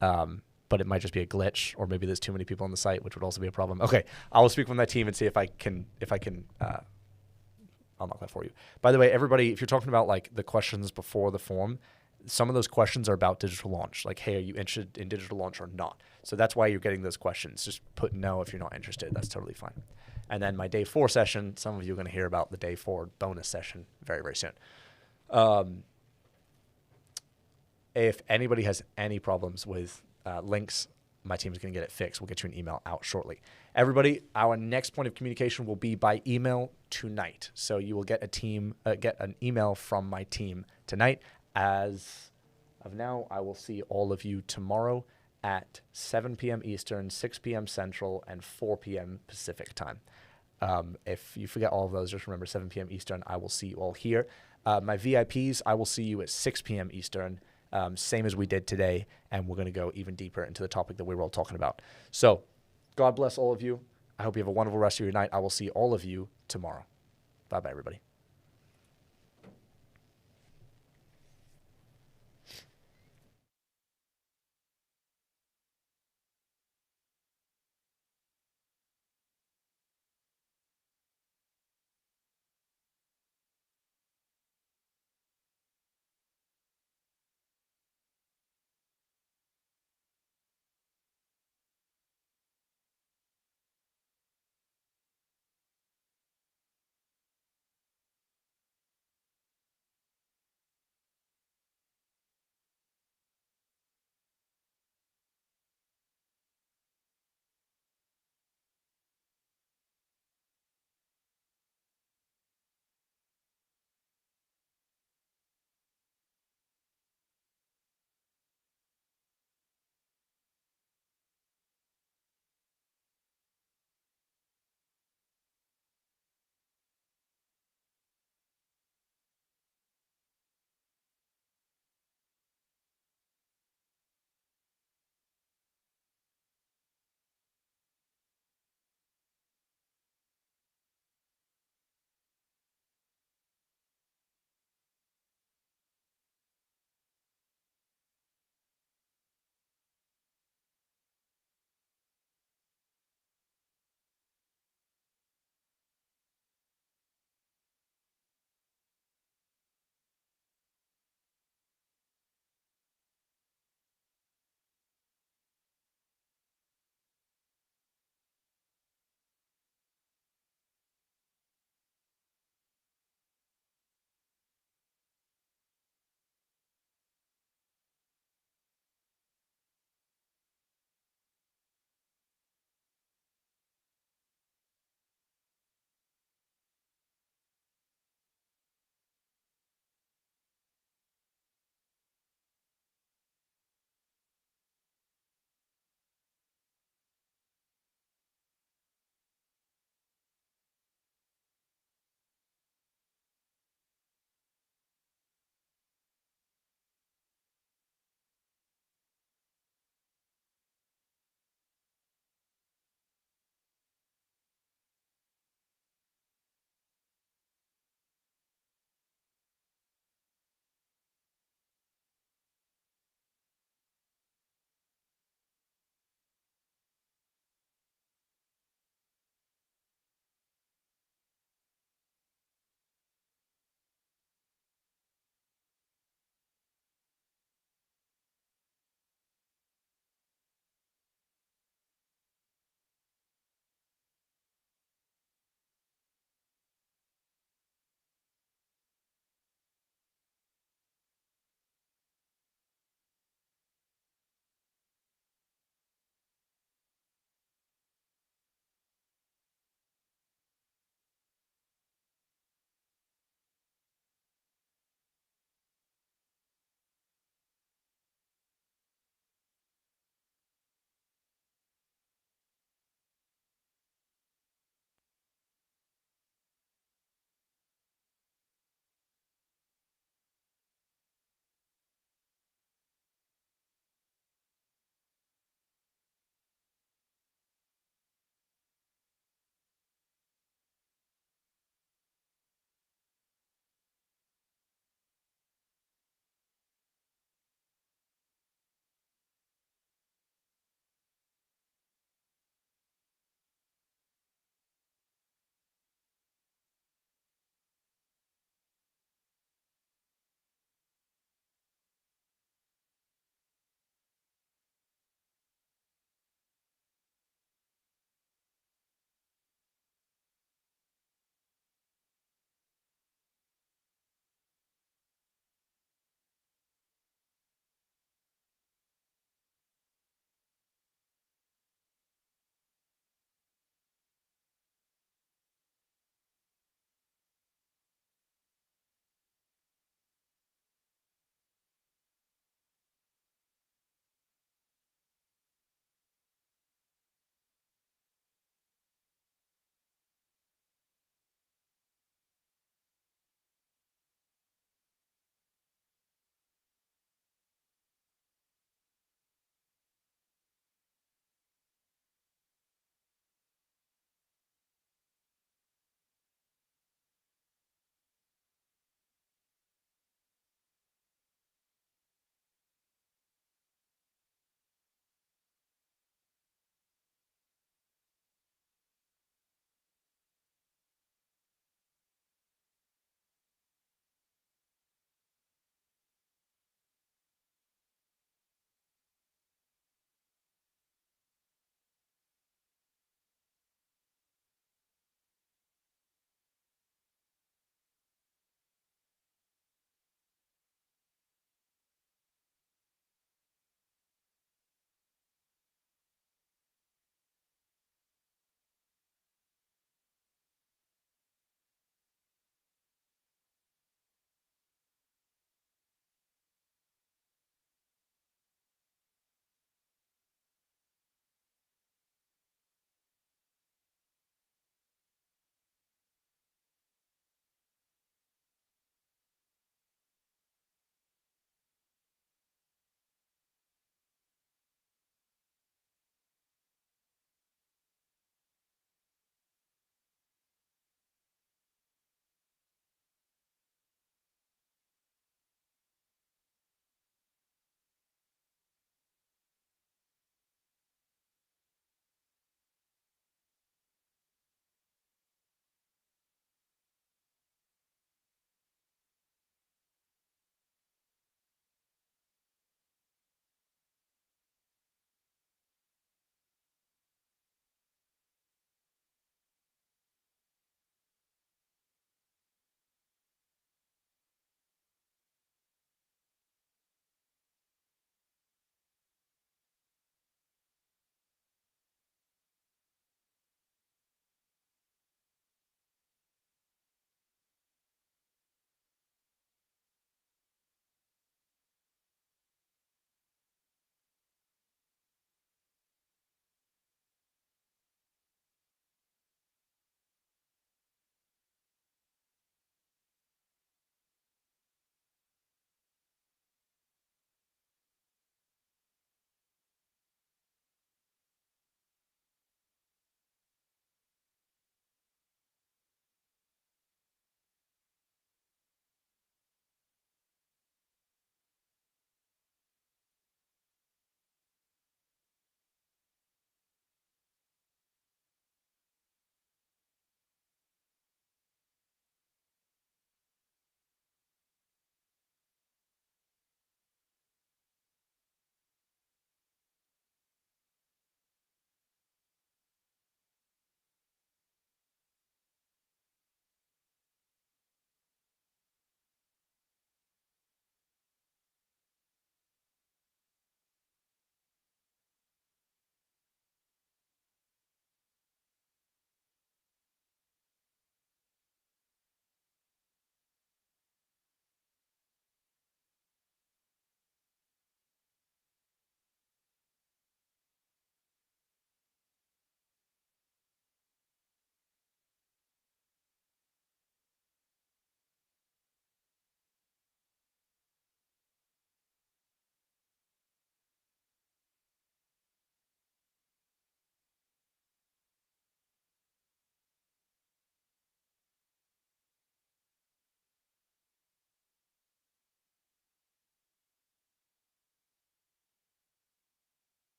But it might just be a glitch, or maybe there's too many people on the site, which would also be a problem. Okay, I will speak with my team and see if I can unlock that for you. By the way, everybody, if you're talking about like the questions before the form, some of those questions are about digital launch. Like, hey, are you interested in digital launch or not? So that's why you're getting those questions. Just put no if you're not interested. That's totally fine. And then my day 4 session, some of you are going to hear about the day 4 bonus session very, very soon. If anybody has any problems with links, my team is going to get it fixed. We'll get you an email out shortly. Everybody, our next point of communication will be by email tonight. So you will get get an email from my team tonight. As of now, I will see all of you tomorrow at 7 p.m. Eastern, 6 p.m. Central, and 4 p.m. Pacific time. If you forget all of those, just remember 7 p.m. Eastern, I will see you all here. My VIPs, I will see you at 6 p.m. Eastern, same as we did today, and we're going to go even deeper into the topic that we were all talking about. So God bless all of you. I hope you have a wonderful rest of your night. I will see all of you tomorrow. Bye-bye, everybody.